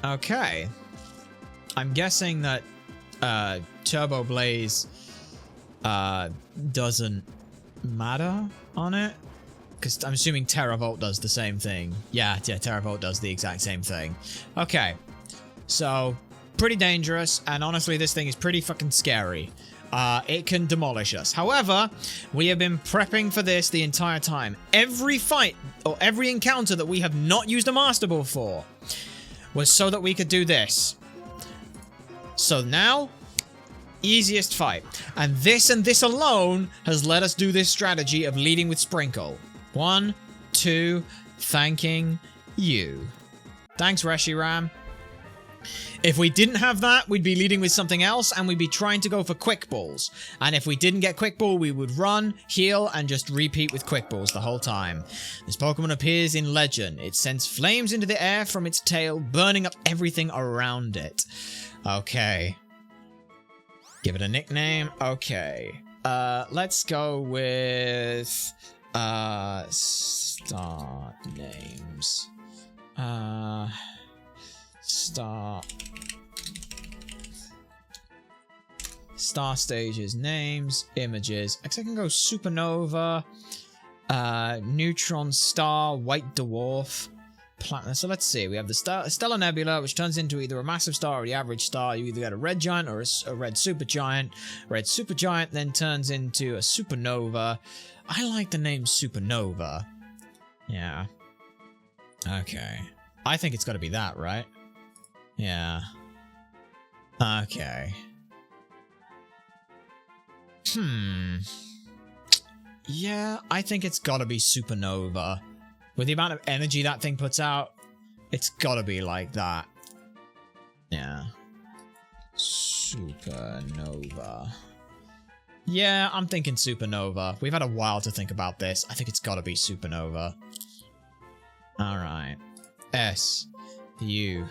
Okay. I'm guessing that Turbo Blaze doesn't matter on it, because I'm assuming Terravolt does the same thing. Yeah, Terravolt does the exact same thing. Okay, so pretty dangerous, and honestly this thing is pretty fucking scary. It can demolish us. However, we have been prepping for this the entire time. Every fight or every encounter that we have not used a Master Ball for was so that we could do this. So now, easiest fight. And this alone has let us do this strategy of leading with Sprinkle. 1, 2, thanking you. Thanks, Reshiram. If we didn't have that, we'd be leading with something else, and we'd be trying to go for quick balls. And if we didn't get quick ball, we would run, heal, and just repeat with quick balls the whole time. This Pokemon appears in Legend. It sends flames into the air from its tail, burning up everything around it. Okay. Give it a nickname. Okay. Let's go with star names. Star stages, names, images. I can go Supernova, Neutron Star, White Dwarf, Platinum. So let's see. We have the Stellar Nebula, which turns into either a massive star or the average star. You either get a red giant or a red supergiant. Red supergiant then turns into a supernova. I like the name Supernova. Yeah. Okay. I think it's got to be that, right? Yeah. Okay. Yeah, I think it's got to be Supernova. With the amount of energy that thing puts out, it's got to be like that. Yeah. Supernova. Yeah, I'm thinking Supernova. We've had a while to think about this. I think it's got to be Supernova. Alright. S-U-P-E-R-N-O-V-A.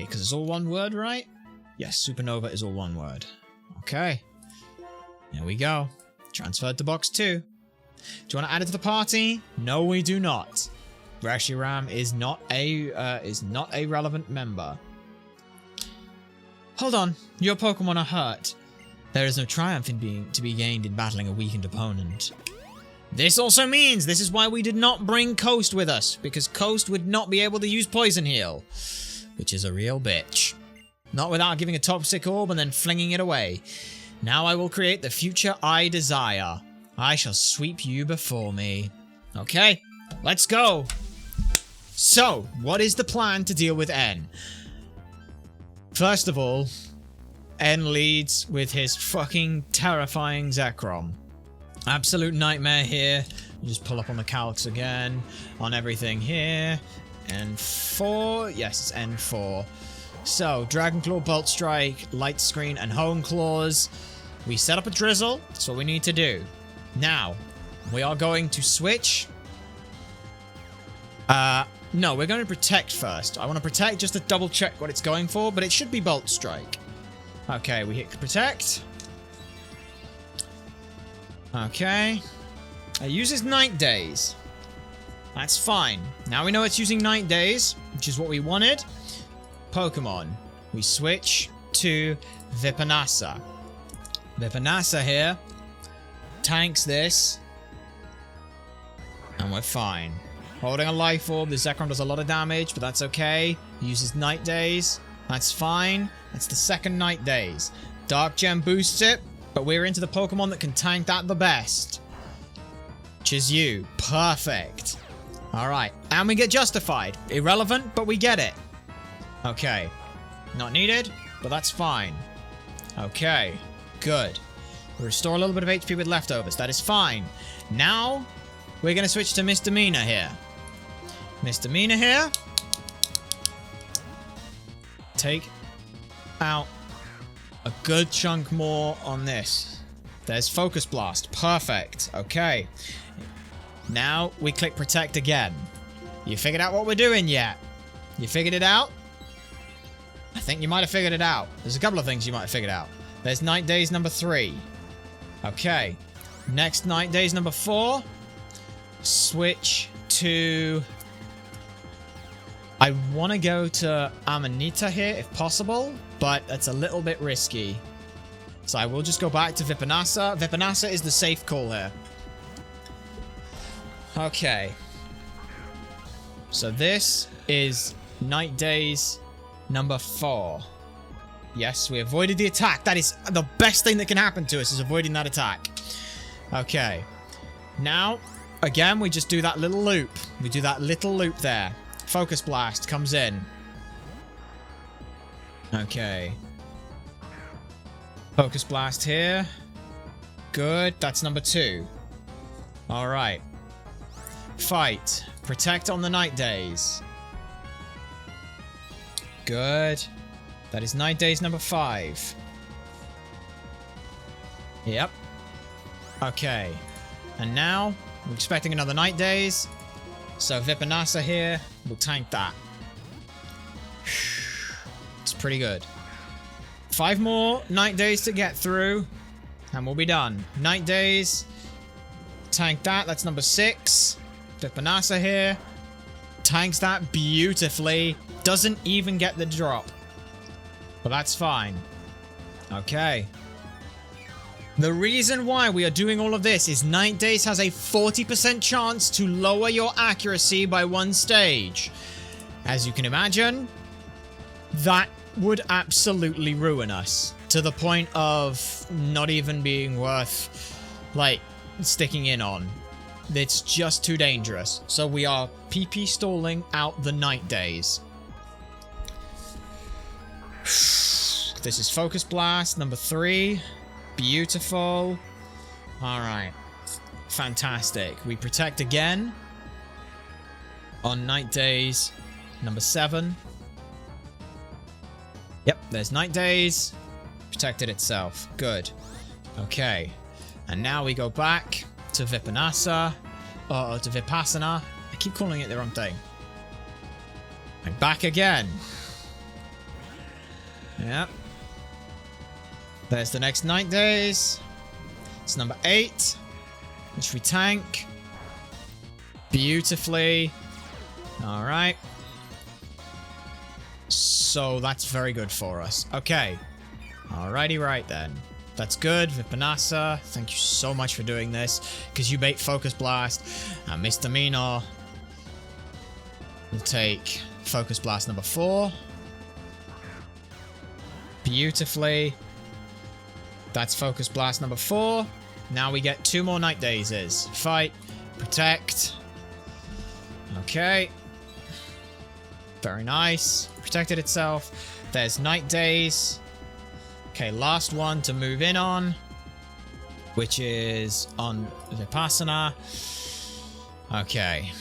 Because it's all one word, right? Yes, Supernova is all one word. Okay. Here we go. Transferred to box 2. Do you want to add it to the party? No, we do not. Reshiram is not a relevant member. Hold on. Your Pokemon are hurt. There is no triumph to be gained in battling a weakened opponent. This also means this is why we did not bring Coast with us, because Coast would not be able to use Poison Heal, which is a real bitch. Not without giving a Toxic Orb and then flinging it away. Now I will create the future I desire. I shall sweep you before me. Okay, let's go. So, what is the plan to deal with N? First of all, N leads with his fucking terrifying Zekrom. Absolute nightmare here. You just pull up on the calcs again. On everything here. N4. Yes, it's N4. So, Dragon Claw, Bolt Strike, Light Screen, and Hone Claws. We set up a Drizzle. That's what we need to do. Now, we are going to switch. No, we're going to Protect first. I want to Protect just to double check what it's going for, but it should be Bolt Strike. Okay, we hit Protect. Okay. It uses Night Days. That's fine. Now we know it's using Night Days, which is what we wanted. Pokemon. We switch to Vipanasa. Vipanasa here tanks this, and we're fine. Holding a Life Orb, the Zekrom does a lot of damage, but that's okay. He uses Night Days. That's fine. That's the second Night Days. Dark Gem boosts it, but we're into the Pokemon that can tank that the best. Which is you. Perfect. Alright. And we get Justified. Irrelevant, but we get it. Okay. Not needed, but that's fine. Okay. Good. We restore a little bit of HP with leftovers. That is fine. Now, we're going to switch to Misdemeanor here. Misdemeanor here. Take out a good chunk more on this. There's Focus Blast. Perfect. Okay. Now, we click Protect again. You figured out what we're doing yet? You figured it out? I think you might have figured it out. There's a couple of things you might have figured out. There's Night Days number 3. Okay. Next Night Days number 4. Switch to... I want to go to Amanita here if possible, but that's a little bit risky. So I will just go back to Vipanasa. Vipanasa is the safe call here. Okay. So this is Night Days number 4. Yes, we avoided the attack. That is the best thing that can happen to us, is avoiding that attack. Okay. Now, again, we just do that little loop. We do that little loop there. Focus Blast comes in. Okay. Focus Blast here. Good. That's number 2. Alright. Fight. protect on the night days. Good. That is night days number 5. Yep. Okay. And now, we're expecting another night days. So Vipanasa here will tank that. It's pretty good. 5 more night days to get through, and we'll be done. Night days. Tank that. That's number 6. Vipanasa here. Tanks that beautifully. Doesn't even get the drop. But that's fine. Okay. The reason why we are doing all of this is Night Days has a 40% chance to lower your accuracy by 1 stage. As you can imagine, that would absolutely ruin us. To the point of not even being worth, like, sticking in on. It's just too dangerous. So we are PP stalling out the Night Days. This is Focus Blast, number 3. Beautiful. Alright. Fantastic. We protect again. On Night Days, number 7. Yep, there's Night Days. Protected itself. Good. Okay. And now we go back to Vipanasa. Or to Vipassana. I keep calling it the wrong thing. And back again. Yep. There's the next Night Days. It's number 8. Which we tank. Beautifully. Alright. So that's very good for us. Okay. Alrighty, right then. That's good. Vipanasa, thank you so much for doing this. Because you bait Focus Blast. And Mr. Mino will take Focus Blast number 4. Beautifully. That's Focus Blast number 4. Now we get 2 more Night Days. Fight. Protect. Okay. Very nice. Protected itself. There's Night Days. Okay, last one to move in on. Which is on Vipassana. Okay.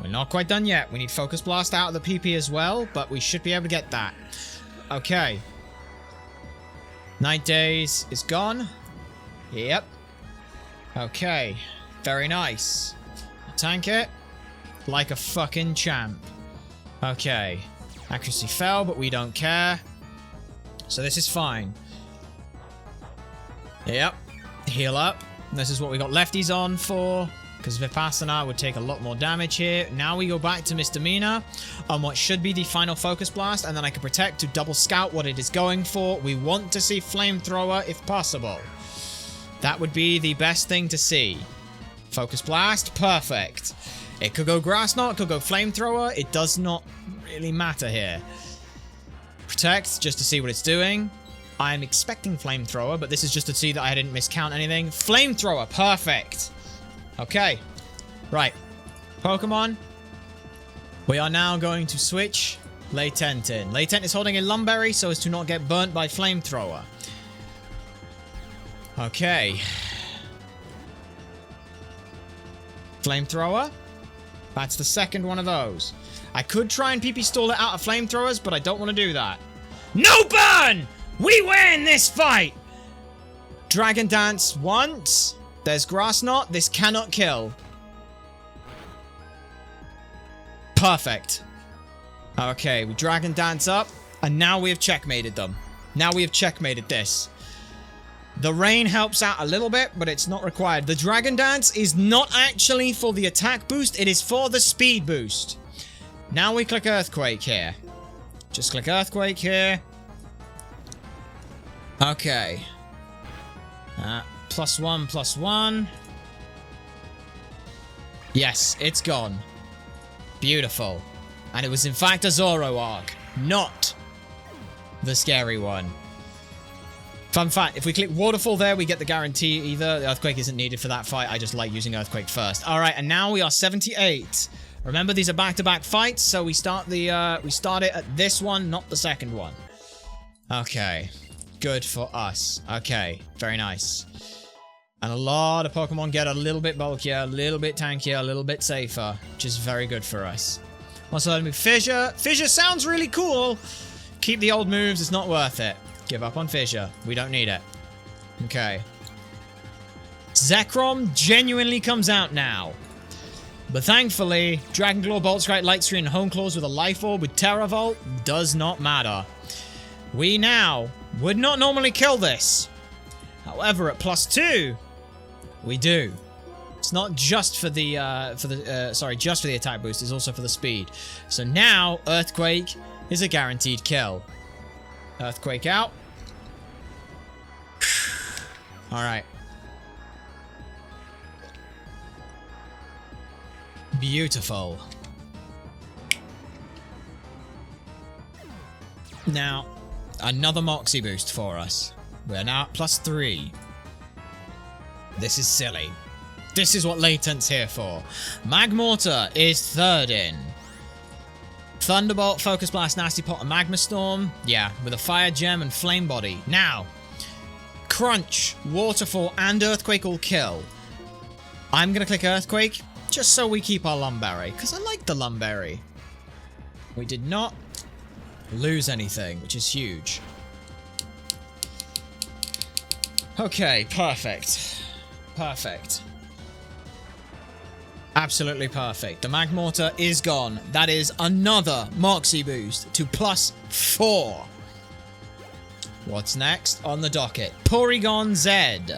We're not quite done yet. We need Focus Blast out of the PP as well, but we should be able to get that. Okay. Night Days is gone. Yep. Okay. Very nice. Tank it. Like a fucking champ. Okay. Accuracy fell, but we don't care. So this is fine. Yep. Heal up. This is what we got lefties on for. Because Vipassana would take a lot more damage here. Now we go back to Misdemeanor on what should be the final Focus Blast. And then I can protect to double scout what it is going for. We want to see Flamethrower if possible. That would be the best thing to see. Focus Blast. Perfect. It could go Grass Knot. It could go Flamethrower. It does not really matter here. Protect just to see what it's doing. I'm expecting Flamethrower, but this is just to see that I didn't miscount anything. Flamethrower. Perfect. Okay. Right. Pokemon. We are now going to switch Latent in. Latent is holding a Lumberry so as to not get burnt by Flamethrower. Okay. Flamethrower. That's the second one of those. I could try and PP stall it out of Flamethrowers, but I don't want to do that. No burn! We win this fight! Dragon Dance once. There's Grass Knot. This cannot kill. Perfect. Okay, we Dragon Dance up. And now we have checkmated them. Now we have checkmated this. The rain helps out a little bit, but it's not required. The Dragon Dance is not actually for the attack boost. It is for the speed boost. Now we click Earthquake here. Just click Earthquake here. Okay. +1, +1. Yes, it's gone. Beautiful. And it was in fact a Zoroark, not the scary one. Fun fact, if we click Waterfall there, we get the guarantee either. The Earthquake isn't needed for that fight. I just like using Earthquake first. Alright, and now we are 78. Remember, these are back-to-back fights, so we start it at this one, not the second one. Okay. Good for us. Okay, very nice. And a lot of Pokemon get a little bit bulkier, a little bit tankier, a little bit safer, which is very good for us. Also, let me Fissure. Fissure sounds really cool. Keep the old moves. It's not worth it. Give up on Fissure. We don't need it. Okay. Zekrom genuinely comes out now. But thankfully, Dragon Claw, Bolt Strike, Light Screen, and Hone Claws with a Life Orb with Terra Volt does not matter. We now would not normally kill this. However, at +2, we do. It's not just for the just for the attack boost. It's also for the speed. So now Earthquake is a guaranteed kill. Earthquake out. All right. Beautiful. Now, another Moxie boost for us. We're now at +3. This is silly. This is what Latent's here for. Magmortar is third in. Thunderbolt, Focus Blast, Nasty Pot, and Magma Storm. Yeah, with a Fire Gem and Flame Body. Now, Crunch, Waterfall, and Earthquake will kill. I'm going to click Earthquake, just so we keep our Lumberry, because I like the Lumberry. We did not lose anything, which is huge. Okay, perfect. Perfect. Absolutely perfect. The Magmortar is gone. That is another Moxie boost to +4. What's next on the docket? Porygon Z.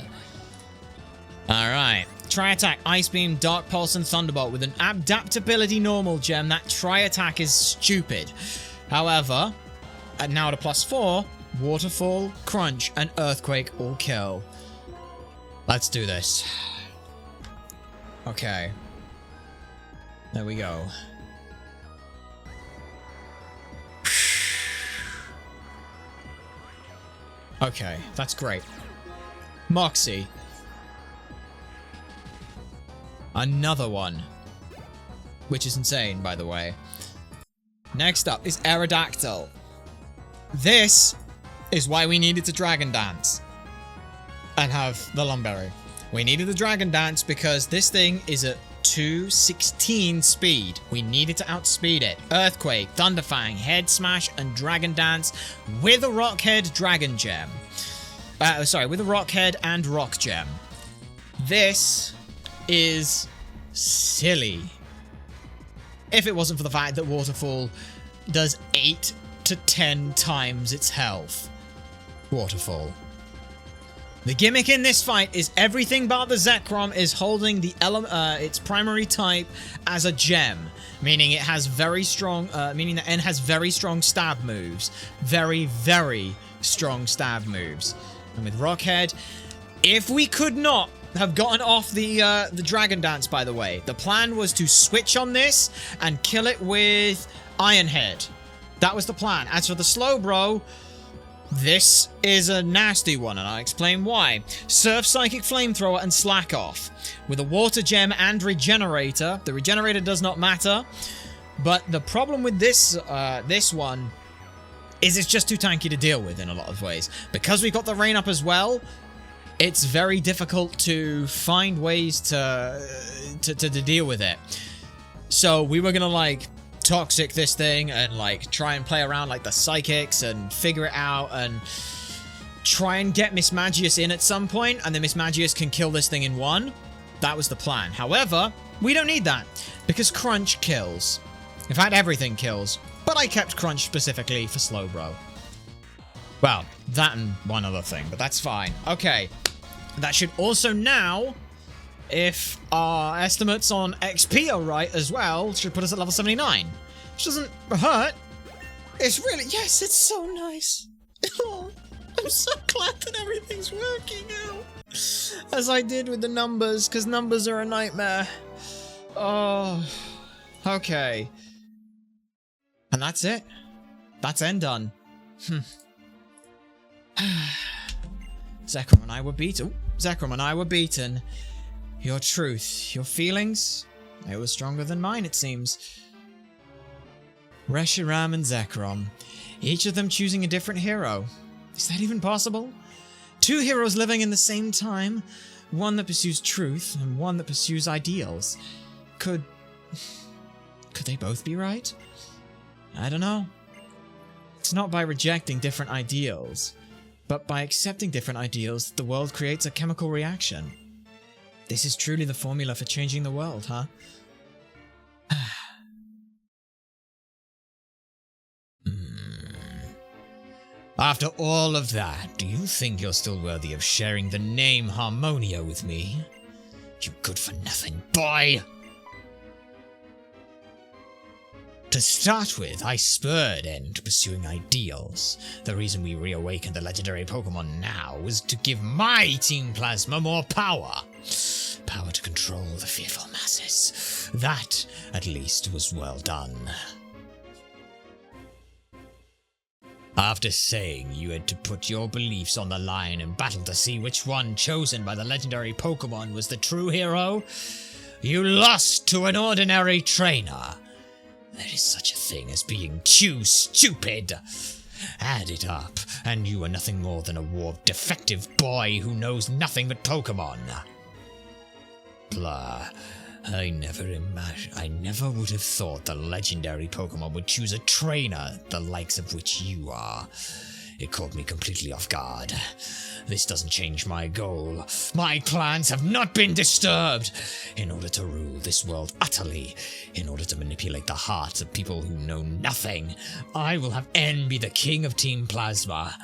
Alright. Tri-Attack, Ice Beam, Dark Pulse, and Thunderbolt with an Adaptability Normal Gem. That Tri-Attack is stupid. However, now to +4, Waterfall, Crunch, and Earthquake all kill. Let's do this. Okay. There we go. Okay, that's great. Moxie. Another one. Which is insane, by the way. Next up is Aerodactyl. This is why we needed to Dragon Dance. And have the Lumberry. We needed the Dragon Dance because this thing is at 216 speed. We needed to outspeed it. Earthquake, Thunderfang, Head Smash, and Dragon Dance with a Rockhead Dragon Gem. With a Rockhead and Rock Gem. This is silly. If it wasn't for the fact that Waterfall does 8 to 10 times its health. Waterfall. The gimmick in this fight is everything but the Zekrom is holding the its primary type as a gem, meaning it has very strong, meaning that N has very strong stab moves, very, very strong stab moves. And with Rockhead, if we could not have gotten off the Dragon Dance, by the way, the plan was to switch on this and kill it with Iron Head. That was the plan. As for the Slowbro, this is a nasty one, and I'll explain why. Surf, Psychic Flamethrower, and Slack Off. With a Water Gem and Regenerator. The Regenerator does not matter, but the problem with this one is it's just too tanky to deal with in a lot of ways. Because we've got the Rain Up as well, it's very difficult to find ways to deal with it. So we were gonna, like, Toxic this thing and, like, try and play around, like, the Psychics and figure it out and try and get Mismagius in at some point, and then Mismagius can kill this thing in one. That was the plan. However, we don't need that because Crunch kills. In fact, everything kills, but I kept Crunch specifically for Slowbro. Well, that and one other thing, but that's fine. Okay, that should also now, if our estimates on XP are right as well, should put us at level 79. Which doesn't hurt. It's really... Yes, it's so nice. Oh, I'm so glad that everything's working out. As I did with the numbers, because numbers are a nightmare. Oh. Okay. And that's it. That's end done. Zekrom and I were beaten. Zekrom and I were beaten. Your truth, your feelings, they were stronger than mine, it seems. Reshiram and Zekrom, each of them choosing a different hero. Is that even possible? Two heroes living in the same time, one that pursues truth and one that pursues ideals. Could they both be right? I don't know. It's not by rejecting different ideals, but by accepting different ideals that the world creates a chemical reaction. This is truly the formula for changing the world, huh? After all of that, do you think you're still worthy of sharing the name Harmonia with me? You good-for-nothing boy! To start with, I spurred End pursuing ideals. The reason we reawakened the legendary Pokemon now was to give my Team Plasma more power. Power to control the fearful masses. That, at least, was well done. After saying you had to put your beliefs on the line and battle to see which one chosen by the legendary Pokemon was the true hero, you lost to an ordinary trainer. There is such a thing as being too stupid. Add it up, and you are nothing more than a warped, defective boy who knows nothing but Pokemon. Blah. I never would have thought the legendary Pokemon would choose a trainer, the likes of which you are. It caught me completely off guard. This doesn't change my goal. My plans have not been disturbed. In order to rule this world utterly, in order to manipulate the hearts of people who know nothing, I will have N be the king of Team Plasma.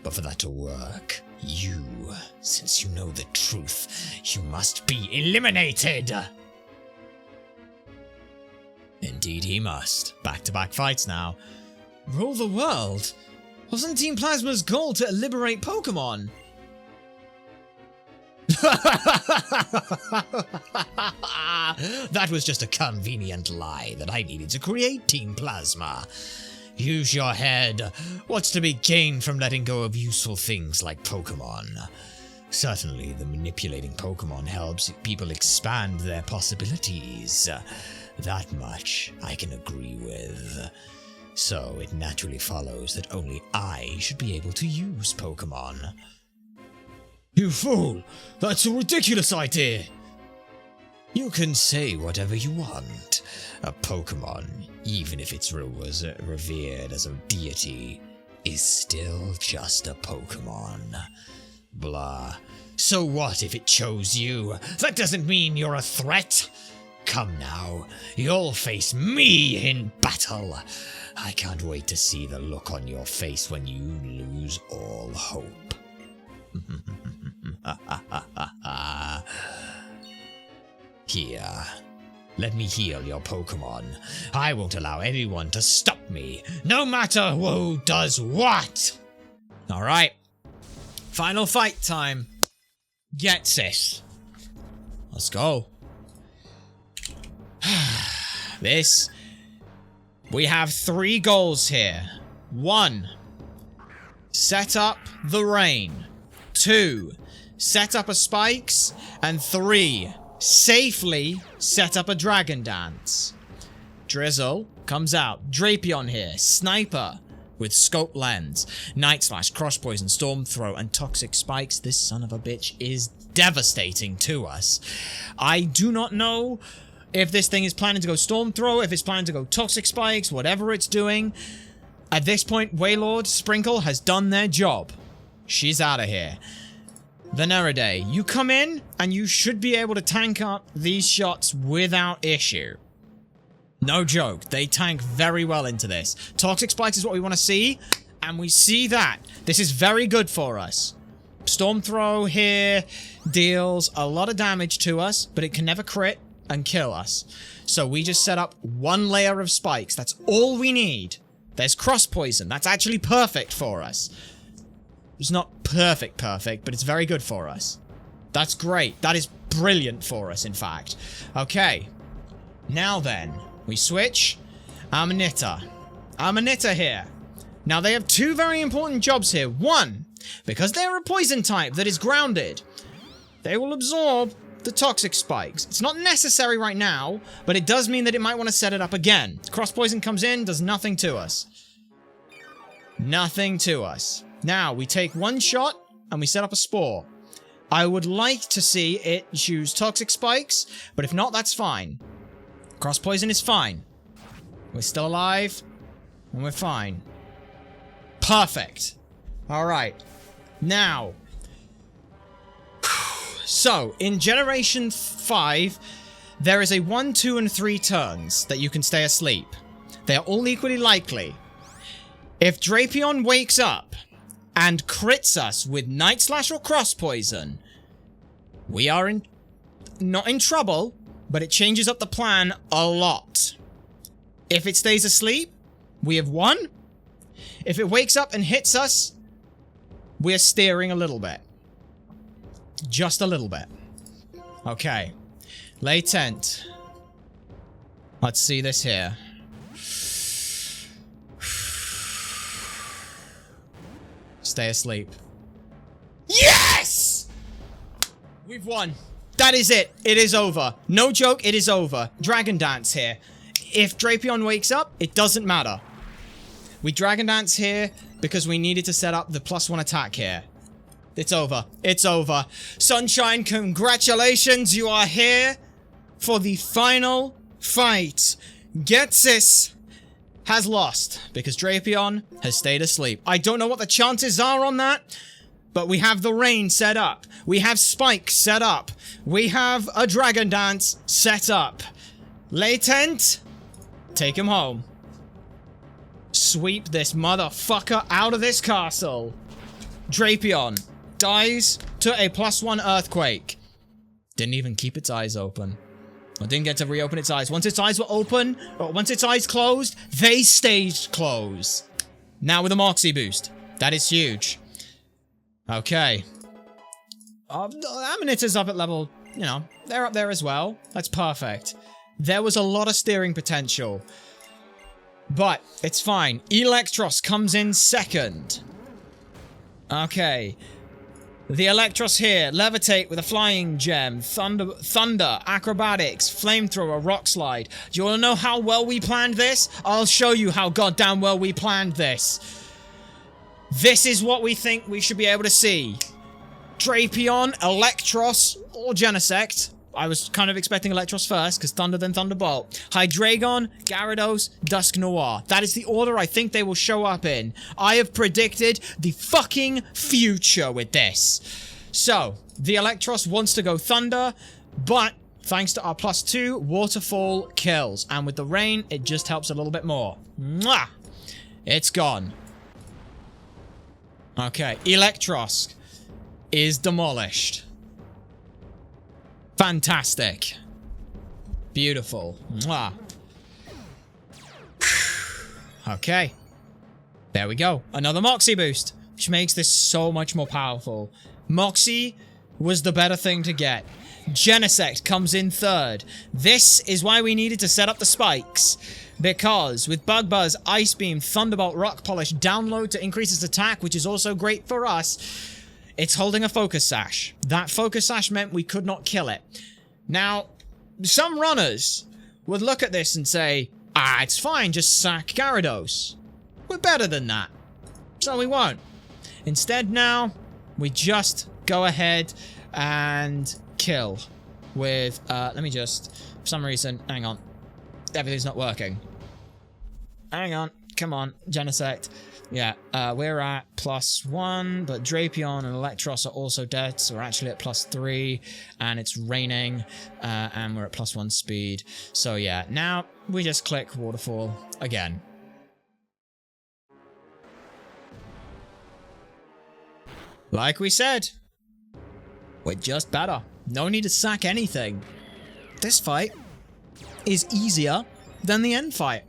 But for that to work, you, since you know the truth, you must be eliminated. Indeed he must. Back-to-back fights now. Rule the world? Wasn't Team Plasma's goal to liberate Pokemon? That was just a convenient lie that I needed to create Team Plasma. Use your head. What's to be gained from letting go of useful things like Pokemon? Certainly, the manipulating Pokemon helps people expand their possibilities. That much I can agree with. So it naturally follows that only I should be able to use Pokemon. You fool! That's a ridiculous idea! You can say whatever you want. A Pokemon, even if its rule was revered as a deity, is still just a Pokemon. Blah. So what if it chose you? That doesn't mean you're a threat! Come now, you'll face me in battle. I can't wait to see the look on your face when you lose all hope. Here, let me heal your Pokemon. I won't allow anyone to stop me, no matter who does what. Alright, final fight time. Get this. Let's go. We have 3 goals here. 1. Set up the rain. 2. Set up a spikes. And 3. Safely set up a dragon dance. Drizzle comes out. Drapion here. Sniper with scope lens. Night Slash, Cross Poison, Storm Throw, and Toxic Spikes. This son of a bitch is devastating to us. I do not know if this thing is planning to go Storm Throw, if it's planning to go Toxic Spikes, whatever it's doing. At this point, Wailord Sprinkle has done their job. She's out of here. Veneriday, you come in, and you should be able to tank up these shots without issue. No joke, they tank very well into this. Toxic Spikes is what we want to see, and we see that. This is very good for us. Storm Throw here deals a lot of damage to us, but it can never crit and kill us. So we just set up 1 layer of spikes. That's all we need. There's Cross Poison. That's actually perfect for us. It's not perfect, but it's very good for us. That's great. That is brilliant for us, in fact. Okay. Now then, we switch. Amanita. Amanita here. Now they have 2 very important jobs here. 1, because they're a poison type that is grounded, they will absorb the Toxic Spikes. It's not necessary right now, but it does mean that it might want to set it up again. Cross Poison comes in, does nothing to us. Nothing to us. Now, we take 1 shot, and we set up a Spore. I would like to see it use toxic spikes, but if not, that's fine. Cross poison is fine. We're still alive, and we're fine. Perfect. Alright. Now. So, in Generation 5, there is a 1, 2, and 3 turns that you can stay asleep. They are all equally likely. If Drapion wakes up and crits us with Night Slash or Cross Poison, we are not in trouble, but it changes up the plan a lot. If it stays asleep, we have won. If it wakes up and hits us, we're steering a little bit. Just a little bit. Okay. Latent. Let's see this here. Stay asleep. Yes! We've won. That is it. It is over. No joke, it is over. Dragon Dance here. If Drapion wakes up, it doesn't matter. We Dragon Dance here because we needed to set up the +1 attack here. It's over. It's over. Sunshine, congratulations. You are here for the final fight. Getsis has lost because Drapion has stayed asleep. I don't know what the chances are on that, but we have the rain set up. We have Spike set up. We have a Dragon Dance set up. Latent, take him home. Sweep this motherfucker out of this castle. Drapion dies to a +1 earthquake. Didn't even keep its eyes open. Or didn't get to reopen its eyes. Once its eyes were open, or once its eyes closed, they stayed closed. Now with a Moxie boost. That is huge. Okay. Amanita's up at level, you know, they're up there as well. That's perfect. There was a lot of steering potential. But it's fine. Electros comes in second. Okay. The Electros here, Levitate with a Flying Gem, Thunder, Acrobatics, Flamethrower, Rock Slide. Do you want to know how well we planned this? I'll show you how goddamn well we planned this. This is what we think we should be able to see. Drapion, Electros, or Genesect. I was kind of expecting Electros first, because Thunder then Thunderbolt. Hydreigon, Gyarados, Dusk Noir. That is the order I think they will show up in. I have predicted the fucking future with this. So, the Electros wants to go Thunder, but thanks to our +2, Waterfall kills. And with the rain, it just helps a little bit more. Mwah! It's gone. Okay, Electros is demolished. Fantastic. Beautiful. Mwah. Okay. There we go. Another Moxie boost, which makes this so much more powerful. Moxie was the better thing to get. Genesect comes in third. This is why we needed to set up the spikes. Because with Bug Buzz, Ice Beam, Thunderbolt, Rock Polish, download to increase its attack, which is also great for us, it's holding a Focus Sash. That Focus Sash meant we could not kill it. Now, some runners would look at this and say, ah, it's fine, just sack Gyarados. We're better than that. So we won't. Instead now, we just go ahead and kill with, let me just, for some reason, hang on. Everything's not working. Hang on, come on, Genesect. Yeah, we're at +1, but Drapion and Electros are also dead, so we're actually at +3, and it's raining, and we're at +1 speed. So yeah, now we just click Waterfall again. Like we said, we're just better. No need to sack anything. This fight is easier than the end fight.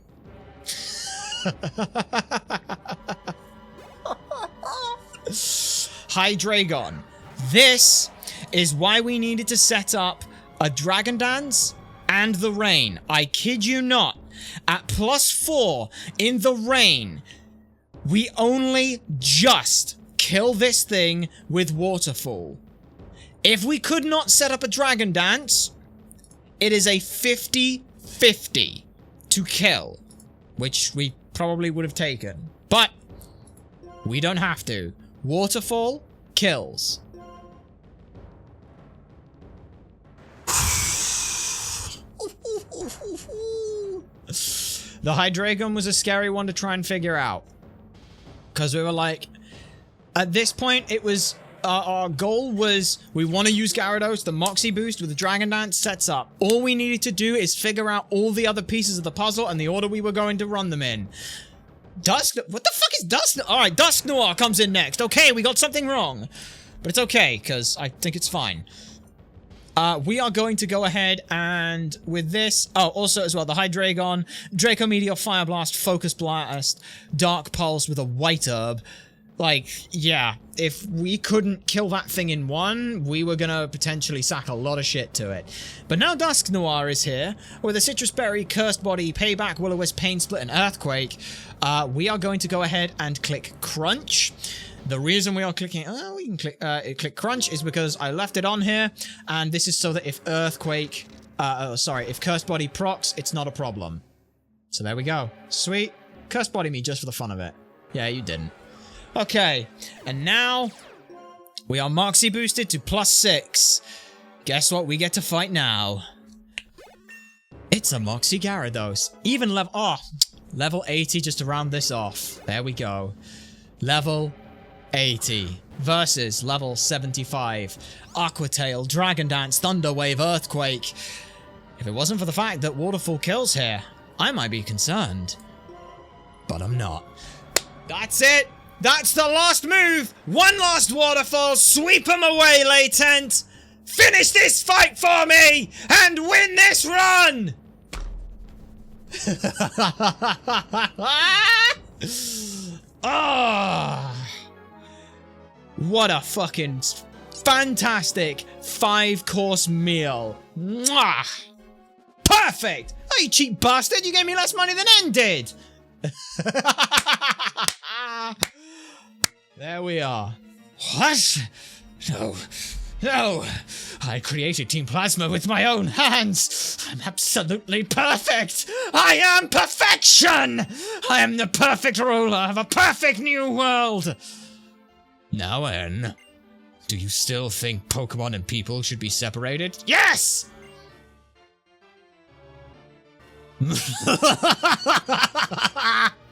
Hydreigon. This is why we needed to set up a Dragon Dance and the rain. I kid you not. At +4 in the rain, we only just kill this thing with Waterfall. If we could not set up a Dragon Dance, it is a 50-50 to kill, which we probably would have taken. But we don't have to. Waterfall kills. The Hydreigon was a scary one to try and figure out. Because we were like, at this point, it was, our goal was, we want to use Gyarados, the Moxie boost with the Dragon Dance sets up. All we needed to do is figure out all the other pieces of the puzzle and the order we were going to run them in. What the fuck is Dusk? Alright, Dusk Noir comes in next. Okay, we got something wrong. But it's okay, because I think it's fine. We are going to go ahead and with this... Oh, also as well, the Hydreigon, Draco Meteor, Fire Blast, Focus Blast, Dark Pulse with a White Herb. Like, yeah, if we couldn't kill that thing in one, we were gonna potentially sack a lot of shit to it. But now Dusk Noir is here, with a Citrus Berry, Cursed Body, Payback, Will-O-Wisp, Pain Split, and Earthquake. We are going to go ahead and click Crunch. The reason we are clicking, we can click Crunch is because I left it on here, and this is so that if Earthquake, if Cursed Body procs, it's not a problem. So there we go. Sweet. Cursed Body me just for the fun of it. Yeah, you didn't. Okay, and now we are Moxie boosted to +6. Guess what we get to fight now? It's a Moxie Gyarados. Even level 80 just to round this off. There we go. Level 80 versus level 75. Aqua Tail, Dragon Dance, Thunder Wave, Earthquake. If it wasn't for the fact that Waterfall kills here, I might be concerned. But I'm not. That's it! That's the last move! One last Waterfall, sweep him away, Latent! Finish this fight for me! And win this run! Ah! What a fucking fantastic 5-course meal. Mwah! Perfect! Oh, you cheap bastard! You gave me less money than N did! There we are. What? No. No. I created Team Plasma with my own hands. I'm absolutely perfect. I am perfection. I am the perfect ruler of a perfect new world. Now, N, do you still think Pokemon and people should be separated? Yes!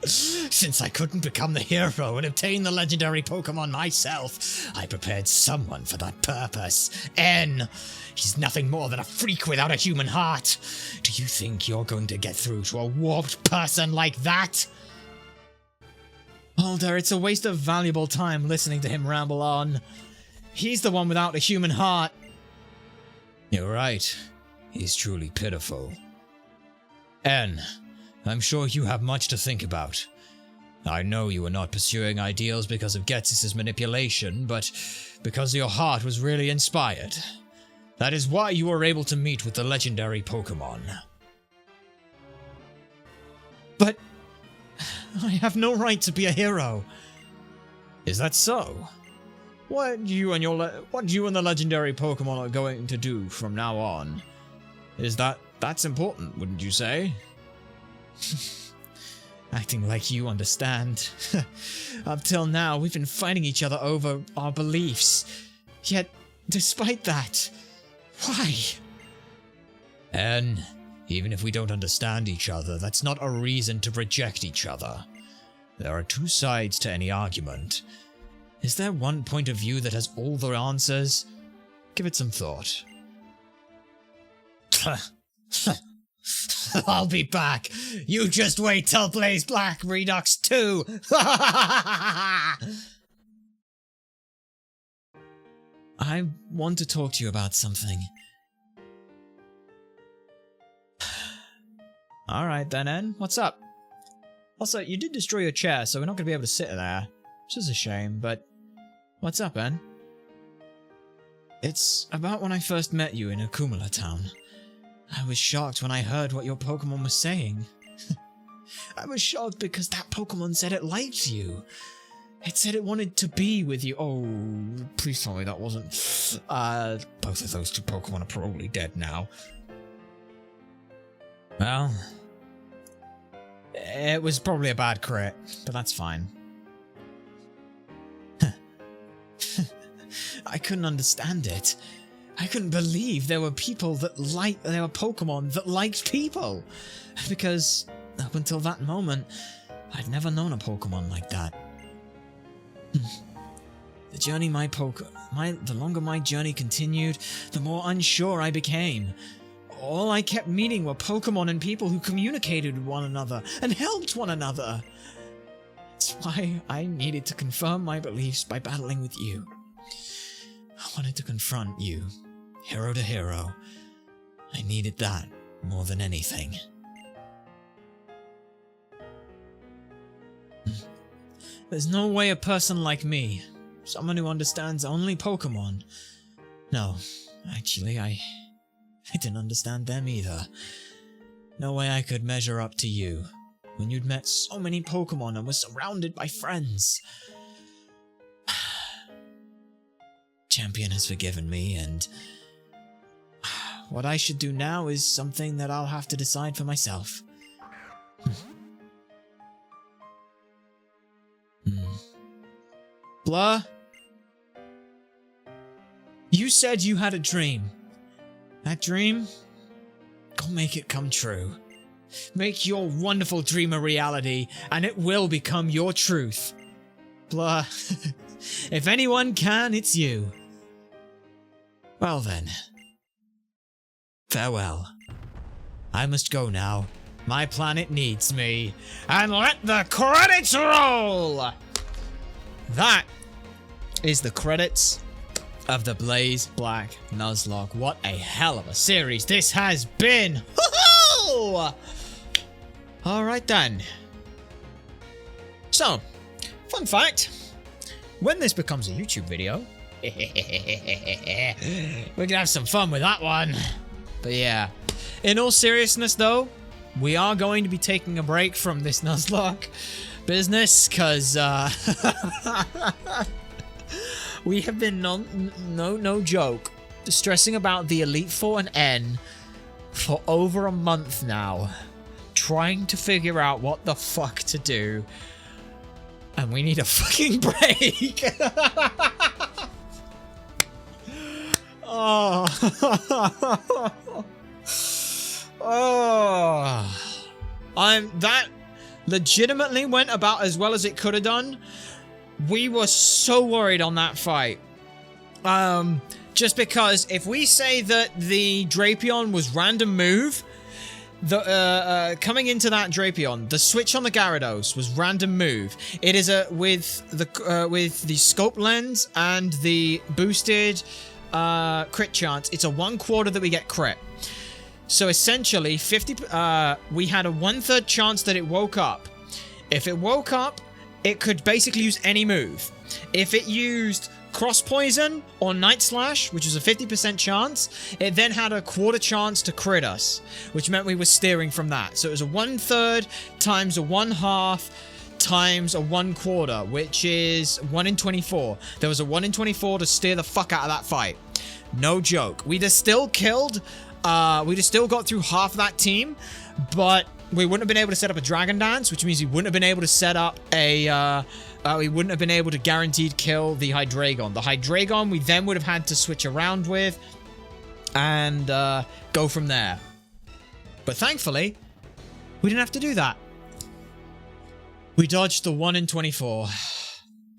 Since I couldn't become the hero and obtain the legendary Pokemon myself, I prepared someone for that purpose. N. He's nothing more than a freak without a human heart. Do you think you're going to get through to a warped person like that? Alder, it's a waste of valuable time listening to him ramble on. He's the one without a human heart. You're right. He's truly pitiful. N, I'm sure you have much to think about. I know you were not pursuing ideals because of Ghetsis' manipulation, but because your heart was really inspired. That is why you were able to meet with the legendary Pokemon. But I have no right to be a hero. Is that so? What you and the legendary Pokemon are going to do from now on? That's important, wouldn't you say? Acting like you understand. Up till now, we've been fighting each other over our beliefs. Yet, despite that, why? And even if we don't understand each other, that's not a reason to reject each other. There are two sides to any argument. Is there one point of view that has all the answers? Give it some thought. I'll be back. You just wait till Blaze Black Redux 2. I want to talk to you about something. Alright then, N. What's up? Also, you did destroy your chair, so we're not going to be able to sit there. Which is a shame, but... What's up, N? It's about when I first met you in Akumula Town. I was shocked when I heard what your Pokemon was saying. I was shocked because that Pokemon said it liked you. It said it wanted to be with you. Oh, please tell me that wasn't... both of those two Pokemon are probably dead now. Well... It was probably a bad crit, but that's fine. I couldn't understand it. I couldn't believe there were people that there were Pokemon that liked people. Because up until that moment, I'd never known a Pokemon like that. The longer my journey continued, the more unsure I became. All I kept meeting were Pokemon and people who communicated with one another and helped one another. That's why I needed to confirm my beliefs by battling with you. I wanted to confront you, hero to hero. I needed that more than anything. There's no way a person like me, someone who understands only Pokemon. No, actually, I didn't understand them either. No way I could measure up to you, when you'd met so many Pokemon and were surrounded by friends. Champion has forgiven me, and what I should do now is something that I'll have to decide for myself. Blur? You said you had a dream. That dream? Go make it come true. Make your wonderful dream a reality, and it will become your truth. Blur, if anyone can, it's you. Well then. Farewell. I must go now. My planet needs me. And let the credits roll! That is the credits of the Blaze Black Nuzlocke. What a hell of a series this has been! Woohoo! Alright then. So, fun fact. When this becomes a YouTube video, we're gonna have some fun with that one. But yeah, in all seriousness though, we are going to be taking a break from this Nuzlocke business, because we have been no joke stressing about the Elite Four and N for over a month now, trying to figure out what the fuck to do, and we need a fucking break. That legitimately went about as well as it could have done. We were so worried on that fight. Just because if we say that the Drapion was random move, coming into that Drapion, the switch on the Gyarados was random move. It is with the scope lens and the boosted crit chance, it's a 1/4 that we get crit. So essentially, we had a 1/3 chance that it woke up. If it woke up, it could basically use any move. If it used Cross Poison or Night Slash, which was a 50% chance, it then had a 1/4 chance to crit us, which meant we were steering from that. So it was a 1/3 times a 1/2 times a 1/4, which is 1 in 24. There was a 1 in 24 to steer the fuck out of that fight. No joke. We'd have still killed, we'd have still got through half that team, but we wouldn't have been able to set up a Dragon Dance, which means we wouldn't have been able to set up a, we wouldn't have been able to guaranteed kill the Hydreigon. The Hydreigon we then would have had to switch around with and go from there. But thankfully, we didn't have to do that. We dodged the 1 in 24.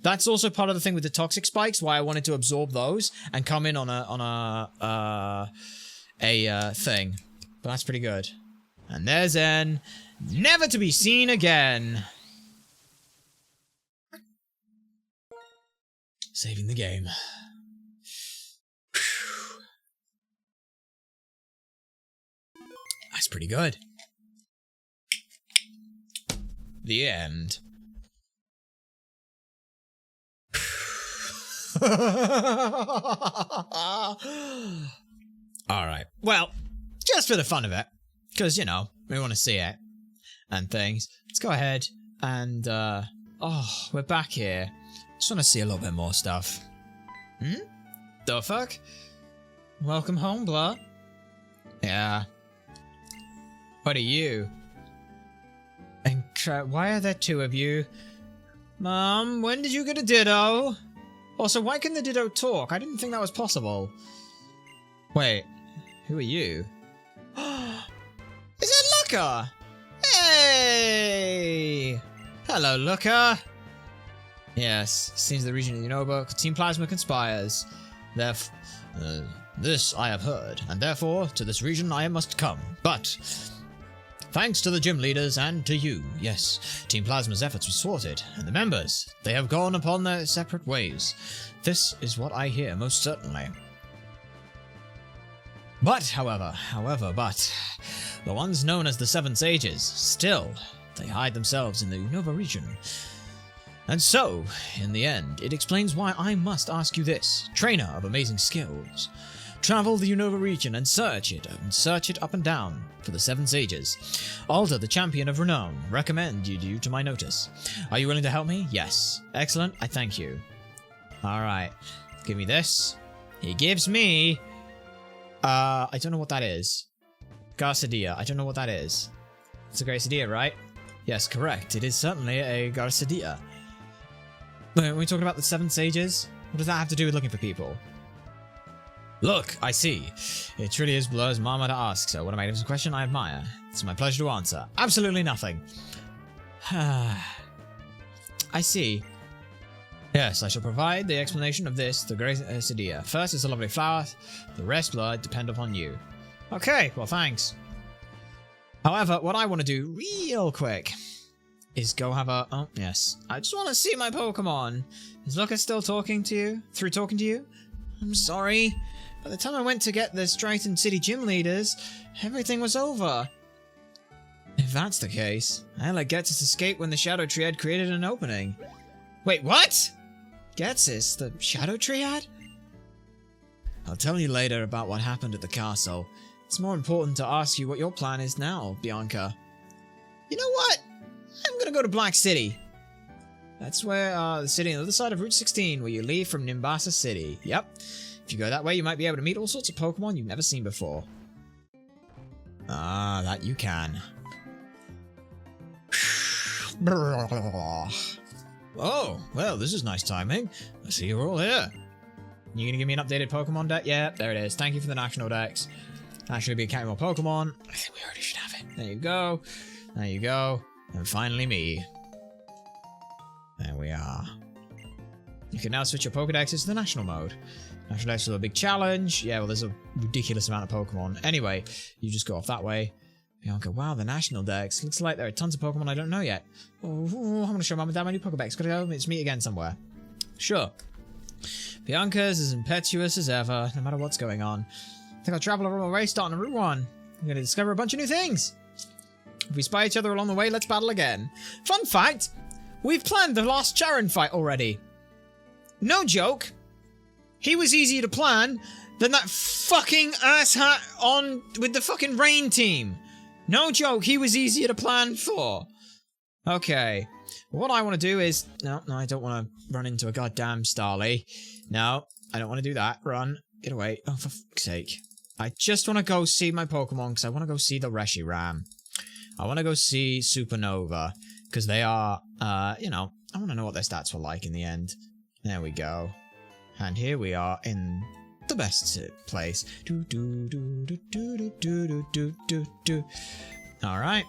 That's also part of the thing with the toxic spikes, why I wanted to absorb those and come in on a thing. But that's pretty good. And there's N, never to be seen again. Saving the game. That's pretty good. The end. Alright. Well, just for the fun of it, because, you know, we want to see it and things, let's go ahead and, oh, we're back here. Just want to see a little bit more stuff. The fuck? Welcome home, Blur. Yeah. What are you? And why are there 2 of you? Mom, when did you get a Ditto? Also, why can the Ditto talk? I didn't think that was possible. Wait, who are you? Is it Looker? Hey! Hello, Looker. Yes, seems the region of Unova, Team Plasma conspires. This I have heard, and therefore to this region I must come. But thanks to the gym leaders and to you, yes, Team Plasma's efforts were thwarted, and the members, they have gone upon their separate ways. This is what I hear, most certainly. But, however, the ones known as the Seven Sages, still, they hide themselves in the Unova region. And so, in the end, it explains why I must ask you this, trainer of amazing skills. Travel the Unova region and search it up and down for the Seven Sages. Alder, the champion of renown, recommend you to my notice. Are you willing to help me? Yes. Excellent, I thank you. Alright, give me this. He gives me... I don't know what that is. Garcidia, I don't know what that is. It's a Garcidia, right? Yes, correct. It is certainly a Garcidia. Are we talking about the Seven Sages? What does that have to do with looking for people? Look, I see. It truly is Blur's mama to ask, so what a magnificent question I admire. It's my pleasure to answer. Absolutely nothing. I see. Yes, I shall provide the explanation of this, the Garcidia. First, it's a lovely flower. The rest, Blur, depend upon you. Okay, well, thanks. However, what I want to do real quick is go have a... Oh, yes. I just want to see my Pokemon. Is Looker still talking to you? Through talking to you? I'm sorry. By the time I went to get the Strighton City gym leaders, everything was over. If that's the case, Ella Getsis escaped when the Shadow Triad created an opening. Wait, what? Getsis? The Shadow Triad? I'll tell you later about what happened at the castle. It's more important to ask you what your plan is now, Bianca. You know what? I'm gonna go to Black City. That's where, the city on the other side of Route 16, where you leave from Nimbasa City. Yep. If you go that way, you might be able to meet all sorts of Pokemon you've never seen before. Ah, that you can. Oh, well, this is nice timing. I see you're all here. You gonna give me an updated Pokemon deck? Yeah, there it is. Thank you for the National Dex. That should be counting more Pokemon. I think we already should have it. There you go. There you go. And finally me. There we are. You can now switch your Pokedexes to the National mode. National Dex is a big challenge. Yeah, well, there's a ridiculous amount of Pokemon. Anyway, you just go off that way. Bianca, wow, the National Dex. Looks like there are tons of Pokemon I don't know yet. Oh, I'm going to show Mum and Dad my new Pokedex. Gotta go. Let's meet again somewhere. Sure. Bianca's as impetuous as ever, no matter what's going on. I think I'll travel around my way, starting on Route 1. I'm going to discover a bunch of new things. If we spy each other along the way, let's battle again. Fun fact, we've planned the last Charon fight already. No joke. He was easier to plan than that fucking asshat on with the fucking rain team. No joke, he was easier to plan for. Okay. What I want to do is... No, I don't want to run into a goddamn Starly. No, I don't want to do that. Run. Get away. Oh, for fuck's sake. I just want to go see my Pokemon because I want to go see the Reshiram. I want to go see Supernova because they are, you know, I want to know what their stats were like in the end. There we go. And here we are in the best place. Alright.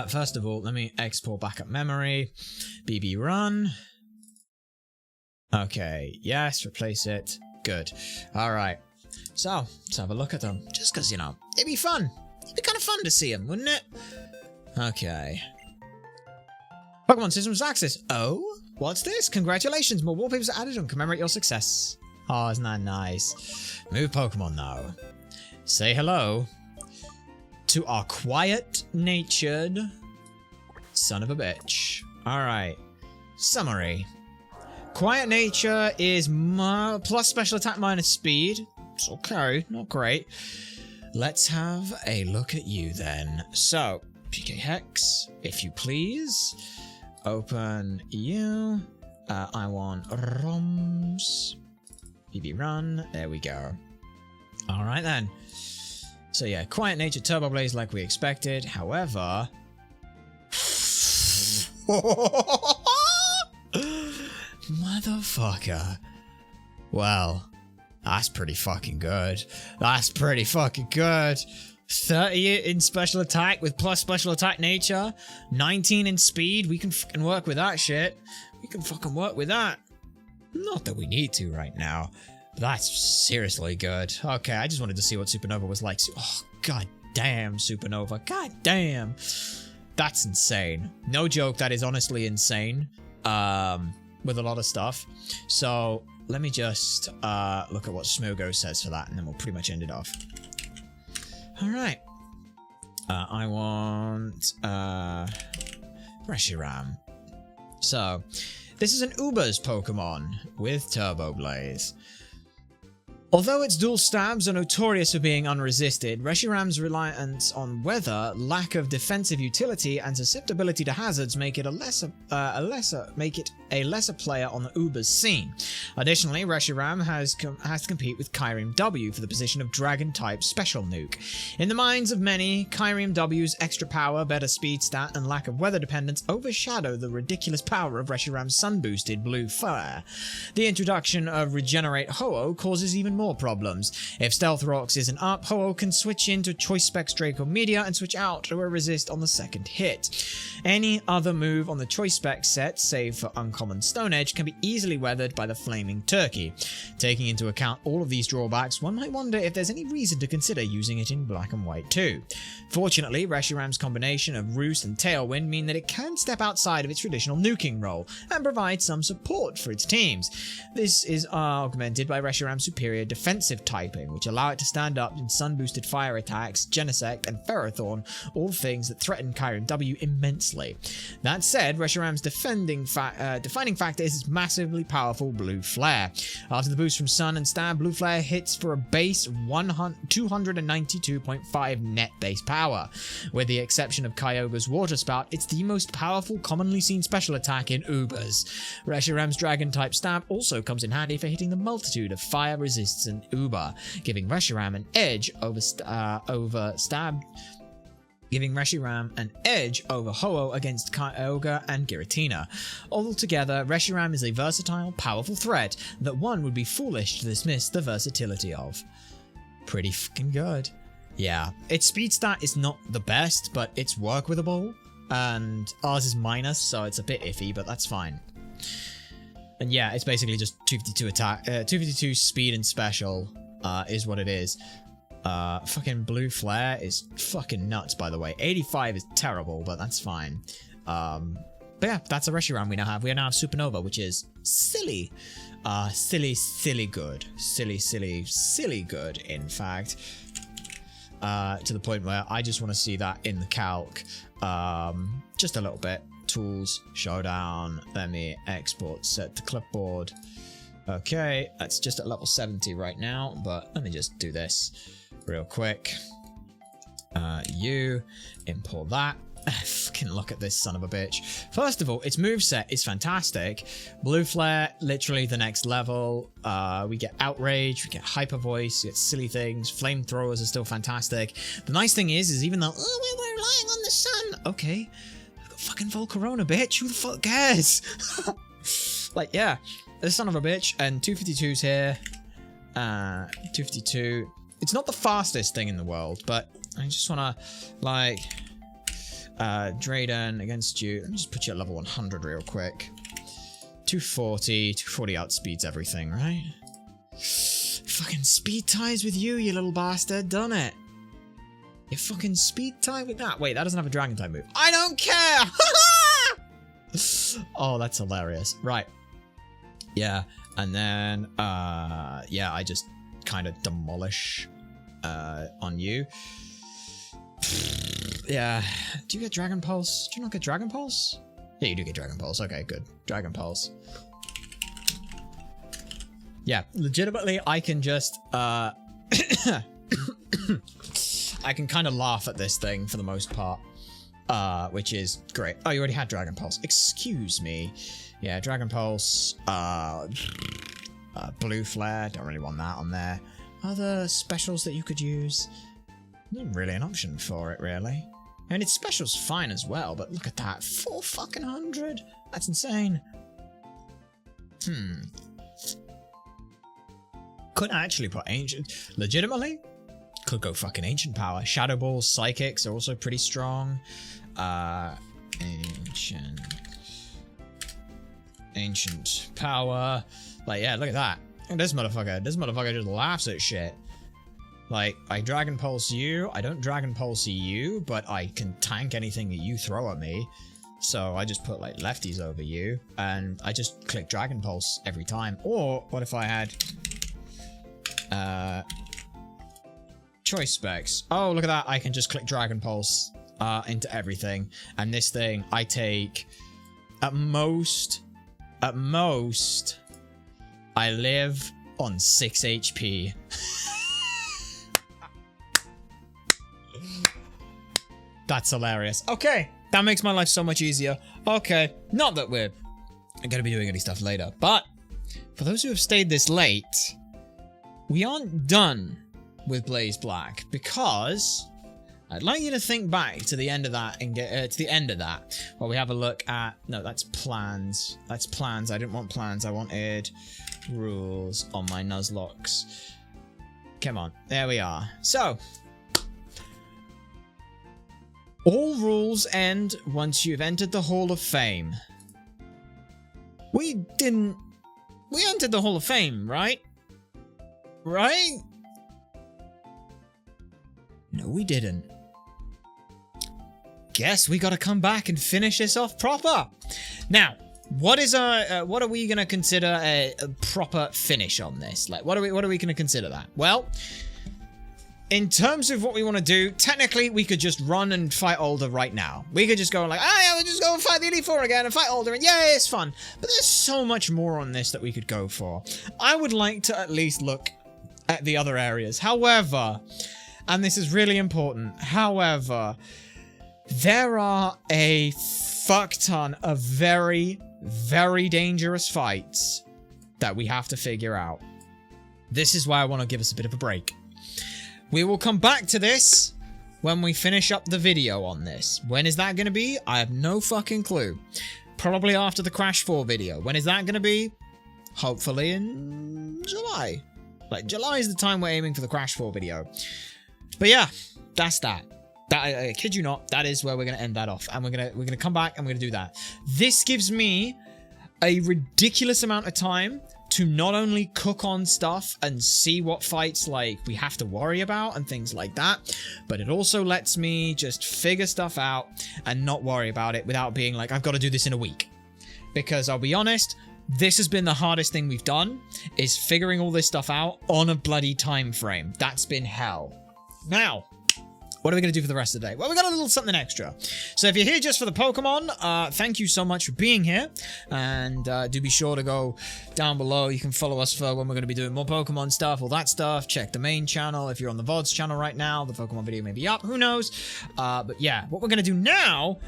First of all, let me export backup memory. BB run. Okay, yes, replace it. Good. Alright. So, let's have a look at them. Just because, you know, it'd be fun. It'd be kind of fun to see them, wouldn't it? Okay. Pokemon Systems Access. Oh? What's this? Congratulations, more wallpapers are added and commemorate your success. Oh, isn't that nice? Move Pokemon now. Say hello to our quiet-natured son of a bitch. Alright. Summary. Quiet nature is plus special attack minus speed. It's okay, not great. Let's have a look at you then. So, PK Hex, if you please. Open you. I want ROMs. BB Run. There we go. Alright then. So yeah, Quiet Nature Turbo Blaze like we expected. However... Motherfucker. Well, That's pretty fucking good. That's pretty fucking good. 30 in special attack with plus special attack nature. 19 in speed. We can fucking work with that shit. We can fucking work with that. Not that we need to right now. But that's seriously good. Okay, I just wanted to see what Supernova was like. Oh, god damn, Supernova. God damn. That's insane. No joke, that is honestly insane. With a lot of stuff. So, let me just look at what Smogo says for that, and then we'll pretty much end it off. Alright. I want Reshiram. So, this is an Uber's Pokemon with Turbo Blaze. Although its dual stabs are notorious for being unresisted, Reshiram's reliance on weather, lack of defensive utility, and susceptibility to hazards make it a lesser player on the Uber's scene. Additionally, Reshiram has to compete with Kyurem W for the position of Dragon-type Special Nuke. In the minds of many, Kyurem W's extra power, better speed stat, and lack of weather dependence overshadow the ridiculous power of Reshiram's sun-boosted Blue Flare. The introduction of Regenerate Ho-Oh causes even more problems. If Stealth Rocks isn't up, Ho-Oh can switch into Choice Specs Draco Meteor and switch out to a resist on the second hit. Any other move on the Choice Specs set, save for Uncommon Stone Edge, can be easily weathered by the Flaming Turkey. Taking into account all of these drawbacks, one might wonder if there's any reason to consider using it in Black and White too. Fortunately, Reshiram's combination of Roost and Tailwind mean that it can step outside of its traditional nuking role and provide some support for its teams. This is augmented by Reshiram's superior defensive typing, which allow it to stand up in sun-boosted fire attacks, Genesect, and Ferrothorn, all things that threaten Kyurem W immensely. That said, Reshiram's defining factor is its massively powerful Blue Flare. After the boost from Sun and Stab, Blue Flare hits for a base 292.5 net base power. With the exception of Kyogre's Water Spout, it's the most powerful commonly seen special attack in Ubers. Reshiram's Dragon-type Stab also comes in handy for hitting the multitude of fire resistant Uber, giving Reshiram an edge over Ho-Oh against Kyogre and Giratina. Altogether, Reshiram is a versatile, powerful threat that one would be foolish to dismiss the versatility of. Pretty fucking good. Yeah, its speed stat is not the best, but it's work with a ball, and ours is minus, so it's a bit iffy, but that's fine. And yeah, it's basically just 252 attack, 252 speed and special, is what it is. Fucking Blue Flare is fucking nuts, by the way. 85 is terrible, but that's fine. But yeah, that's a Reshiram we now have. We now have Supernova, which is silly. Silly good. Silly good, in fact. To the point where I just want to see that in the calc. Just a little bit. Tools, Showdown, let me export, set to clipboard. Okay, that's just at level 70 right now, but let me just do this real quick. You import that. Fucking look at this son of a bitch. First of all, its moveset is fantastic. Blue Flare, literally the next level. We get Outrage, we get Hyper Voice, we get Silly Things. Flamethrowers are still fantastic. The nice thing is even though, oh, we're relying on the sun. Okay. Fucking Volcarona, bitch. Who the fuck cares? Like, yeah. This son of a bitch. And 252's here. 252. It's not the fastest thing in the world, but I just want to, like, Drayden against you. Let me just put you at level 100 real quick. 240. 240 outspeeds everything, right? Fucking speed ties with you, you little bastard. Done it. You fucking speed tie with that? Wait, that doesn't have a dragon type move. I don't care! Oh, that's hilarious. Right. Yeah, and then, yeah, I just kind of demolish, on you. Yeah. Do you get Dragon Pulse? Do you not get Dragon Pulse? Yeah, you do get Dragon Pulse. Okay, good. Dragon Pulse. Yeah, legitimately, I can just, I can kind of laugh at this thing for the most part, which is great. Oh, you already had Dragon Pulse. Excuse me. Yeah, Dragon Pulse, Blue Flare. Don't really want that on there. Other specials that you could use? Not really an option for it, really. I mean, its special's fine as well, but look at that. 400. That's insane. Could actually put ancient. Legitimately, could go fucking ancient power. Shadow balls, psychics are also pretty strong. Ancient power. Like, yeah, look at that. This motherfucker just laughs at shit. Like, I Dragon Pulse you. I don't Dragon Pulse you, but I can tank anything that you throw at me. So I just put, like, lefties over you, and I just click Dragon Pulse every time. Or, what if I had... choice specs. Oh, look at that. I can just click Dragon Pulse into everything. And this thing, I take... At most, I live on 6 HP. That's hilarious. Okay, that makes my life so much easier. Okay, not that we're gonna be doing any stuff later, but for those who have stayed this late, we aren't done with Blaze Black, because I'd like you to think back to the end of that and get to the end of that while we have a look at... No, that's plans. That's plans. I didn't want plans. I wanted rules on my Nuzlocks. Come on. There we are. So, all rules end once you've entered the Hall of Fame. We entered the Hall of Fame, right? Right? No, we didn't. Guess we gotta come back and finish this off proper. Now, what are we gonna consider a proper finish on this? Like, what are we gonna consider that? Well, in terms of what we want to do, technically we could just run and fight Alder right now. We could just go like, oh yeah, we'll just go and fight the Elite Four again and fight Alder, and yay, it's fun. But there's so much more on this that we could go for. I would like to at least look at the other areas. However, and this is really important, however, there are a fuck ton of very, very dangerous fights that we have to figure out. This is why I want to give us a bit of a break. We will come back to this when we finish up the video on this. When is that going to be? I have no fucking clue. Probably after the Crash 4 video. When is that going to be? Hopefully in July. Like, July is the time we're aiming for the Crash 4 video. But yeah, that's that. I kid you not, that is where we're going to end that off. And we're gonna come back and we're going to do that. This gives me a ridiculous amount of time to not only cook on stuff and see what fights like we have to worry about and things like that, but it also lets me just figure stuff out and not worry about it without being like, I've got to do this in a week. Because I'll be honest, this has been the hardest thing we've done, is figuring all this stuff out on a bloody time frame. That's been hell. Now, what are we going to do for the rest of the day? Well, we got a little something extra. So if you're here just for the Pokemon, thank you so much for being here. And do be sure to go down below. You can follow us for when we're going to be doing more Pokemon stuff, all that stuff. Check the main channel. If you're on the VODs channel right now, the Pokemon video may be up. Who knows? But yeah, what we're going to do now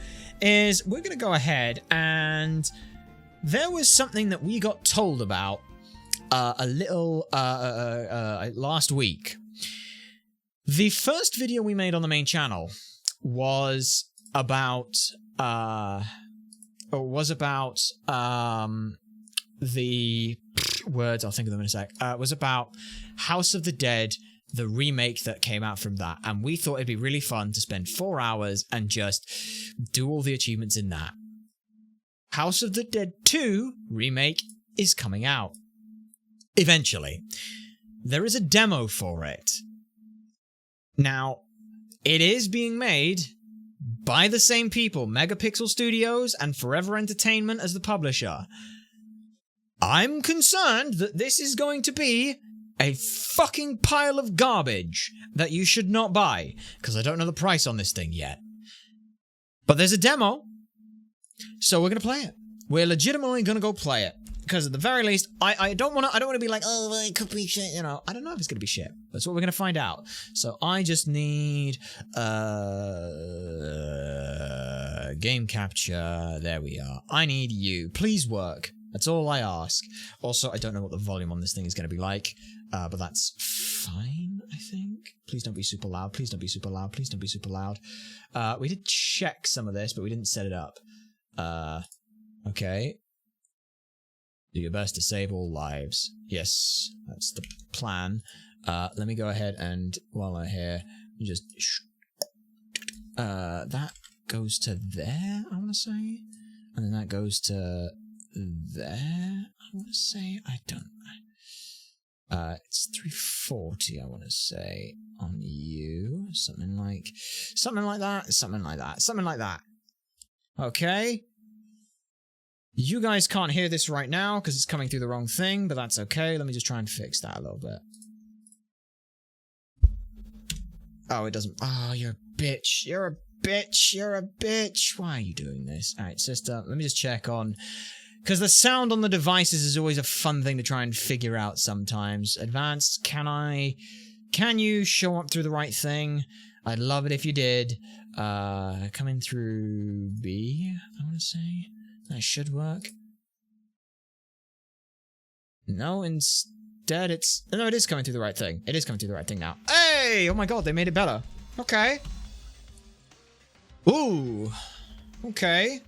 is we're going to go ahead and there was something that we got told about a little last week. The first video we made on the main channel was about the words, I'll think of them in a sec. Was about House of the Dead, the remake that came out from that, and we thought it'd be really fun to spend 4 hours and just do all the achievements in that. House of the Dead 2 remake is coming out. Eventually. There is a demo for it. Now, it is being made by the same people, Megapixel Studios and Forever Entertainment as the publisher. I'm concerned that this is going to be a fucking pile of garbage that you should not buy, because I don't know the price on this thing yet. But there's a demo, so we're going to play it. We're legitimately going to go play it. Because at the very least, I don't want to be like, oh, it could be shit, you know. I don't know if it's going to be shit. That's what we're going to find out. So I just need game capture. There we are. I need you. Please work. That's all I ask. Also, I don't know what the volume on this thing is going to be like, but that's fine, I think. Please don't be super loud. Please don't be super loud. Please don't be super loud. We did check some of this, but we didn't set it up. Okay. Do your best to save all lives. Yes, that's the plan. Let me go ahead and, while I'm here, just... that goes to there, I want to say. And then that goes to there, I want to say. I don't... it's 340, I want to say, on you. Something like that. Okay. You guys can't hear this right now because it's coming through the wrong thing, but that's okay. Let me just try and fix that a little bit. Oh, it doesn't... Oh, you're a bitch. You're a bitch. You're a bitch. Why are you doing this? Alright, sister, let me just check on... Because the sound on the devices is always a fun thing to try and figure out sometimes. Advanced, can you show up through the right thing? I'd love it if you did. Coming through B, I want to say. That should work. No, instead it's... No, it is coming through the right thing. It is coming through the right thing now. Hey! Oh my god, they made it better. Okay. Ooh. Okay.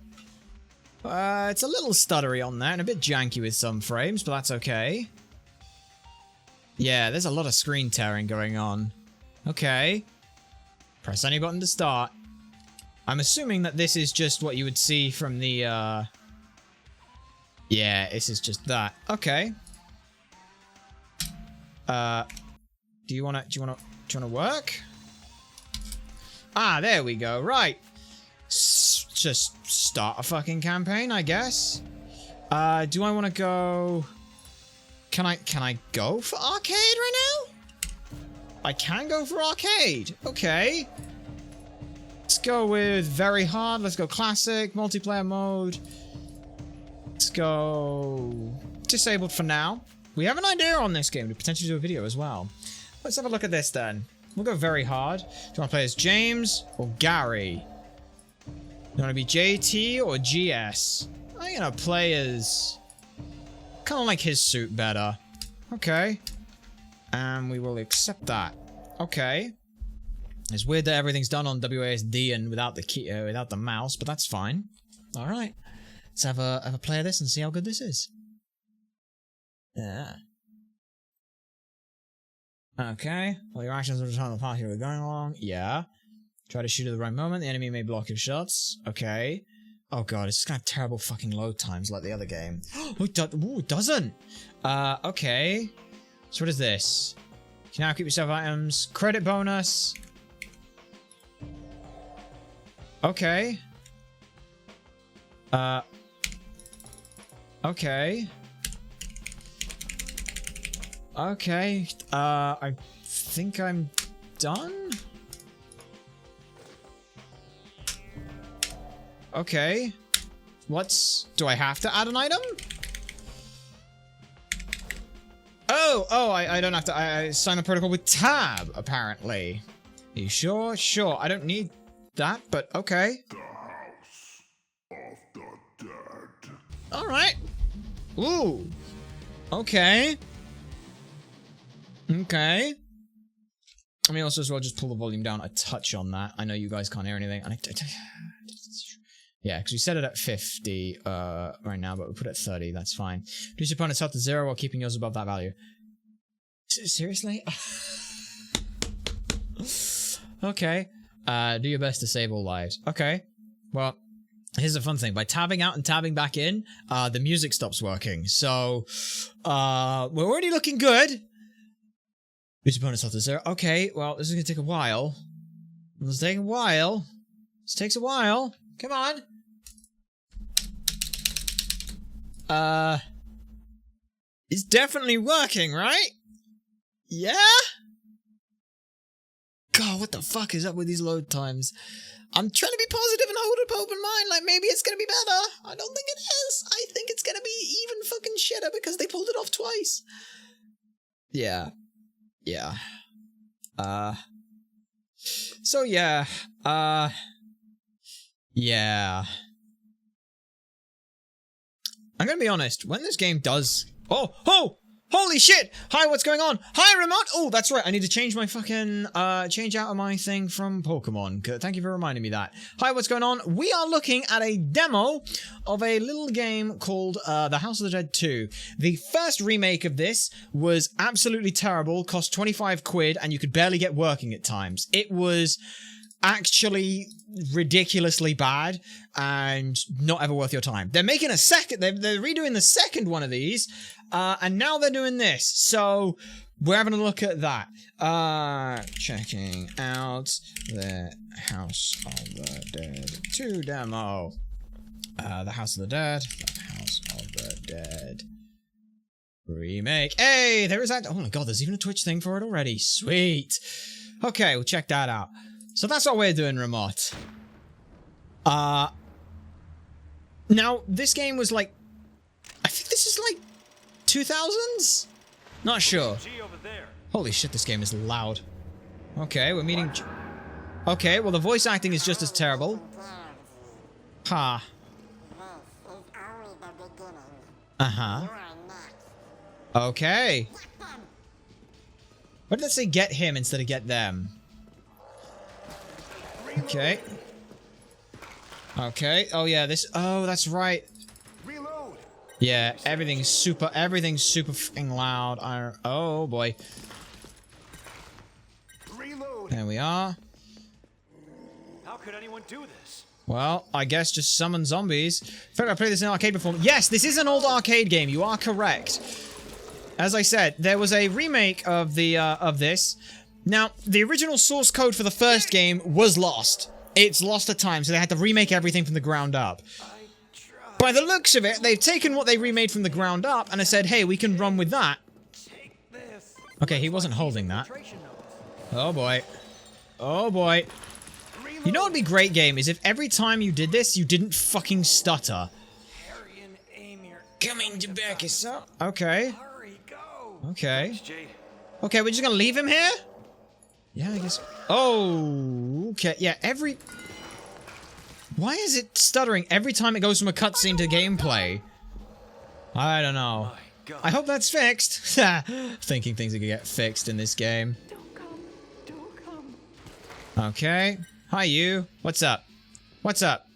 It's a little stuttery on that and a bit janky with some frames, but that's okay. Yeah, there's a lot of screen tearing going on. Okay. Press any button to start. I'm assuming that this is just what you would see from the, Yeah, this is just that. Okay. Do you wanna work? Ah, there we go. Right. Just start a fucking campaign, I guess. Do I want to go... Can I go for arcade right now? I can go for arcade. Okay. Let's go with very hard. Let's go classic, multiplayer mode. Let's go disabled for now. We have an idea on this game to potentially do a video as well. Let's have a look at this then. We'll go very hard. Do you want to play as James or Gary? You want to be JT or GS? I'm gonna play as... kind of like his suit better. Okay. And we will accept that. Okay. It's weird that everything's done on WASD and without the key, without the mouse, but that's fine. All right. Let's have a play of this and see how good this is. Yeah. Okay. Well, your actions will determine the path you're going along. Yeah. Try to shoot at the right moment. The enemy may block your shots. Okay. Oh god, it's just gonna have terrible fucking load times like the other game. Oh, it doesn't! Okay. So what is this? You can now keep yourself items. Credit bonus. Okay. Okay. Okay. I think I'm done? Okay. Do I have to add an item? Oh, I don't have to, I sign the protocol with tab, apparently. Are you sure? Sure, I don't need that, but okay. The house of the dead. Alright. Ooh. Okay. Okay. I mean, also as well, just pull the volume down a touch on that. I know you guys can't hear anything. And yeah, because we set it at 50 right now, but we put it at 30. That's fine. Reduce your opponent's health to 0 while keeping yours above that value. Seriously? Okay. Do your best to save all lives. Okay. Well, here's the fun thing. By tabbing out and tabbing back in, the music stops working. So, we're already looking good. Reduce your opponent's health to 0. Okay, well, this is going to take a while. It's taking a while. This takes a while. Come on. It's definitely working, right? Yeah? God, what the fuck is up with these load times? I'm trying to be positive and hold an open mind, like maybe it's gonna be better. I don't think it is. I think it's gonna be even fucking shitter because they pulled it off twice. Yeah. Yeah. So yeah. Yeah. I'm gonna be honest, when this game does... Oh! Holy shit! Hi, what's going on? Hi, remote! Oh, that's right. I need to change my fucking, change out of my thing from Pokemon. Good. Thank you for reminding me that. Hi, what's going on? We are looking at a demo of a little game called, The House of the Dead 2. The first remake of this was absolutely terrible, cost 25 quid, and you could barely get working at times. It was actually ridiculously bad and not ever worth your time. They're making a second, they're redoing the second one of these, and now they're doing this, so we're having a look at that. Checking out the House of the Dead 2 demo. The House of the Dead, the House of the Dead remake. Hey, there is that. Oh my god, there's even a Twitch thing for it already. Sweet. Okay, we'll check that out. So that's what we're doing, remote. Now, this game was like, I think this is like 2000s? Not sure. Holy shit, this game is loud. Okay, we're meeting... Okay, well the voice acting is just as terrible. Ha. Uh-huh. Okay. Why did it say get him instead of get them? Okay. Okay. Oh yeah, this. Oh, that's right. Yeah, everything's super fucking loud. Oh boy. There we are. How could anyone do this? Well, I guess just summon zombies. In fact, I played this in an arcade before. Yes, this is an old arcade game. You are correct. As I said, there was a remake of the of this. Now, the original source code for the first game was lost. It's lost at times, so they had to remake everything from the ground up. By the looks of it, they've taken what they remade from the ground up and have said, hey, we can run with that. Okay, he wasn't holding that. Oh boy. Oh boy. You know what would be a great game is if every time you did this, you didn't fucking stutter. Coming to back us up. Okay. Okay. Okay, we're just gonna leave him here? Yeah, I guess. Oh, okay. Yeah, Why is it stuttering every time it goes from a cutscene to gameplay? I don't know. I hope that's fixed. Thinking things are gonna get fixed in this game. Don't come. Don't come. Okay. Hi, you. What's up? What's up?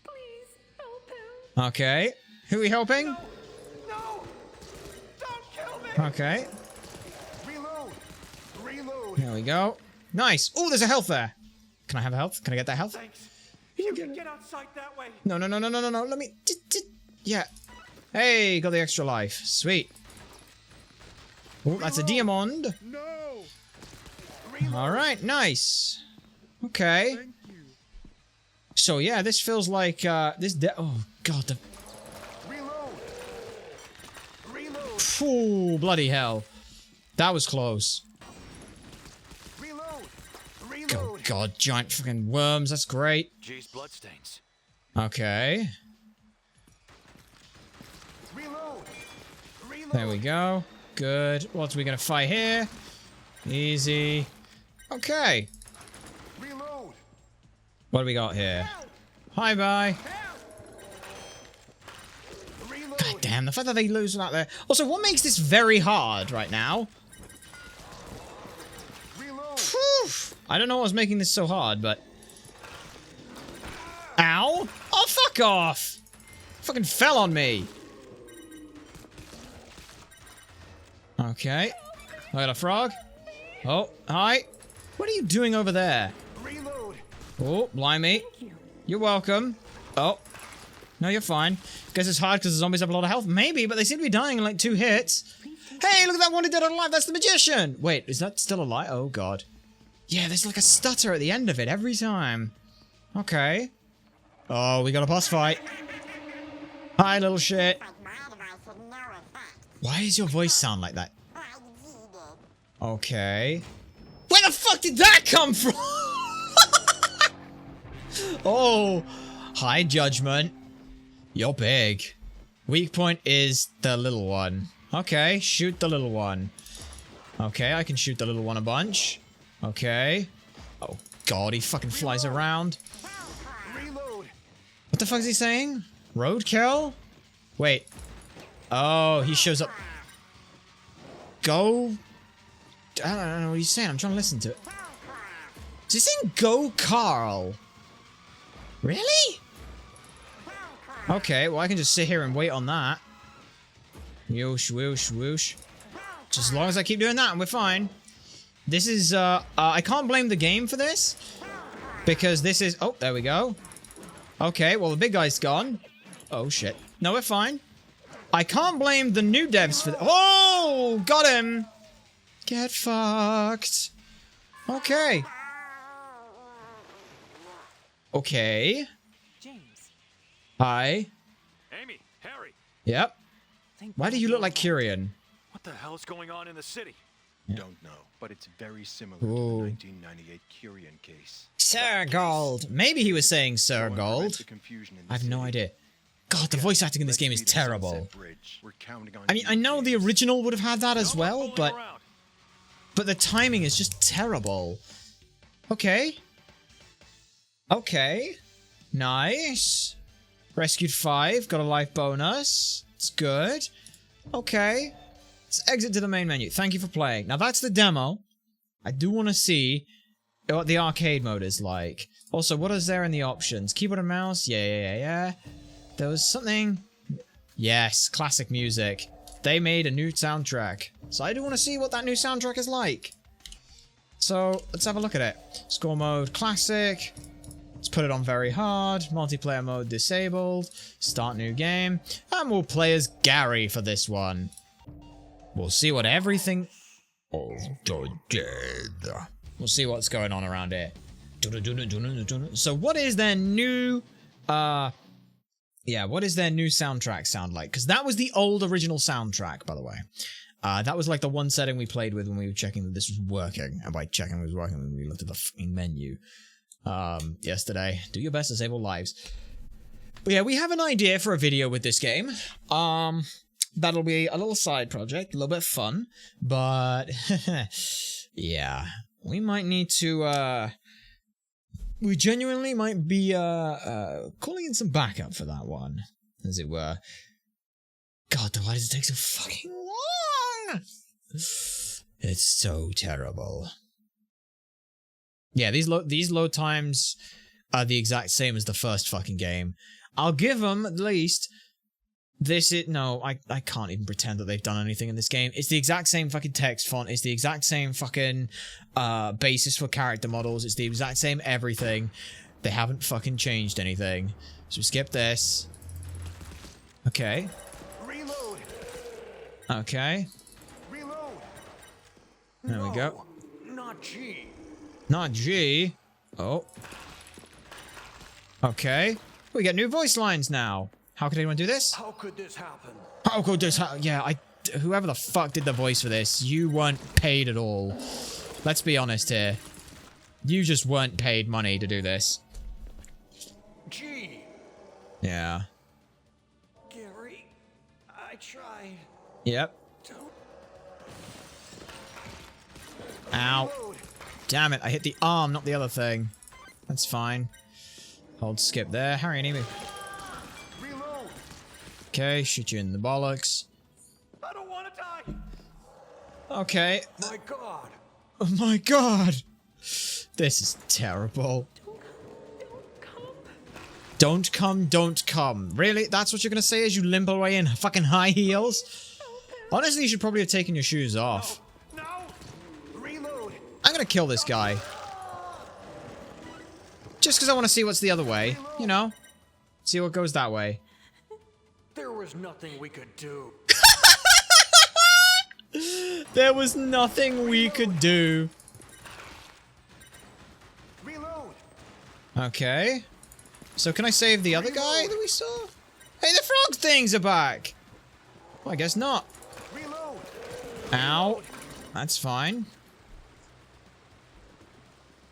Please help him. Okay. Who are we helping? No! Don't kill me! Okay. Reload! Reload! Here we go. Nice. Oh, there's a health there. Can I have health? Can I get that health? Thanks. You can get outside that way. No. Let me... Yeah. Hey, got the extra life. Sweet. Oh, that's a diamond. No! Alright, nice. Okay. So, yeah, this feels like, oh, God, the... Reload! Reload! Phew, bloody hell. That was close. Reload! Oh, Reload! God, giant fucking worms. That's great. Jay's bloodstains. Okay. Reload! Reload! There we go. Good. What are we gonna fight here? Easy. Okay. Reload! What do we got here? Hi, bye. Reload! God damn, the fact that they lose that there. Also, what makes this very hard right now? Reload! Whew. I don't know what was making this so hard, but... Ow! Oh, fuck off! Fucking fell on me. Okay. I got a frog. Oh, hi. What are you doing over there? Reload! Oh, blimey. You're welcome. Oh. No, you're fine. Guess it's hard because the zombies have a lot of health. Maybe, but they seem to be dying in like 2 hits. Hey, look at that one dead or alive. That's the magician. Wait, is that still alive? Oh, God. Yeah, there's like a stutter at the end of it every time. Okay. Oh, we got a boss fight. Hi, little shit. Why does your voice sound like that? Okay. Where the fuck did that come from? Oh. High judgment. You're big. Weak point is the little one. Okay, shoot the little one. Okay, I can shoot the little one a bunch. Okay. Oh, God, he fucking flies around. Reload! What the fuck is he saying? Roadkill? Wait. Oh, he shows up. go... I don't know what he's saying. I'm trying to listen to it. Is he saying go Carl? Really? Okay, well I can just sit here and wait on that. Whoosh, whoosh, whoosh. Just as long as I keep doing that and we're fine. This is, I can't blame the game for this. Because this is... Oh, there we go. Okay, well the big guy's gone. Oh shit. No, we're fine. I can't blame the new devs for... Oh! Got him! Get fucked. Okay. Okay. James. Hi. Amy, Harry, Yep. Why do you look like Kyrian? what the hell's going on in the city? Don't know, but it's very similar to the Ooh. 1998 Kyrian case. Sir Gold. Maybe he was saying Sir Go and Gold. prevent the confusion in the I have no city. idea. God, the voice acting in this Let's game is meet at Sunset terrible. Bridge. We're counting on I mean, you, I know the James. original would have had that as No more well, fooling but around. the timing is just terrible. Okay. Okay. Nice. Rescued 5, got a life bonus. It's good. Okay. Let's exit to the main menu. Thank you for playing. Now that's the demo. I do want to see what the arcade mode is like. Also, what is there in the options? Keyboard and mouse? Yeah. There was something... Yes, classic music. They made a new soundtrack. So I do want to see what that new soundtrack is like. So, let's have a look at it. Score mode, classic. Let's put it on very hard. Multiplayer mode disabled. Start new game. And we'll play as Gary for this one. We'll see what everything... of the dead. We'll see what's going on around here. So what is their new... Yeah, what is their new soundtrack sound like? Because that was the old original soundtrack, by the way. That was like the one setting we played with when we were checking that this was working. And by checking it was working, we looked at the fucking menu yesterday. Do your best to save all lives. But yeah, we have an idea for a video with this game. That'll be a little side project, a little bit fun. But, yeah, we might need to, we genuinely might be, calling in some backup for that one, as it were. God, why does it take so fucking long? It's so terrible. Yeah, these load times are the exact same as the first fucking game. I'll give them, at least... No, I can't even pretend that they've done anything in this game. It's the exact same fucking text font. It's the exact same fucking basis for character models. It's the exact same everything. They haven't fucking changed anything. So we skip this. Okay. Reload. Okay. Reload. There we go. Not G. Not G. Oh. Okay. We get new voice lines now. How could anyone do this? How could this happen? How could this happen? Yeah, whoever the fuck did the voice for this, you weren't paid at all. Let's be honest here. You just weren't paid money to do this. G. Yeah. Gary, I tried. Yep. Don't Ow. reload. Damn it, I hit the arm, not the other thing. That's fine. Hold skip there. Harry and Amy. Reload. Okay, shoot you in the bollocks. I don't want to die. Okay. My God. Oh my god. This is terrible. Don't come, don't come. Really? That's what you're gonna say as you limp away in fucking high heels? Honestly, you should probably have taken your shoes off. No. Reload. I'm gonna kill this guy. Just because I want to see what's the other way. You know? See what goes that way. There was nothing we could do. There was nothing we could do. Reload. Okay. So can I save the other guy that we saw? Hey, the frog things are back! Well, I guess not. Reload. Ow. That's fine.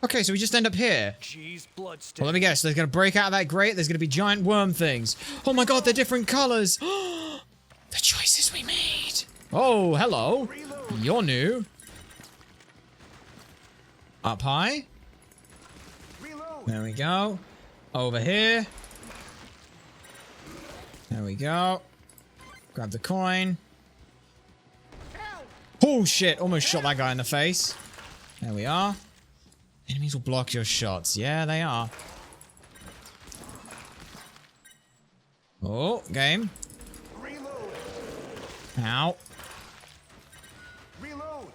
Okay, so we just end up here. G's bloodstain. Well, let me guess. There's gonna break out of that grate. There's gonna be giant worm things. Oh my god, they're different colors. The choices we made. Oh, hello. You're new. Up high. Reload. There we go. Over here. There we go. Grab the coin. Oh shit, almost shot that guy in the face. There we are. Enemies will block your shots. Yeah, they are. Oh, game. Reload. Ow. Reload.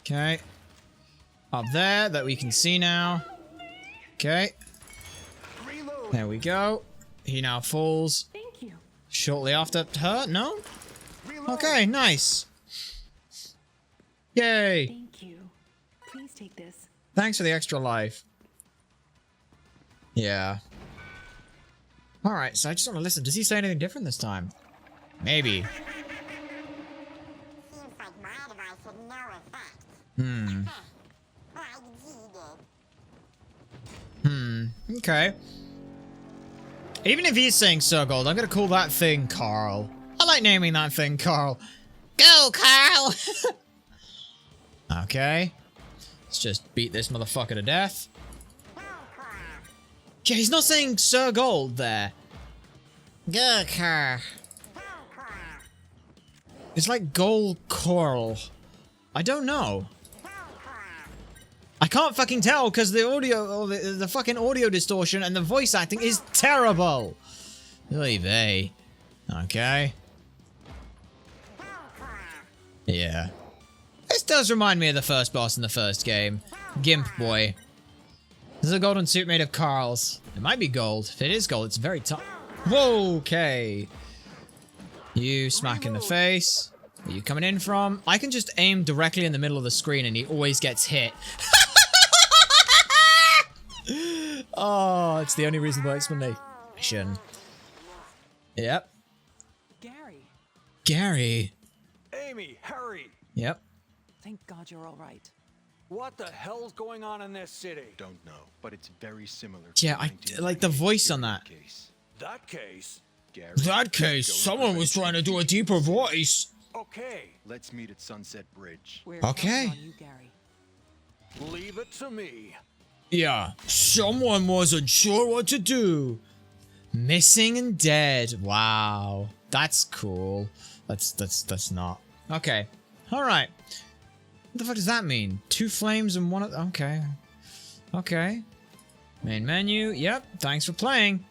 Okay. Up there, that we can see now. Okay. Reload. There we go. He now falls Thank you. shortly after her. No? Reload. Okay, nice. Yay. Thank you. Please take this. Thanks for the extra life. Yeah. Alright, so I just want to listen. Does he say anything different this time? Maybe. Seems like my device had no effect. Hmm. I cheated. Okay. Even if he's saying Sir Gold, I'm gonna call that thing Carl. I like naming that thing Carl. Go, Carl! Okay. Let's just beat this motherfucker to death. Yeah, he's not saying Sir Gold there. Go, Carl. It's like Gold Coral. I don't know. I can't fucking tell because the audio, the fucking audio distortion and the voice acting is terrible. Oy vey. Okay. Yeah. This does remind me of the first boss in the first game. Gimp Boy. This is a golden suit made of Carl's. It might be gold. If it is gold, it's very tough. Whoa, okay. You smack in the face. Where are you coming in from? I can just aim directly in the middle of the screen and he always gets hit. Oh, it's the only reasonable explanation. Yep. Gary, Gary. Amy, hurry. Yep. thank God you're all right. What the hell's going on in this city? Don't know, but it's very similar. to Yeah, the I like the 1998 voice on Curian that. Case. That case. Gary, That case, go and someone was prevent trying to do a deeper voice. Okay. Let's meet at Sunset Bridge. We're Okay. counting on you, Gary. Leave it to me. Yeah, someone wasn't sure what to do. Missing and dead. Wow, that's cool. That's not okay. All right. What the fuck does that mean? 2 flames and 1. Okay. Okay. Main menu. Yep. Thanks for playing.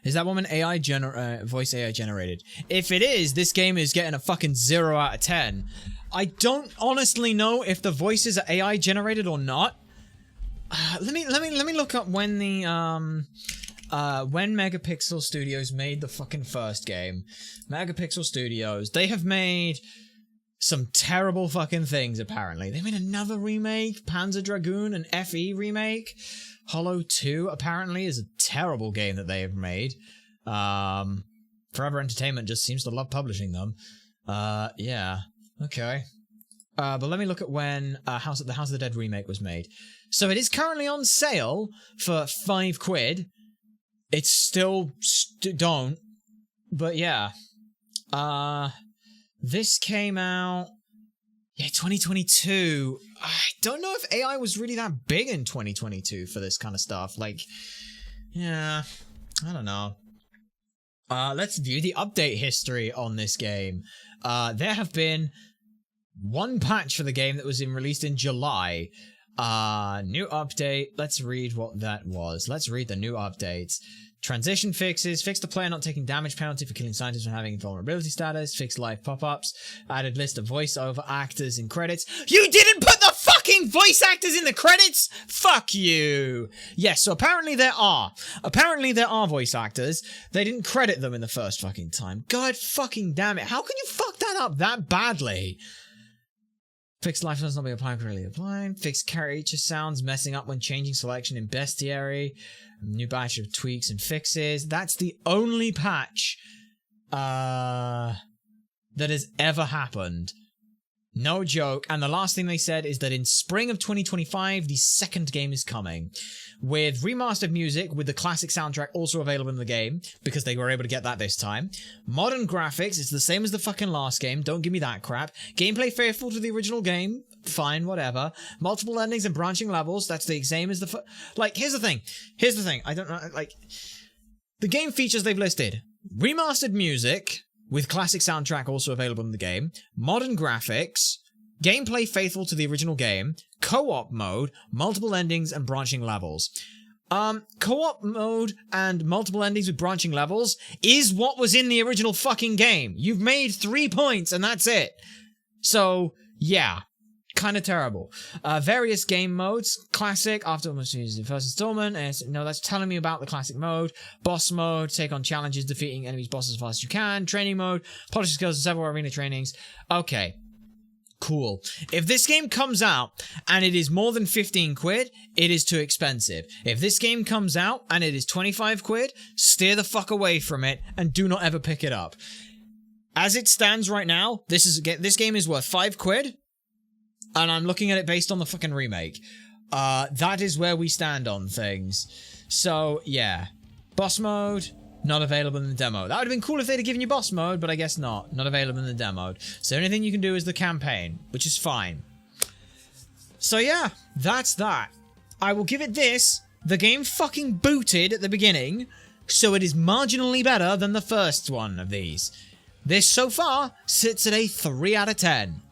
Is that woman voice AI generated? If it is, this game is getting a fucking 0 out of 10. I don't honestly know if the voices are AI generated or not. Let me look up when the when Megapixel Studios made the fucking first game. Megapixel Studios, they have made some terrible fucking things apparently. They made another remake, Panzer Dragoon, an FE remake. Hollow 2 apparently is a terrible game that they have made. Forever Entertainment just seems to love publishing them. Yeah. Okay. But let me look at when the House of the Dead remake was made. So it is currently on sale for £5. It's still don't, but yeah. This came out 2022. I don't know if AI was really that big in 2022 for this kind of stuff. Like, yeah, I don't know. Let's view the update history on this game. There have been 1 patch for the game that was released in July. New update. Let's read what that was. Let's read the new updates. Transition fixes. Fixed the player not taking damage penalty for killing scientists when having vulnerability status. Fixed live pop-ups. Added list of voiceover actors in credits. You didn't put the fucking voice actors in the credits? Fuck you. Yes, so apparently there are. Apparently there are voice actors. They didn't credit them in the first fucking time. God fucking damn it. How can you fuck that up that badly? Fixed life does not be applied correctly. Applying. Fixed creature sounds messing up when changing selection in bestiary. New batch of tweaks and fixes. That's the only patch that has ever happened. No joke. And the last thing they said is that in spring of 2025, the second game is coming. With remastered music, with the classic soundtrack also available in the game, because they were able to get that this time. Modern graphics, it's the same as the fucking last game, don't give me that crap. Gameplay faithful to the original game, fine, whatever. Multiple endings and branching levels, that's the same as the like, here's the thing, I don't know, like, the game features they've listed. Remastered music, with classic soundtrack also available in the game, modern graphics, gameplay faithful to the original game, co-op mode, multiple endings, and branching levels. Co-op mode and multiple endings with branching levels is what was in the original fucking game. You've made 3 points and that's it. So, yeah. Kind of terrible. Various game modes. Classic, after almost the first installment. No, that's telling me about the classic mode. Boss mode, take on challenges, defeating enemies, bosses as fast as you can. Training mode, polish skills and several arena trainings. Okay. Cool. If this game comes out and it is more than 15 quid, it is too expensive. If this game comes out and it is 25 quid, steer the fuck away from it and do not ever pick it up. As it stands right now, this game is worth 5 quid. And I'm looking at it based on the fucking remake. That is where we stand on things. So, yeah. Boss mode, not available in the demo. That would have been cool if they'd have given you boss mode, but I guess not. Not available in the demo. So the only thing you can do is the campaign, which is fine. So yeah, that's that. I will give it this. The game fucking booted at the beginning, so it is marginally better than the first one of these. This, so far, sits at a 3 out of 10.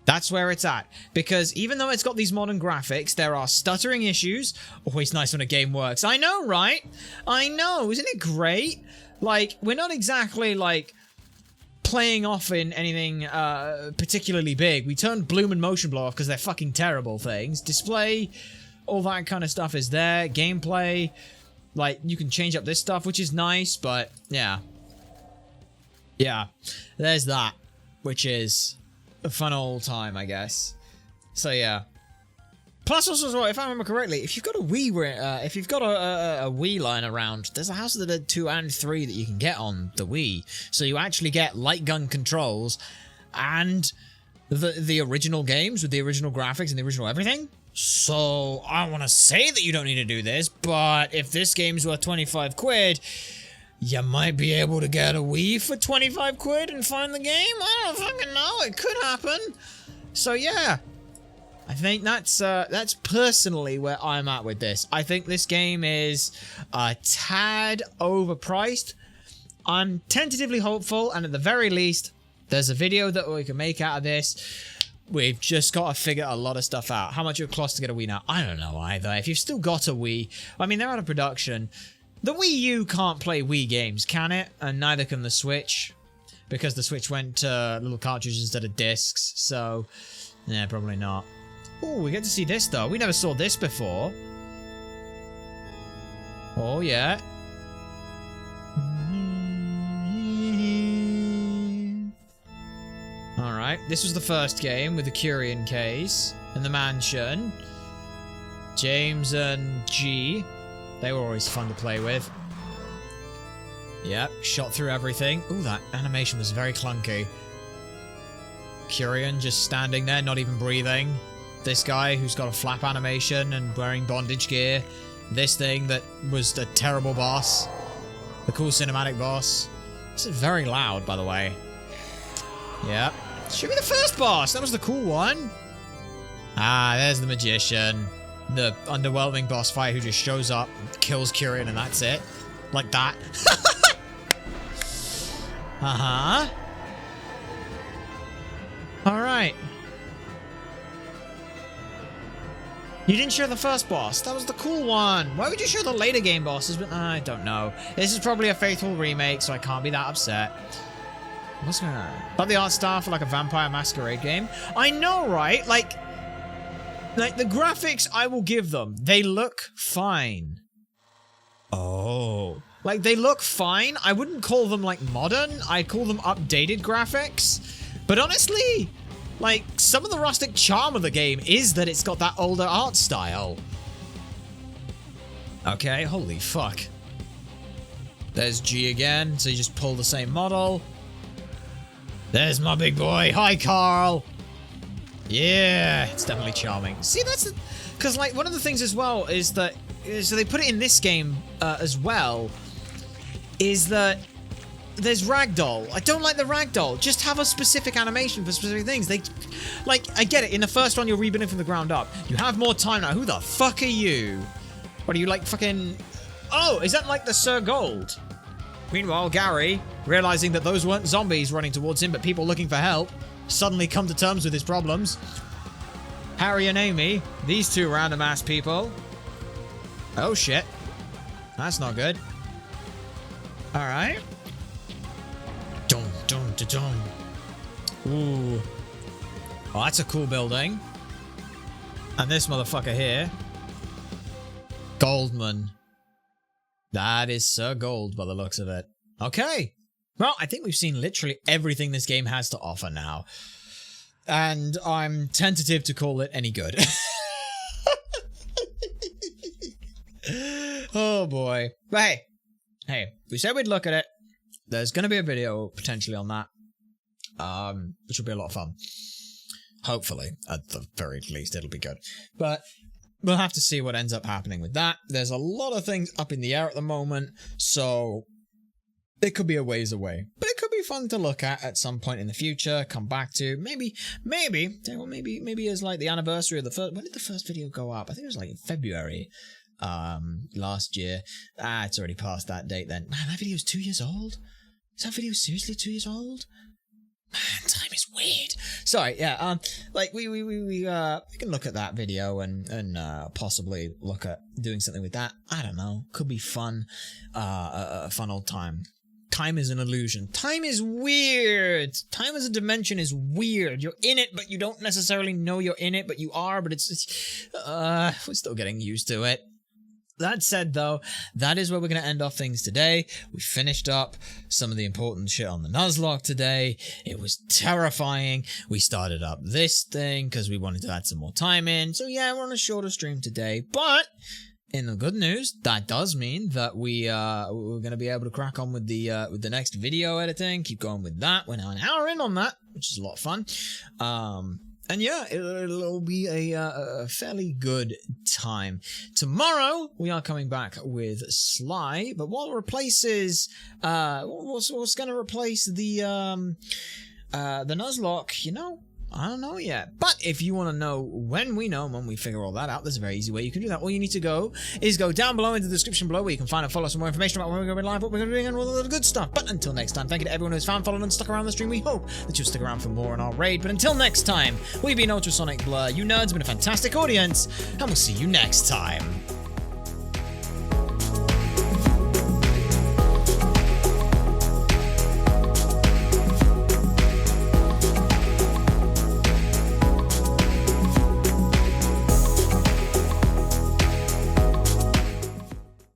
That's where it's at. Because even though it's got these modern graphics, there are stuttering issues. Always nice when a game works. I know, right? I know. Isn't it great? Like, we're not exactly, like, playing off in anything particularly big. We turned Bloom and Motion Blur off because they're fucking terrible things. Display, all that kind of stuff is there. Gameplay, like, you can change up this stuff, which is nice, but, yeah. Yeah, there's that, which is a fun old time, I guess. So yeah. Plus, also as well, if I remember correctly, if you've got a Wii, if you've got a Wii lying around, there's a House of the Dead 2 and 3 that you can get on the Wii. So you actually get light gun controls and the original games with the original graphics and the original everything. So I want to say that you don't need to do this, but if this game's worth 25 quid, you might be able to get a Wii for 25 quid and find the game? I don't fucking know. It could happen. So yeah. I think that's personally where I'm at with this. I think this game is a tad overpriced. I'm tentatively hopeful, and at the very least, there's a video that we can make out of this. We've just got to figure a lot of stuff out. How much it would cost to get a Wii now? I don't know either. If you've still got a Wii, I mean, they're out of production. The Wii U can't play Wii games, can it? And neither can the Switch, because the Switch went to little cartridges instead of discs. So, yeah, probably not. Oh, we get to see this, though. We never saw this before. Oh, yeah. Alright, this was the first game with the Curian case in the mansion. James and G. They were always fun to play with. Yep, shot through everything. Ooh, that animation was very clunky. Curian just standing there, not even breathing. This guy who's got a flap animation and wearing bondage gear. This thing that was a terrible boss. The cool cinematic boss. This is very loud, by the way. Yeah. Should be the first boss. That was the cool one. Ah, there's the magician. The underwhelming boss fight who just shows up, kills Curian, and that's it. Like that. Uh-huh. Alright. You didn't show the first boss. That was the cool one. Why would you show the later game bosses? But I don't know. This is probably a faithful remake, so I can't be that upset. What's going on? Got the art style for like a Vampire Masquerade game. I know, right? Like the graphics, I will give them. They look fine. Oh. Like, they look fine. I wouldn't call them, like, modern. I'd call them updated graphics. But honestly, like, some of the rustic charm of the game is that it's got that older art style. Okay, holy fuck. There's G again, so you just pull the same model. There's my big boy. Hi, Carl. Yeah, it's definitely charming. See, that's... Because, like, one of the things as well is that... So they put it in this game as well, is that there's ragdoll. I don't like the ragdoll. Just have a specific animation for specific things. They... Like, I get it. In the first one, you're rebuilding from the ground up. You have more time now. Who the fuck are you? What, are you, like, fucking... Oh, is that, like, the Sir Gold? Meanwhile, Gary, realizing that those weren't zombies running towards him, but people looking for help, suddenly come to terms with his problems. Harry and Amy, these two random ass people. Oh shit. That's not good. Alright. Dum dum da dum. Ooh. Oh, that's a cool building. And this motherfucker here. Goldman. That is Sir Gold by the looks of it. Okay. Well, I think we've seen literally everything this game has to offer now. And I'm tentative to call it any good. Oh boy. But hey, we said we'd look at it. There's going to be a video potentially on that. Which will be a lot of fun. Hopefully, at the very least, it'll be good. But we'll have to see what ends up happening with that. There's a lot of things up in the air at the moment, so it could be a ways away. But it could be fun to look at some point in the future, come back to. Maybe as like the anniversary of the first. When did the first video go up? I think it was like in February last year. It's already past that date then. Man, that video's 2 years old? Is that video seriously 2 years old? Man, time is weird. Sorry, yeah. Like we can look at that video and possibly look at doing something with that. I don't know. Could be fun. A fun old time. Time is an illusion. Time is weird. Time as a dimension is weird. You're in it, but you don't necessarily know you're in it, but you are. But it's we're still getting used to it. That said, though, that is where we're going to end off things today. We finished up some of the important shit on the Nuzlocke today. It was terrifying. We started up this thing because we wanted to add some more time in. So yeah, we're on a shorter stream today. But in the good news, that does mean that we're going to be able to crack on with the next video editing. Keep going with that. We're now an hour in on that, which is a lot of fun. And yeah, it'll be a fairly good time. Tomorrow, we are coming back with Sly, but what replaces, what's going to replace the Nuzlocke, you know? I don't know yet. But if you want to know when we figure all that out, there's a very easy way you can do that. All you need to go is go down below in the description below where you can find and follow some more information about when we're going to be live, what we're going to be doing, and all the good stuff. But until next time, thank you to everyone who's found, followed, and stuck around the stream. We hope that you'll stick around for more on our raid. But until next time, we've been Ultrasonic Blur. You nerds have been a fantastic audience, and we'll see you next time.